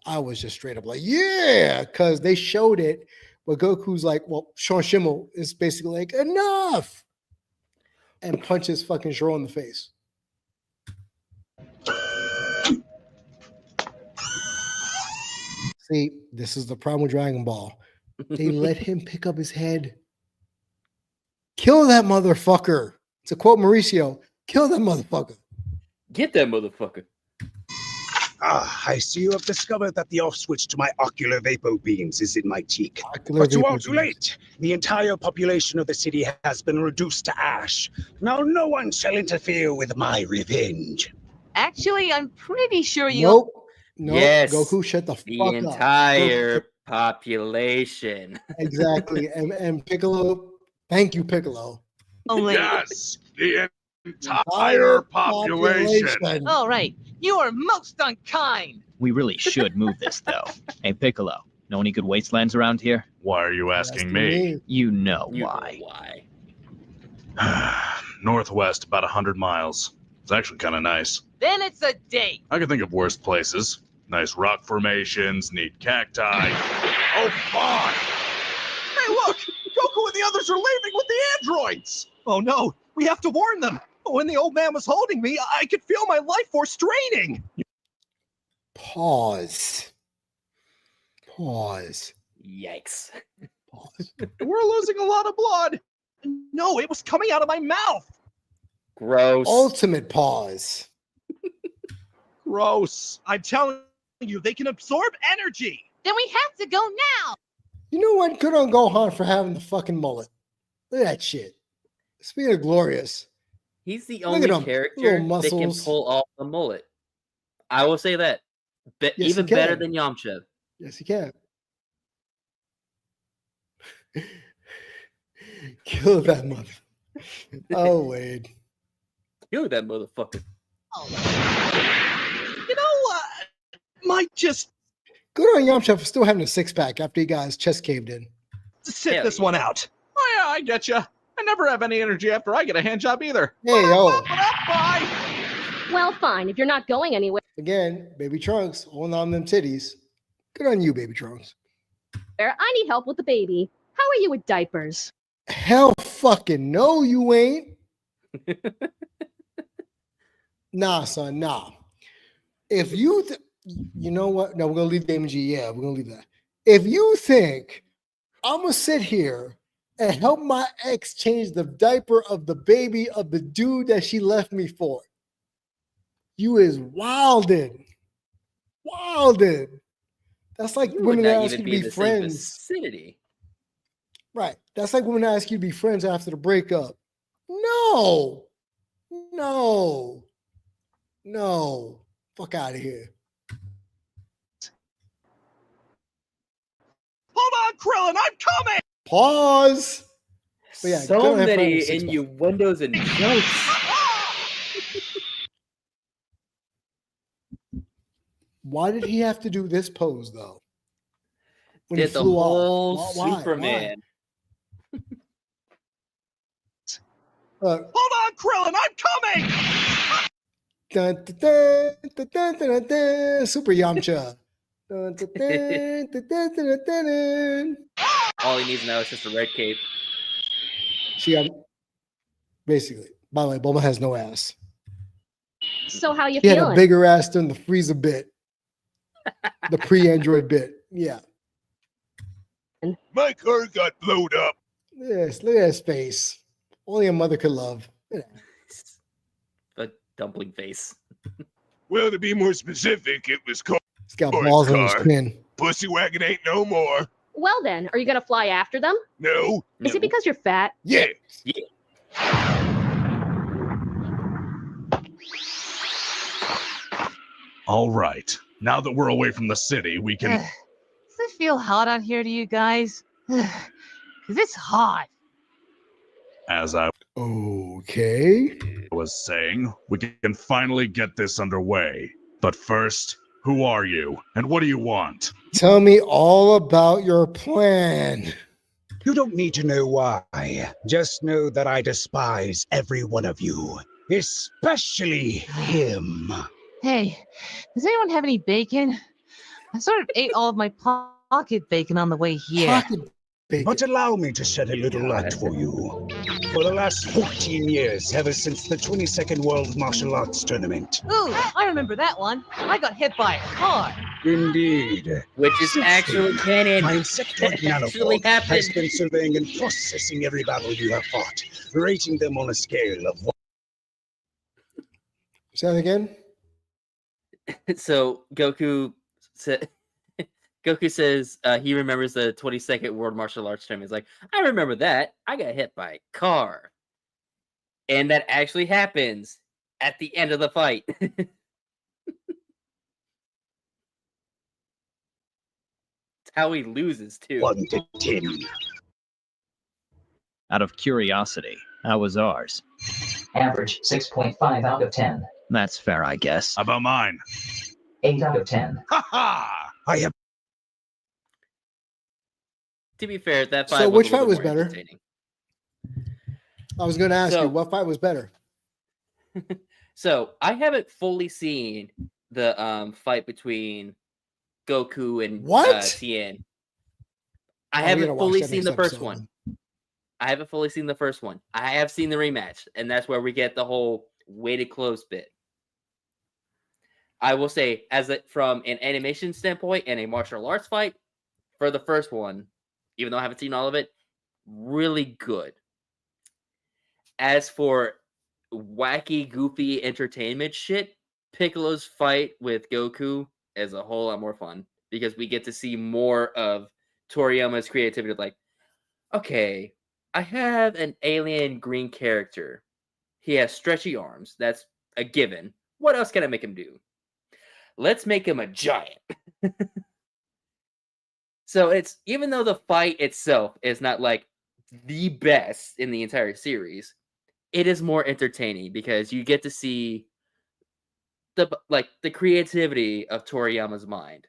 [SPEAKER 1] I was just straight up like, yeah, because they showed it, but Goku's like, well, Sean Schimmel is basically like, enough, and punches fucking Zoro in the face. See, this is the problem with Dragon Ball. They let him pick up his head. Kill that motherfucker. To quote Mauricio, kill that motherfucker.
[SPEAKER 2] Get that motherfucker.
[SPEAKER 6] Ah, I see you have discovered that the off switch to my ocular vapor beams is in my cheek.
[SPEAKER 1] Ocular
[SPEAKER 6] But you
[SPEAKER 1] vapor
[SPEAKER 6] are too
[SPEAKER 1] beams.
[SPEAKER 6] late. The entire population of the city has been reduced to ash. Now no one shall interfere with my revenge.
[SPEAKER 7] Actually, I'm pretty sure you.
[SPEAKER 1] Nope. Nope.
[SPEAKER 2] Yes,
[SPEAKER 1] Goku, shut the
[SPEAKER 2] The
[SPEAKER 1] fuck up.
[SPEAKER 2] entire
[SPEAKER 1] Goku,
[SPEAKER 2] population.
[SPEAKER 1] exactly. And Piccolo, thank you, Piccolo.
[SPEAKER 7] Only.
[SPEAKER 6] Yes, the entire population.
[SPEAKER 7] Oh, right. You are most unkind.
[SPEAKER 11] We really should move this, though. Hey, Piccolo, know any good wastelands around here?
[SPEAKER 6] Why are you asking me?
[SPEAKER 11] You know
[SPEAKER 2] You know
[SPEAKER 11] why.
[SPEAKER 2] why.
[SPEAKER 6] Northwest, about 100 miles. It's actually kind of nice.
[SPEAKER 7] Then it's a date.
[SPEAKER 6] I can think of worse places. Nice rock formations, neat cacti. Oh, fuck!
[SPEAKER 8] Hey, look! Goku and the others are leaving with the androids!
[SPEAKER 11] Oh no, we have to warn them. When the old man was holding me, I could feel my life force straining.
[SPEAKER 1] Pause. Pause.
[SPEAKER 2] Yikes.
[SPEAKER 1] Pause.
[SPEAKER 11] We're losing a lot of blood. No, it was coming out of my mouth.
[SPEAKER 2] Gross.
[SPEAKER 1] Ultimate pause.
[SPEAKER 11] Gross. I'm telling you, they can absorb energy.
[SPEAKER 4] Then we have to go now.
[SPEAKER 1] You know what? Good on Gohan for having the fucking mullet. Look at that shit. Speaking of glorious,
[SPEAKER 2] He's the
[SPEAKER 1] Look
[SPEAKER 2] only
[SPEAKER 1] at him,
[SPEAKER 2] character
[SPEAKER 1] little
[SPEAKER 2] that can
[SPEAKER 1] muscles.
[SPEAKER 2] pull off the mullet. I will say that.
[SPEAKER 1] Yes, he
[SPEAKER 2] Even better
[SPEAKER 1] can.
[SPEAKER 2] than Yamcha.
[SPEAKER 1] yes, he can. Kill that mother. Oh, Wade.
[SPEAKER 2] Kill that motherfucker.
[SPEAKER 11] You know, might just
[SPEAKER 1] Good on Yamcha for still having a six pack after he got his chest caved in.
[SPEAKER 11] sit
[SPEAKER 2] Hell
[SPEAKER 11] this
[SPEAKER 2] yeah.
[SPEAKER 11] one out.
[SPEAKER 8] Oh yeah, I get you. I never have any energy after I get a hand job either.
[SPEAKER 1] Hey, yo.
[SPEAKER 8] Bye!
[SPEAKER 5] Well, fine. If you're not going anywhere,
[SPEAKER 1] Again, Baby Trunks holding on them titties. Good on you, Baby Trunks.
[SPEAKER 5] I need help with the baby. How are you with diapers?
[SPEAKER 1] Hell fucking no, you ain't. Nah, son, nah. If you, you know what? No, we're gonna leave Damian G. Yeah, we're gonna leave that. If you think I'm gonna sit here and help my ex change the diaper of the baby of the dude that she left me for. You is wildin'. Wildin'. That's like
[SPEAKER 2] You would
[SPEAKER 1] women
[SPEAKER 2] not
[SPEAKER 1] that ask
[SPEAKER 2] even
[SPEAKER 1] you to
[SPEAKER 2] be in
[SPEAKER 1] be
[SPEAKER 2] the same
[SPEAKER 1] friends.
[SPEAKER 2] vicinity.
[SPEAKER 1] Right. That's like women that ask you to be friends after the breakup. No. No. No. Fuck out of here.
[SPEAKER 8] Hold on, Krillin, I'm coming!
[SPEAKER 1] Pause. But yeah, good
[SPEAKER 2] So
[SPEAKER 1] on him for having
[SPEAKER 2] many
[SPEAKER 1] a six-pack.
[SPEAKER 2] innuendos and jokes.
[SPEAKER 1] Why did he have to do this pose though? When he
[SPEAKER 2] Did the
[SPEAKER 1] flew
[SPEAKER 2] whole
[SPEAKER 1] off. Why?
[SPEAKER 2] Superman.
[SPEAKER 8] Hold on, Krillin, I'm coming!
[SPEAKER 1] Dun, dun, dun, dun, dun, dun, dun, Super Yamcha. Dun, dun, dun, dun, dun, dun, dun, dun.
[SPEAKER 2] All he needs now is just a red cape.
[SPEAKER 1] She got basically. By the way, Bulma has no ass.
[SPEAKER 5] So how you
[SPEAKER 1] He had a
[SPEAKER 5] feeling?
[SPEAKER 1] bigger ass than the Frieza bit, the pre-Android bit. Yeah.
[SPEAKER 6] My car got blowed up.
[SPEAKER 1] Yes, look at his face. Only a mother could love.
[SPEAKER 2] A dumpling face.
[SPEAKER 6] Well, to be more specific, it was called
[SPEAKER 1] He's got
[SPEAKER 6] Sports
[SPEAKER 1] balls on his
[SPEAKER 6] car.
[SPEAKER 1] chin.
[SPEAKER 6] Pussy Wagon ain't no more.
[SPEAKER 5] Well then, are you gonna fly after them?
[SPEAKER 6] No.
[SPEAKER 5] Is it because you're fat?
[SPEAKER 6] Yeah.
[SPEAKER 9] All right. Now that we're away from the city, we can.
[SPEAKER 7] Does it feel hot out here to you guys? Because it's hot.
[SPEAKER 9] As I
[SPEAKER 1] Okay.
[SPEAKER 9] was saying, we can finally get this underway. But first, who are you and what do you want?
[SPEAKER 1] Tell me all about your plan.
[SPEAKER 12] You don't need to know why. Just know that I despise every one of you, especially him.
[SPEAKER 7] Hey, does anyone have any bacon? I sort of ate all of my pocket bacon on the way here.
[SPEAKER 1] Pocket bacon.
[SPEAKER 12] But allow me to shed a little light for you. For the last 14 years, ever since the 22nd World Martial Arts Tournament.
[SPEAKER 7] Ooh, I remember that one. I got hit by a car.
[SPEAKER 12] Indeed.
[SPEAKER 2] Which is actually canon.
[SPEAKER 12] My insectoid
[SPEAKER 2] Actually
[SPEAKER 12] nanobot has
[SPEAKER 2] happened.
[SPEAKER 12] been surveying and processing every battle you have fought, rating them on a scale of 1.
[SPEAKER 1] Say that again.
[SPEAKER 2] So Goku said. Goku says he remembers the 22nd World Martial Arts Tournament. He's like, I remember that. I got hit by a car. And that actually happens at the end of the fight. It's how he loses, too.
[SPEAKER 12] 1 to 10.
[SPEAKER 11] Out of curiosity, how was ours?
[SPEAKER 10] Average 6.5 out of 10.
[SPEAKER 11] That's fair, I guess.
[SPEAKER 9] How about mine?
[SPEAKER 10] 8 out of 10.
[SPEAKER 9] Ha ha!
[SPEAKER 12] I have.
[SPEAKER 2] To be fair, that fight
[SPEAKER 1] So
[SPEAKER 2] was
[SPEAKER 1] which
[SPEAKER 2] a little
[SPEAKER 1] fight was
[SPEAKER 2] more
[SPEAKER 1] better?
[SPEAKER 2] entertaining.
[SPEAKER 1] I was going to ask
[SPEAKER 2] So-
[SPEAKER 1] you, what fight was better?
[SPEAKER 2] So I haven't fully seen the fight between Goku and
[SPEAKER 1] What?
[SPEAKER 2] Tien. I
[SPEAKER 1] Oh, we
[SPEAKER 2] haven't
[SPEAKER 1] gotta watch
[SPEAKER 2] fully
[SPEAKER 1] that
[SPEAKER 2] seen
[SPEAKER 1] next
[SPEAKER 2] the first
[SPEAKER 1] episode
[SPEAKER 2] one. I haven't fully seen the first one. I have seen the rematch, and that's where we get the whole weighted close bit. I will say, from an animation standpoint and a martial arts fight, for the first one, even though I haven't seen all of it, really good. As for wacky, goofy entertainment shit, Piccolo's fight with Goku is a whole lot more fun because we get to see more of Toriyama's creativity. Like, okay, I have an alien green character. He has stretchy arms. That's a given. What else can I make him do? Let's make him a giant. So it's, even though the fight itself is not like the best in the entire series, it is more entertaining because you get to see the creativity of Toriyama's mind.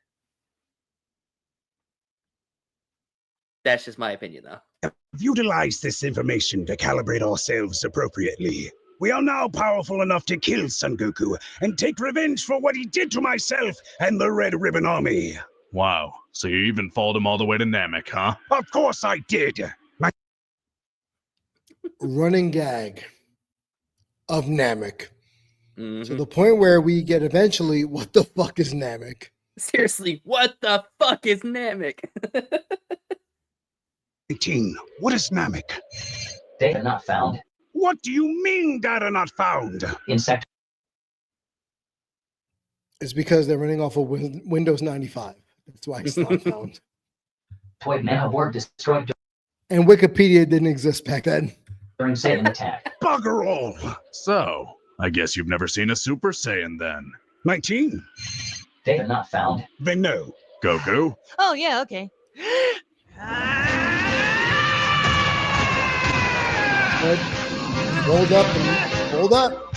[SPEAKER 2] That's just my opinion, though.
[SPEAKER 12] Have utilized this information to calibrate ourselves appropriately. We are now powerful enough to kill Son Goku and take revenge for what he did to myself and the Red Ribbon Army.
[SPEAKER 9] Wow. So you even followed him all the way to Namek, huh?
[SPEAKER 12] Of course I did.
[SPEAKER 1] Running gag of Namek.
[SPEAKER 2] Mhm.
[SPEAKER 1] To the point where we get eventually, what the fuck is Namek?
[SPEAKER 2] Seriously, what the fuck is Namek?
[SPEAKER 12] 18. What is Namek?
[SPEAKER 10] Data not found.
[SPEAKER 12] What do you mean data not found?
[SPEAKER 10] Insect.
[SPEAKER 1] It's because they're running off of Windows 95. That's why it's not found.
[SPEAKER 10] Toy nanoboard destroyed
[SPEAKER 1] And Wikipedia didn't exist back then.
[SPEAKER 10] during Saiyan attack.
[SPEAKER 12] Bugger all.
[SPEAKER 6] So, I guess you've never seen a Super Saiyan then.
[SPEAKER 12] 19.
[SPEAKER 10] Data not found.
[SPEAKER 12] Then no.
[SPEAKER 6] Goku?
[SPEAKER 7] Oh, yeah, okay.
[SPEAKER 1] Good. Hold up and hold up.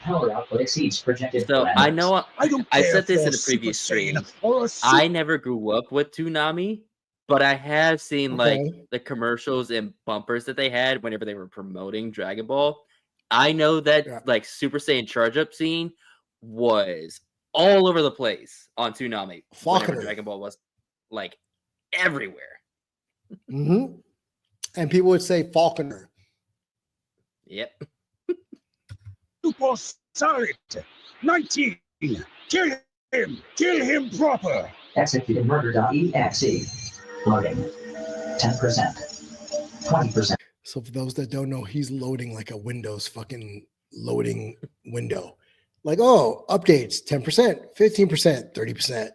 [SPEAKER 10] Power output exceeds projected
[SPEAKER 2] So I
[SPEAKER 10] parameters.
[SPEAKER 2] know
[SPEAKER 12] don't
[SPEAKER 2] I
[SPEAKER 12] care
[SPEAKER 2] said this
[SPEAKER 12] for
[SPEAKER 2] in
[SPEAKER 12] a
[SPEAKER 2] a previous
[SPEAKER 12] Super Saiyan
[SPEAKER 2] stream.
[SPEAKER 12] or a
[SPEAKER 2] I never grew up with Toonami, but I have seen like
[SPEAKER 1] Okay.
[SPEAKER 2] the commercials and bumpers that they had whenever they were promoting Dragon Ball. I know that
[SPEAKER 1] Yeah.
[SPEAKER 2] like Super Saiyan charge up scene was all over the place on Toonami whenever
[SPEAKER 1] Falconer.
[SPEAKER 2] Dragon Ball was like everywhere.
[SPEAKER 1] Mm-hmm. And people would say Falconer.
[SPEAKER 2] Yep.
[SPEAKER 12] Super Saiyan. 19. Kill him. Kill him proper.
[SPEAKER 10] Executed murder.exe. Loading. 10%. 20%.
[SPEAKER 1] So for those that don't know, he's loading like a Windows fucking loading window. Like, oh, updates 10%, 15%, 30%.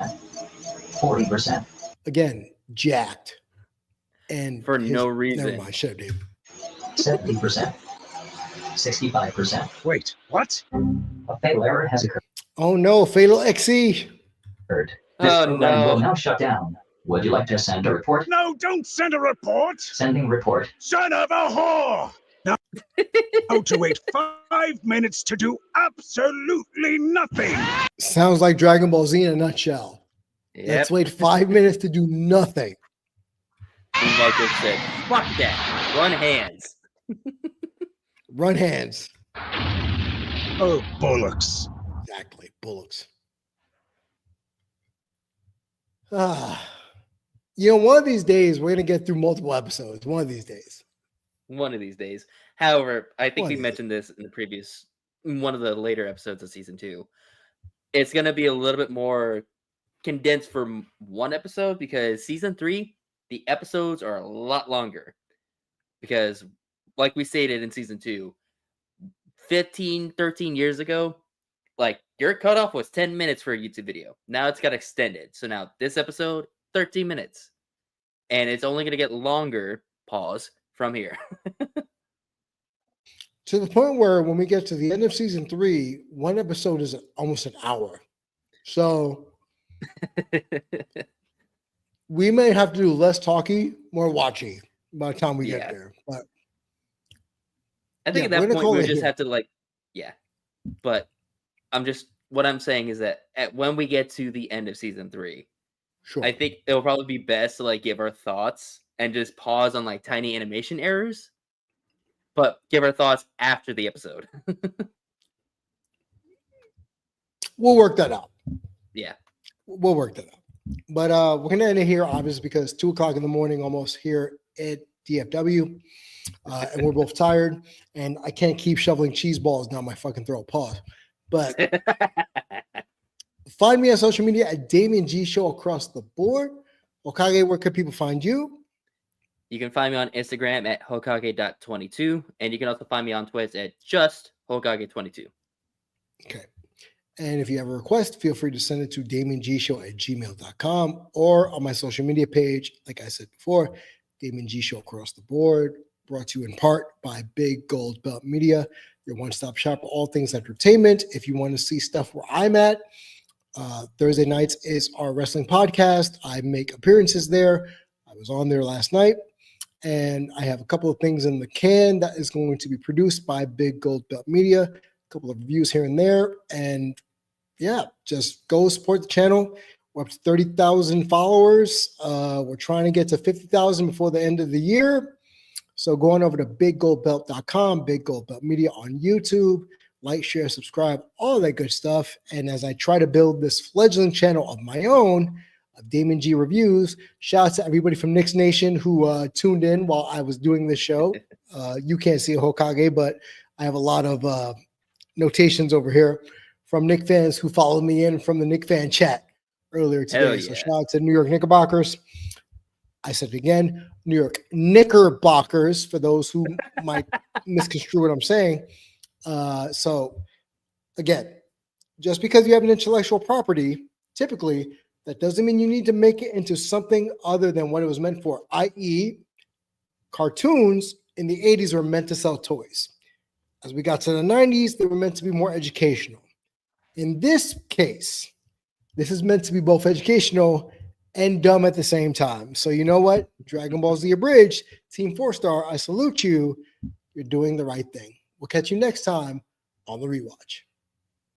[SPEAKER 10] 40%.
[SPEAKER 1] Again, jacked. And
[SPEAKER 2] For no reason.
[SPEAKER 1] Never mind, shut up, Dave.
[SPEAKER 10] 70%. 65%.
[SPEAKER 12] Wait, what?
[SPEAKER 10] A fatal error has
[SPEAKER 1] Oh no, Fatal XE.
[SPEAKER 10] occurred. This
[SPEAKER 2] Oh,
[SPEAKER 10] program
[SPEAKER 2] no.
[SPEAKER 10] will now shut down. Would you like to send a report?
[SPEAKER 12] No, don't send a report.
[SPEAKER 10] Sending report.
[SPEAKER 12] Son of a whore. Now, how to wait 5 minutes to do absolutely nothing.
[SPEAKER 1] Sounds like Dragon Ball Z in a nutshell.
[SPEAKER 2] Yep.
[SPEAKER 1] Let's wait 5 minutes to do nothing.
[SPEAKER 2] Michael said, fuck that. Run hands.
[SPEAKER 1] Run hands.
[SPEAKER 12] Oh, bollocks.
[SPEAKER 1] Exactly. Bullocks. You know, one of these days we're gonna get through multiple episodes. One of these days.
[SPEAKER 2] One of these days. However, I think
[SPEAKER 1] One
[SPEAKER 2] we
[SPEAKER 1] of these
[SPEAKER 2] mentioned this in the previous one of the later episodes of season 2. It's going to be a little bit more condensed for one episode because season 3, the episodes are a lot longer. Because, like we stated in season 2, 15, 13 years ago, like your cutoff was 10 minutes for a YouTube video. Now it's got extended. So now this episode, 13 minutes. And it's only going to get longer, pause, from here.
[SPEAKER 1] To the point where when we get to the end of season 3, one episode is almost an hour. So we may have to do less talky, more watchy by the time we get there. But
[SPEAKER 2] I think
[SPEAKER 1] yeah,
[SPEAKER 2] at
[SPEAKER 1] we're
[SPEAKER 2] that
[SPEAKER 1] gonna
[SPEAKER 2] point
[SPEAKER 1] call
[SPEAKER 2] we
[SPEAKER 1] it
[SPEAKER 2] just
[SPEAKER 1] here.
[SPEAKER 2] have to like, yeah. But what I'm saying is that when we get to the end of season 3,
[SPEAKER 1] Sure.
[SPEAKER 2] I think it'll probably be best to like give our thoughts and just pause on like tiny animation errors, but give our thoughts after the episode.
[SPEAKER 1] We'll work that out.
[SPEAKER 2] Yeah.
[SPEAKER 1] We'll work that out. But we're gonna end it here, obviously, because 2:00 in the morning almost here at DFW. And we're both tired, and I can't keep shoveling cheese balls down my fucking throat. Pause. But find me on social media at Damian G Show across the board. Hokage, where can people find you?
[SPEAKER 2] You can find me on Instagram at Hokage.22, and you can also find me on Twitch at just Hokage22.
[SPEAKER 1] Okay. And if you have a request, feel free to send it to DamianGShow@gmail.com or on my social media page. Like I said before, Damian G Show across the board, brought to you in part by Big Gold Belt Media, your one-stop shop for all things entertainment. If you want to see stuff where I'm at, Thursday nights is our wrestling podcast. I make appearances there. I was on there last night, and I have a couple of things in the can that is going to be produced by Big Gold Belt Media. A couple of reviews here and there, and yeah, just go support the channel. We're up to 30,000 followers. We're trying to get to 50,000 before the end of the year. So go on over to biggoldbelt.com, Big Gold Belt Media on YouTube. Like, share, subscribe, all that good stuff. And as I try to build this fledgling channel of my own, of Damian G Reviews, shout out to everybody from Knicks Nation who tuned in while I was doing this show. You can't see a Hokage, but I have a lot of notations over here from Knick fans who follow me in from the Knick fan chat. earlier
[SPEAKER 2] Hell
[SPEAKER 1] today. So
[SPEAKER 2] yeah.
[SPEAKER 1] shout out to New York Knickerbockers. I said it again, New York Knickerbockers, for those who might misconstrue what I'm saying. So again, just because you have an intellectual property, typically, that doesn't mean you need to make it into something other than what it was meant for, i.e., cartoons in the 80s were meant to sell toys. As we got to the 90s, they were meant to be more educational. In this case, this is meant to be both educational and dumb at the same time. So you know what? Dragon Ball Z Abridged, Team 4-Star, I salute you. You're doing the right thing. We'll catch you next time on The Rewatch.